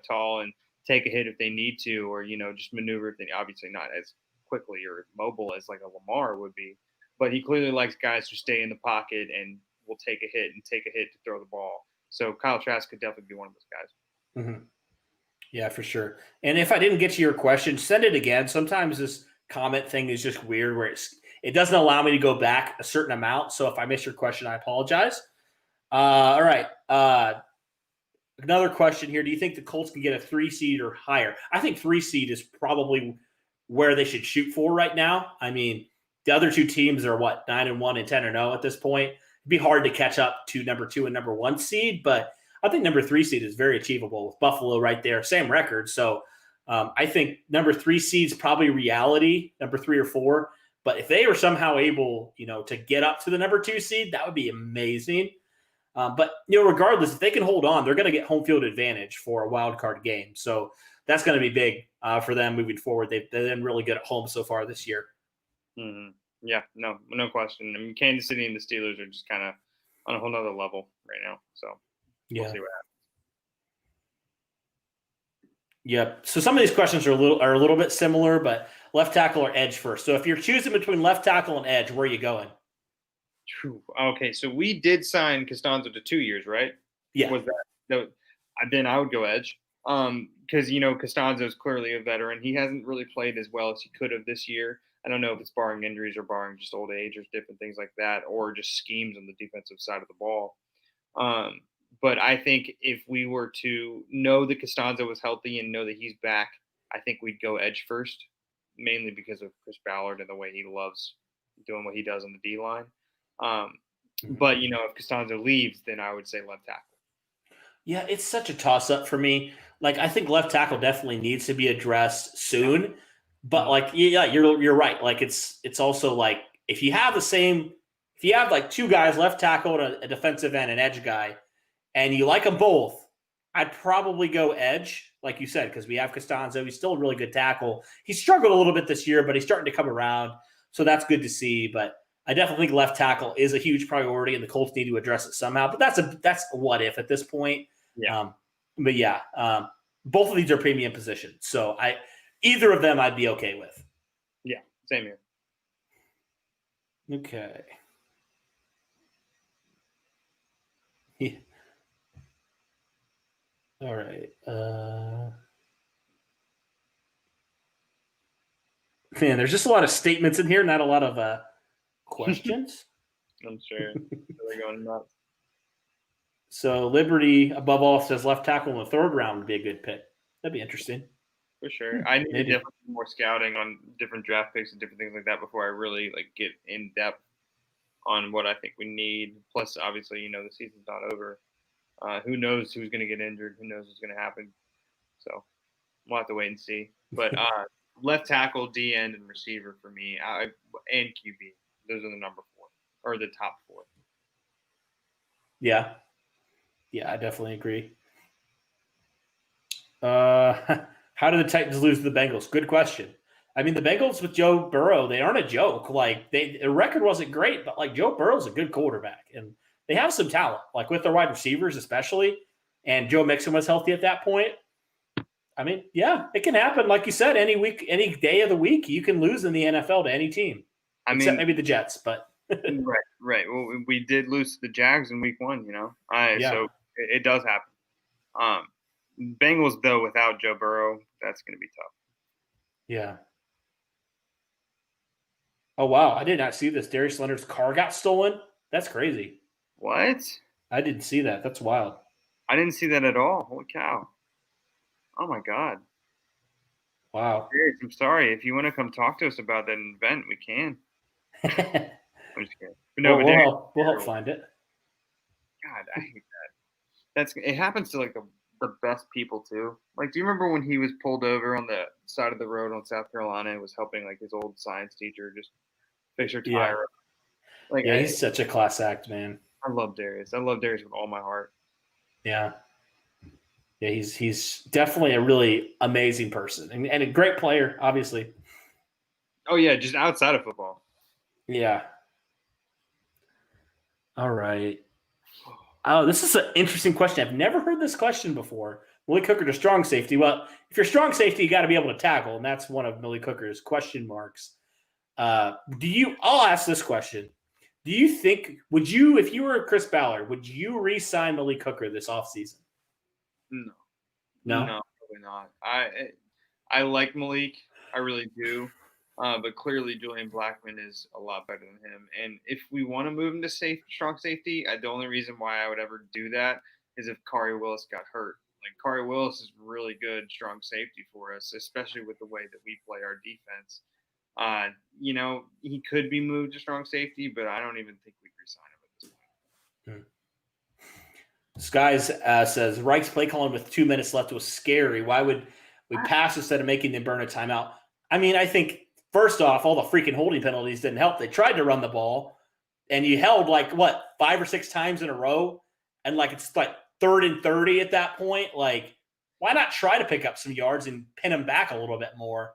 tall and take a hit if they need to, or, just maneuver if they, obviously not as quickly or mobile as like a Lamar would be, but he clearly likes guys who stay in the pocket and will take a hit to throw the ball. So Kyle Trask could definitely be one of those guys. Mm-hmm. Yeah, for sure. And if I didn't get to your question, send it again. Sometimes this comment thing is just weird where it doesn't allow me to go back a certain amount. So if I missed your question, I apologize. All right. Another question here. Do you think the Colts can get a 3 seed or higher? I think 3 seed is probably where they should shoot for right now. I mean, the other two teams are 9-1 and 10-0 at this point. It'd be hard to catch up to number 2 and number 1 seed, but I think number 3 seed is very achievable with Buffalo right there, same record. So I think number 3 seed's probably reality, number 3 or 4. But if they were somehow able, to get up to the number 2 seed, that would be amazing. But regardless, if they can hold on, they're going to get home field advantage for a wild card game. So that's going to be big for them moving forward. They've been really good at home so far this year. Mm-hmm. Yeah, no question. I mean, Kansas City and the Steelers are just kind of on a whole nother level right now. So we'll see what happens. Yep. So some of these questions are a little bit similar, but left tackle or edge first. So if you're choosing between left tackle and edge, where are you going? Okay, so we did sign Costanzo to 2 years, right? Yeah. Was that then I would go edge. Because Costanzo is clearly a veteran. He hasn't really played as well as he could have this year. I don't know if it's barring injuries or barring just old age or different things like that, or just schemes on the defensive side of the ball. But I think if we were to know that Costanzo was healthy and know that he's back, I think we'd go edge first, mainly because of Chris Ballard and the way he loves doing what he does on the D line. But if Costanzo leaves, then I would say left tackle. Yeah, it's such a toss-up for me. Like, I think left tackle definitely needs to be addressed soon. But you're right. Like, it's also like if you have like 2 guys, left tackle and a defensive end, an edge guy, and you like them both, I'd probably go edge, like you said, because we have Costanzo. He's still a really good tackle. He struggled a little bit this year, but he's starting to come around. So that's good to see. But I definitely think left tackle is a huge priority, and the Colts need to address it somehow. But that's a what if at this point. Yeah. Both of these are premium positions. So either of them I'd be okay with. Yeah, same here. Okay. Yeah. All right. Man, there's just a lot of statements in here, not a lot of questions. I'm sure they're going nuts. So Liberty, above all, says left tackle in the third round would be a good pick. That'd be interesting. For sure. I need to Maybe. definitely do more scouting on different draft picks and different things like that before I really get in depth on what I think we need. Plus, obviously, the season's not over. Who knows who's going to get injured? Who knows what's going to happen? So we'll have to wait and see. But left tackle, D end, and receiver for me, and QB. Those are the number 4 or the top 4. Yeah, I definitely agree. How did the Titans lose to the Bengals? Good question. I mean, the Bengals with Joe Burrow, they aren't a joke. Like, their record wasn't great, but like Joe Burrow's a good quarterback, and they have some talent, like with their wide receivers especially. And Joe Mixon was healthy at that point. I mean, yeah, it can happen. Like you said, any week, any day of the week, you can lose in the NFL to any team, except maybe the Jets. But right. Well, we did lose to the Jags in week 1. So it does happen. Bengals though, without Joe Burrow, that's going to be tough. Yeah. Oh wow, I did not see this. Darius Leonard's car got stolen. That's crazy. What? I didn't see that. That's wild. I didn't see that at all. Holy cow. Oh, my God. Wow. I'm sorry. If you want to come talk to us about that event, we can. I'm just kidding. But no, we'll help find it. God, I hate that. It happens to, the best people, too. Like, do you remember when he was pulled over on the side of the road on South Carolina and was helping, his old science teacher just fix her tire? Yeah. He's such a class act, man. I love Darius. I love Darius with all my heart. Yeah. Yeah, he's definitely a really amazing person and a great player, obviously. Oh, yeah, just outside of football. Yeah. All right. Oh, this is an interesting question. I've never heard this question before. Malik Hooker to strong safety. Well, if you're strong safety, you got to be able to tackle, and that's one of Malik Hooker's question marks. I'll ask this question. Do you think, if you were Chris Ballard, would you re-sign Malik Hooker this offseason? No, probably not. I like Malik, I really do, but clearly Julian Blackmon is a lot better than him. And if we want to move him to strong safety, the only reason why I would ever do that is if Kari Willis got hurt. Like Kari Willis is really good strong safety for us, especially with the way that we play our defense. He could be moved to strong safety, but I don't even think we'd resign him at this point. Skies says Reich's play calling with 2 minutes left was scary. Why would we pass instead of making them burn a timeout? I mean, I think first off, all the freaking holding penalties didn't help. They tried to run the ball, and you held 5 or 6 times in a row, and it's 3rd and 30 at that point. Like, why not try to pick up some yards and pin them back a little bit more?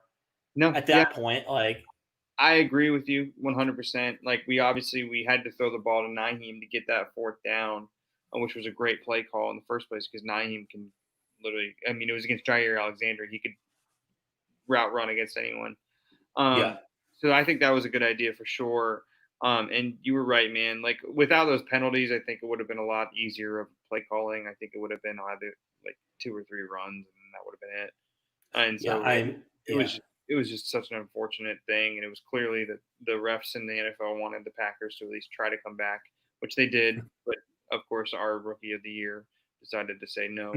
No, at that point, I agree with you 100%. We had to throw the ball to Nyheim to get that 4th down, which was a great play call in the first place because Nyheim can literally. I mean, it was against Jair Alexander. He could route run against anyone. So I think that was a good idea for sure. And you were right, man. Without those penalties, I think it would have been a lot easier of play calling. I think it would have been either 2 or 3 runs, and that would have been it. And so it was just such an unfortunate thing, and it was clearly that the refs in the NFL wanted the Packers to at least try to come back, which they did. But of course, our rookie of the year decided to say no.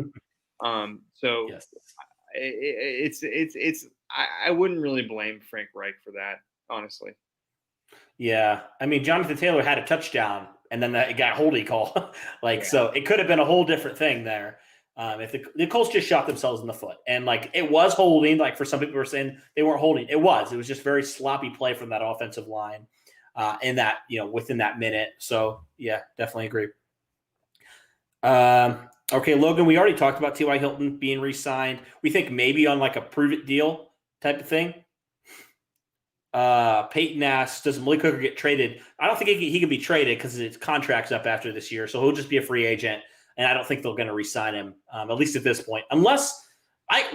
So yes. I wouldn't really blame Frank Reich for that, honestly. Yeah, I mean, Jonathan Taylor had a touchdown, and then it got a holding call. So it could have been a whole different thing there. If the Colts just shot themselves in the foot, and it was holding, for some people were saying they weren't holding. It was just very sloppy play from that offensive line in that, within that minute. So yeah, definitely agree. Okay, Logan, we already talked about T.Y. Hilton being re-signed. We think maybe on a prove it deal type of thing. Peyton asks, does Malik Hooker get traded? I don't think he can be traded because his contract's up after this year, so he'll just be a free agent. And I don't think they're going to re-sign him, at least at this point. Unless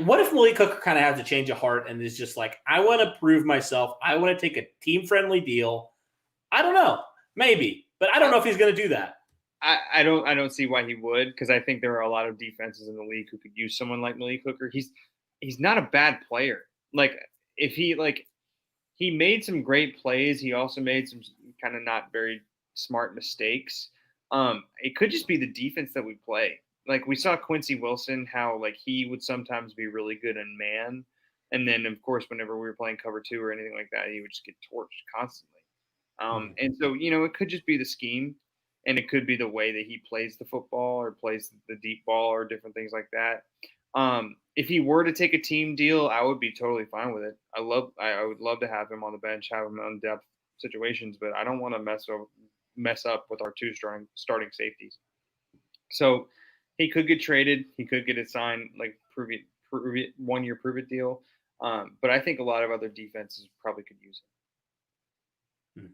what if Malik Hooker kind of has a change of heart and is just I want to prove myself. I want to take a team-friendly deal. I don't know. Maybe. But I don't know if he's going to do that. I don't see why he would, because I think there are a lot of defenses in the league who could use someone like Malik Hooker. He's not a bad player. Like if he made some great plays, he also made some kind of not very smart mistakes. It could just be the defense that we play. Like we saw Quincy Wilson, how like he would sometimes be really good in man, and then of course whenever we were playing cover 2 or anything like that, he would just get torched constantly. And so it could just be the scheme. And it could be the way that he plays the football or plays the deep ball or different things like that. If he were to take a team deal, I would be totally fine with it. I would love to have him on the bench, have him on depth situations, but I don't want to mess up with our 2 starting safeties. So he could get traded. He could get assigned like prove it 1 year prove it deal. But I think a lot of other defenses probably could use him.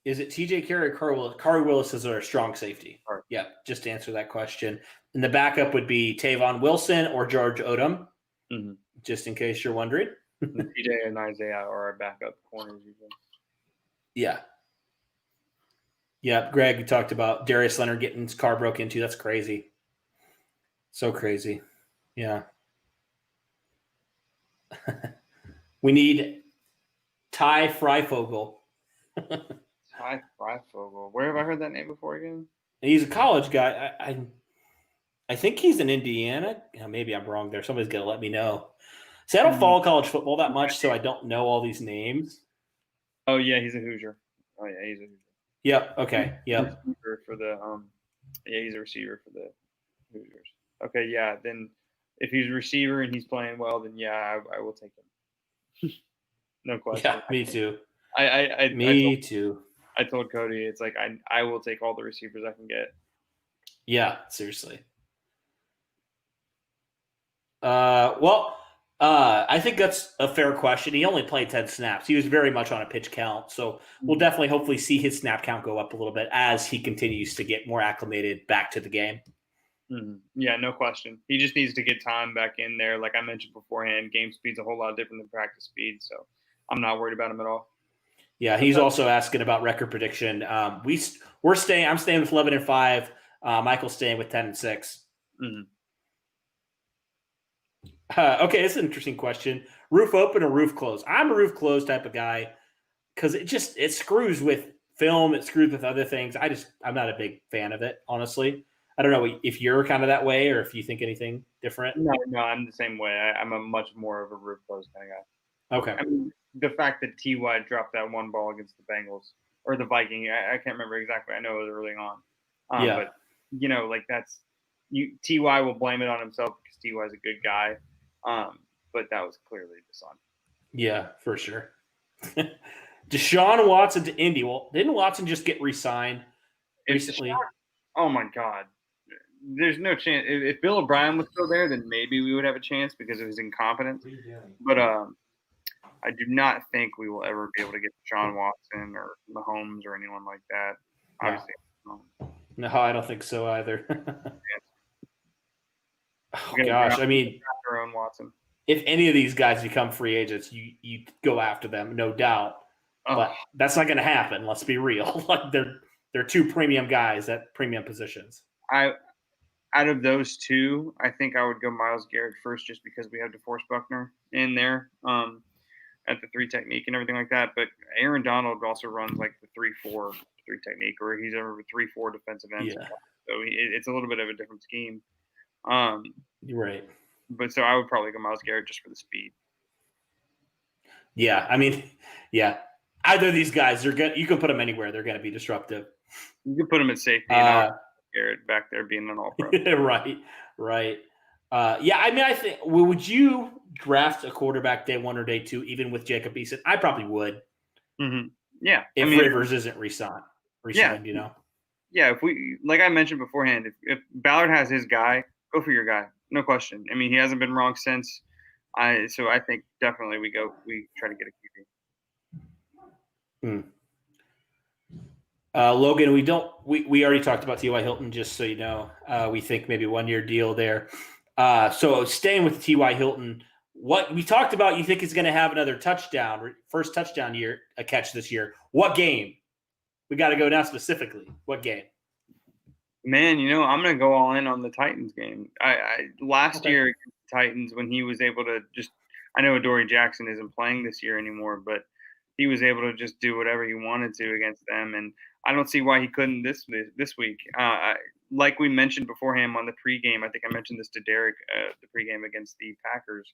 Is it TJ Carey or Corey Willis is our strong safety? Right. Yeah, just to answer that question. And the backup would be Tavon Wilson or George Odom, just in case you're wondering. TJ and Isaiah are our backup corners. Usually. Yeah. Yeah, Greg, you talked about Darius Leonard getting his car broke into. That's crazy. So crazy. Yeah. We need Ty Freifogel. Ty Freifogel. Where have I heard that name before again? He's a college guy. I think he's in Indiana. Maybe I'm wrong there. Somebody's got to let me know. See, I don't follow college football that much, so I don't know all these names. Oh, yeah, he's a Hoosier. Oh, yeah, he's a Hoosier. Yep. Okay. Yep. He's a receiver for the Hoosiers. Okay, yeah. Then if he's a receiver and he's playing well, then yeah, I will take him. No question. Yeah, me too. Too. I told Cody, it's like I will take all the receivers I can get. Yeah, seriously. I think that's a fair question. He only played 10 snaps. He was very much on a pitch count. So we'll definitely hopefully see his snap count go up a little bit as he continues to get more acclimated back to the game. Mm-hmm. Yeah, no question. He just needs to get time back in there. Like I mentioned beforehand, game speed's a whole lot different than practice speed. So I'm not worried about him at all. Yeah, he's also asking about record prediction. I'm staying with 11-5. Michael's staying with 10-6. Mm-hmm. Okay, it's an interesting question. Roof open or roof closed? I'm a roof closed type of guy because it screws with film. It screws with other things. I'm not a big fan of it, honestly. I don't know if you're kind of that way or if you think anything different. No, I'm the same way. I'm a much more of a roof closed kind of guy. Okay. I mean, the fact that T.Y. dropped that one ball against the Bengals or the Viking, I can't remember exactly. I know it was early on. But, that's – T.Y. will blame it on himself because T.Y. is a good guy. But that was clearly the son. Yeah, for sure. Deshaun Watson to Indy. Well, didn't Watson just get re-signed recently? Oh, my God. There's no chance. If Bill O'Brien was still there, then maybe we would have a chance because of his incompetence. But I do not think we will ever be able to get Deshaun Watson or Mahomes or anyone like that. Obviously. No, I don't think so either. Oh, gosh, I mean, our own Watson. If any of these guys become free agents, you go after them, no doubt. But that's not going to happen. Let's be real. Like they're 2 premium guys at premium positions. Out of those 2, I think I would go Myles Garrett first, just because we have DeForest Buckner in there at the 3 technique and everything like that. But Aaron Donald also runs like the 3-4 3 technique, or he's over 3-4 defensive ends. Yeah. So it's a little bit of a different scheme. You're right. But so I would probably go Myles Garrett just for the speed. Yeah, I mean, yeah. Either of these guys, you can put them anywhere. They're going to be disruptive. You can put them at safety and Garrett back there being an all-pro. Right. Yeah, I mean, I think would you draft a quarterback day 1 or day 2, even with Jacob Eason? I probably would. Mm-hmm. Yeah. If Rivers isn't re-signed, Yeah, if we, like I mentioned beforehand, if Ballard has his guy, go for your guy. No question. I mean, he hasn't been wrong since. So I think definitely we try to get a QB. Logan, we already talked about T.Y. Hilton, just so you know. We think maybe 1-year deal there. So staying with T.Y. Hilton, what we talked about, you think he's going to have another touchdown, first touchdown catch this year. What game? we got to go now specifically. What game? Man, I'm going to go all in on the Titans game. Last year against the Titans, when he was able to I know Adoree Jackson isn't playing this year anymore, but he was able to just do whatever he wanted to against them, and I don't see why he couldn't this week. Like we mentioned beforehand on the pregame, I think I mentioned this to Derek, the pregame against the Packers.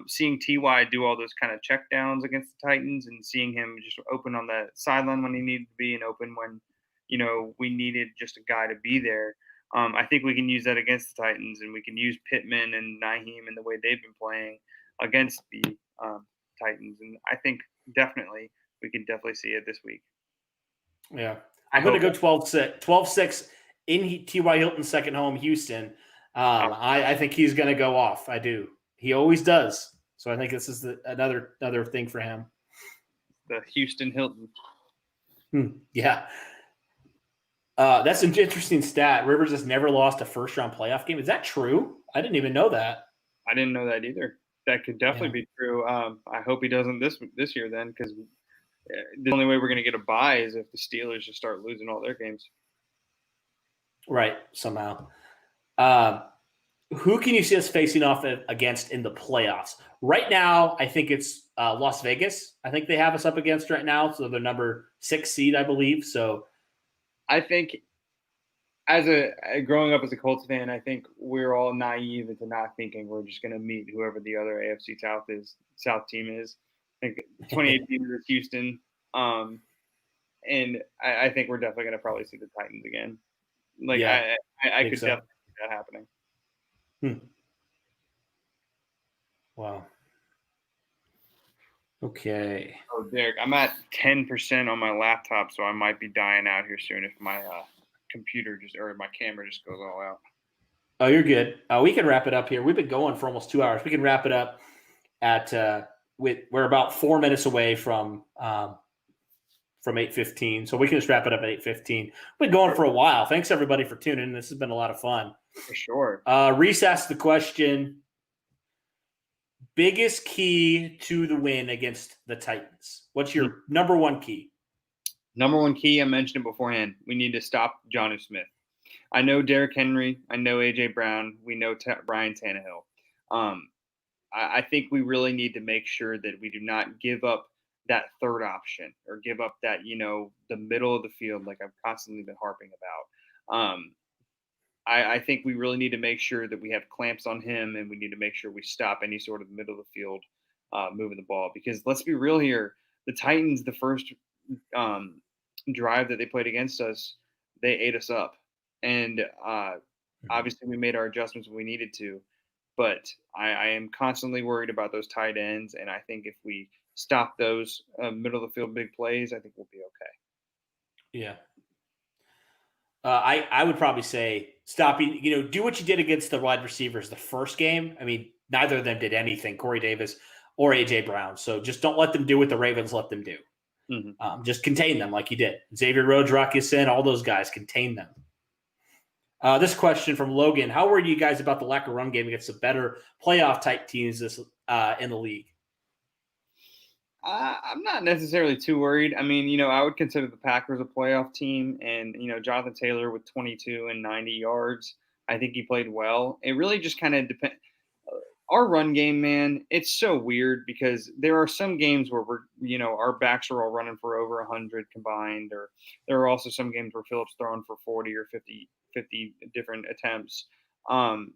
Seeing Ty do all those kind of check downs against the Titans, and seeing him just open on the sideline when he needed to be, and open when we needed just a guy to be there. I think we can use that against the Titans, and we can use Pittman and Nyheim and the way they've been playing against the Titans, and I think we can definitely see it this week. Yeah. I'm going to go 12-6 in T.Y. Hilton's second home, Houston. I think he's going to go off. I do. He always does. So I think this is another thing for him. The Houston Hilton. Yeah. That's an interesting stat. Rivers has never lost a first-round playoff game. Is that true? I didn't even know that. I didn't know that either. That could definitely be true. I hope he doesn't this year then, because the only way we're going to get a bye is if the Steelers just start losing all their games. Right, somehow. Who can you see us facing off against in the playoffs? Right now, I think it's Las Vegas. I think they have us up against right now. So they're number 6 seed, I believe. So I think growing up as a Colts fan, I think we're all naive into not thinking we're just going to meet whoever the other AFC South team is. I think 2018 was Houston. And I think we're definitely going to probably see the Titans again. I could definitely see that happening. Wow. Okay. Oh, Derek, I'm at 10% on my laptop, so I might be dying out here soon if my computer or my camera just goes all out. Oh, you're good. We can wrap it up here. We've been going for almost 2 hours. We can wrap it up at we're about 4 minutes away from 8:15, so we can just wrap it up at 8:15. We've been going for a while. Thanks everybody for tuning in. This has been a lot of fun. For sure. Reese asked the question: biggest key to the win against the Titans? What's your number one key? Number one key, I mentioned it beforehand. We need to stop Jonnu Smith. I know Derrick Henry. I know A.J. Brown. We know Ryan Tannehill. I think we really need to make sure that we do not give up that third option or give up that, the middle of the field like I've constantly been harping about. I think we really need to make sure that we have clamps on him, and we need to make sure we stop any sort of middle of the field moving the ball. Because let's be real here, the Titans, the first drive that they played against us, they ate us up. And obviously we made our adjustments when we needed to. But I am constantly worried about those tight ends, and I think if we stop those middle of the field big plays, I think we'll be okay. Yeah. I would probably say stopping, do what you did against the wide receivers the first game. I mean, neither of them did anything, Corey Davis or A.J. Brown. So just don't let them do what the Ravens let them do. Mm-hmm. Just contain them like you did. Xavier Rhodes, Rock Ya-Sin, all those guys, contain them. This question from Logan: how worried are you guys about the lack of run game against the better playoff type teams in the league? I'm not necessarily too worried. I mean, I would consider the Packers a playoff team, and Jonathan Taylor with 22 and 90 yards. I think he played well. It really just kind of depends. Our run game, man, it's so weird because there are some games where our backs are all running for over 100 combined, or there are also some games where Phillips throwing for 40 or 50 different attempts. I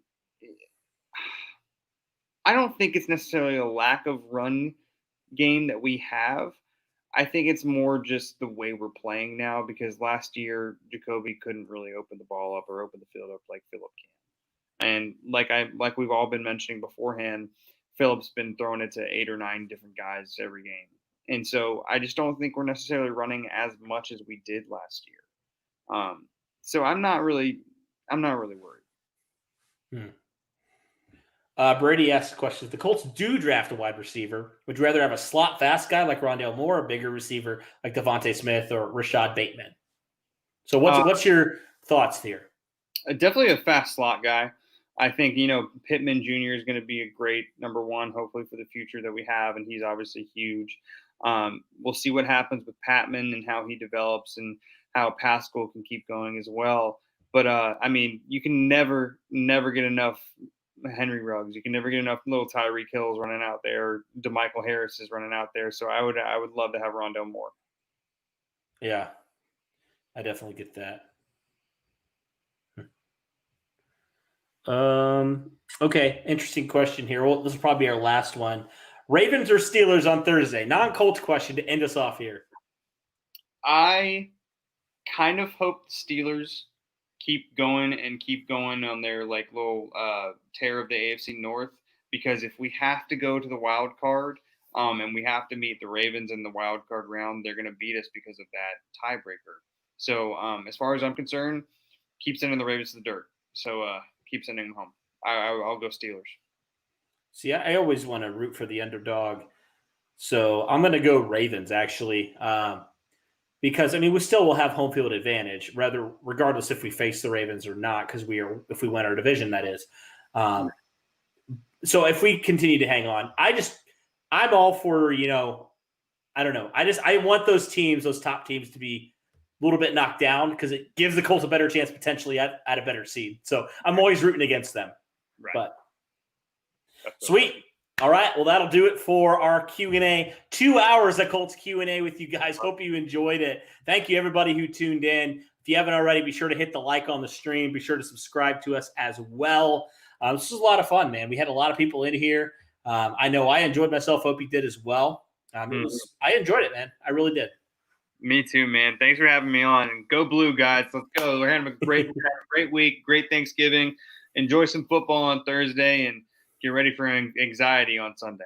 don't think it's necessarily a lack of run game that we have. I think it's more just the way we're playing now, because last year Jacoby couldn't really open the ball up or open the field up like Phillip can. And like we've all been mentioning beforehand, Phillip's been throwing it to 8 or 9 different guys every game. And so I just don't think we're necessarily running as much as we did last year. So I'm not really worried. Brady asked the question: if the Colts do draft a wide receiver, would you rather have a slot fast guy like Rondale Moore, or a bigger receiver like Devontae Smith or Rashad Bateman? So what's your thoughts here? Definitely a fast slot guy. I think, Pittman Jr. is going to be a great number one, hopefully, for the future that we have, and he's obviously huge. We'll see what happens with Patman and how he develops and how Pascal can keep going as well. But I mean, you can never get enough Henry Ruggs. You can never get enough little Tyreek Hills running out there. DeMichael Harris is running out there. So I would love to have Rondale Moore. Yeah, I definitely get that. Okay, interesting question here. Well, this will probably be our last one. Ravens or Steelers on Thursday? Non-Colts question to end us off here. I kind of hope the Steelers keep going on their like little tear of the AFC North, because if we have to go to the wild card and we have to meet the Ravens in the wild card round, they're going to beat us because of that tiebreaker. So as far as I'm concerned, keep sending the Ravens to the dirt. So keep sending them home. I'll go Steelers. See, I always want to root for the underdog. So I'm going to go Ravens, actually. Because, I mean, we still will have home field advantage, regardless if we face the Ravens or not, because if we win our division, that is. So if we continue to hang on, I'm all for, I don't know. I want those top teams to be a little bit knocked down, because it gives the Colts a better chance potentially at a better seed. So I'm always rooting against them. Right. But sweet. All right. Well, that'll do it for our Q&A. 2 hours of Colts Q&A with you guys. Hope you enjoyed it. Thank you, everybody who tuned in. If you haven't already, be sure to hit the like on the stream. Be sure to subscribe to us as well. This was a lot of fun, man. We had a lot of people in here. I know I enjoyed myself. Hope you did as well. I enjoyed it, man. I really did. Me too, man. Thanks for having me on. And go Blue, guys. Let's go. We're having a great week. Great Thanksgiving. Enjoy some football on Thursday and get ready for anxiety on Sunday.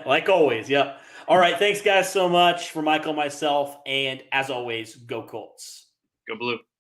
Like always, yep. All right, thanks, guys, so much. For Michael, myself, and as always, go Colts. Go Blue.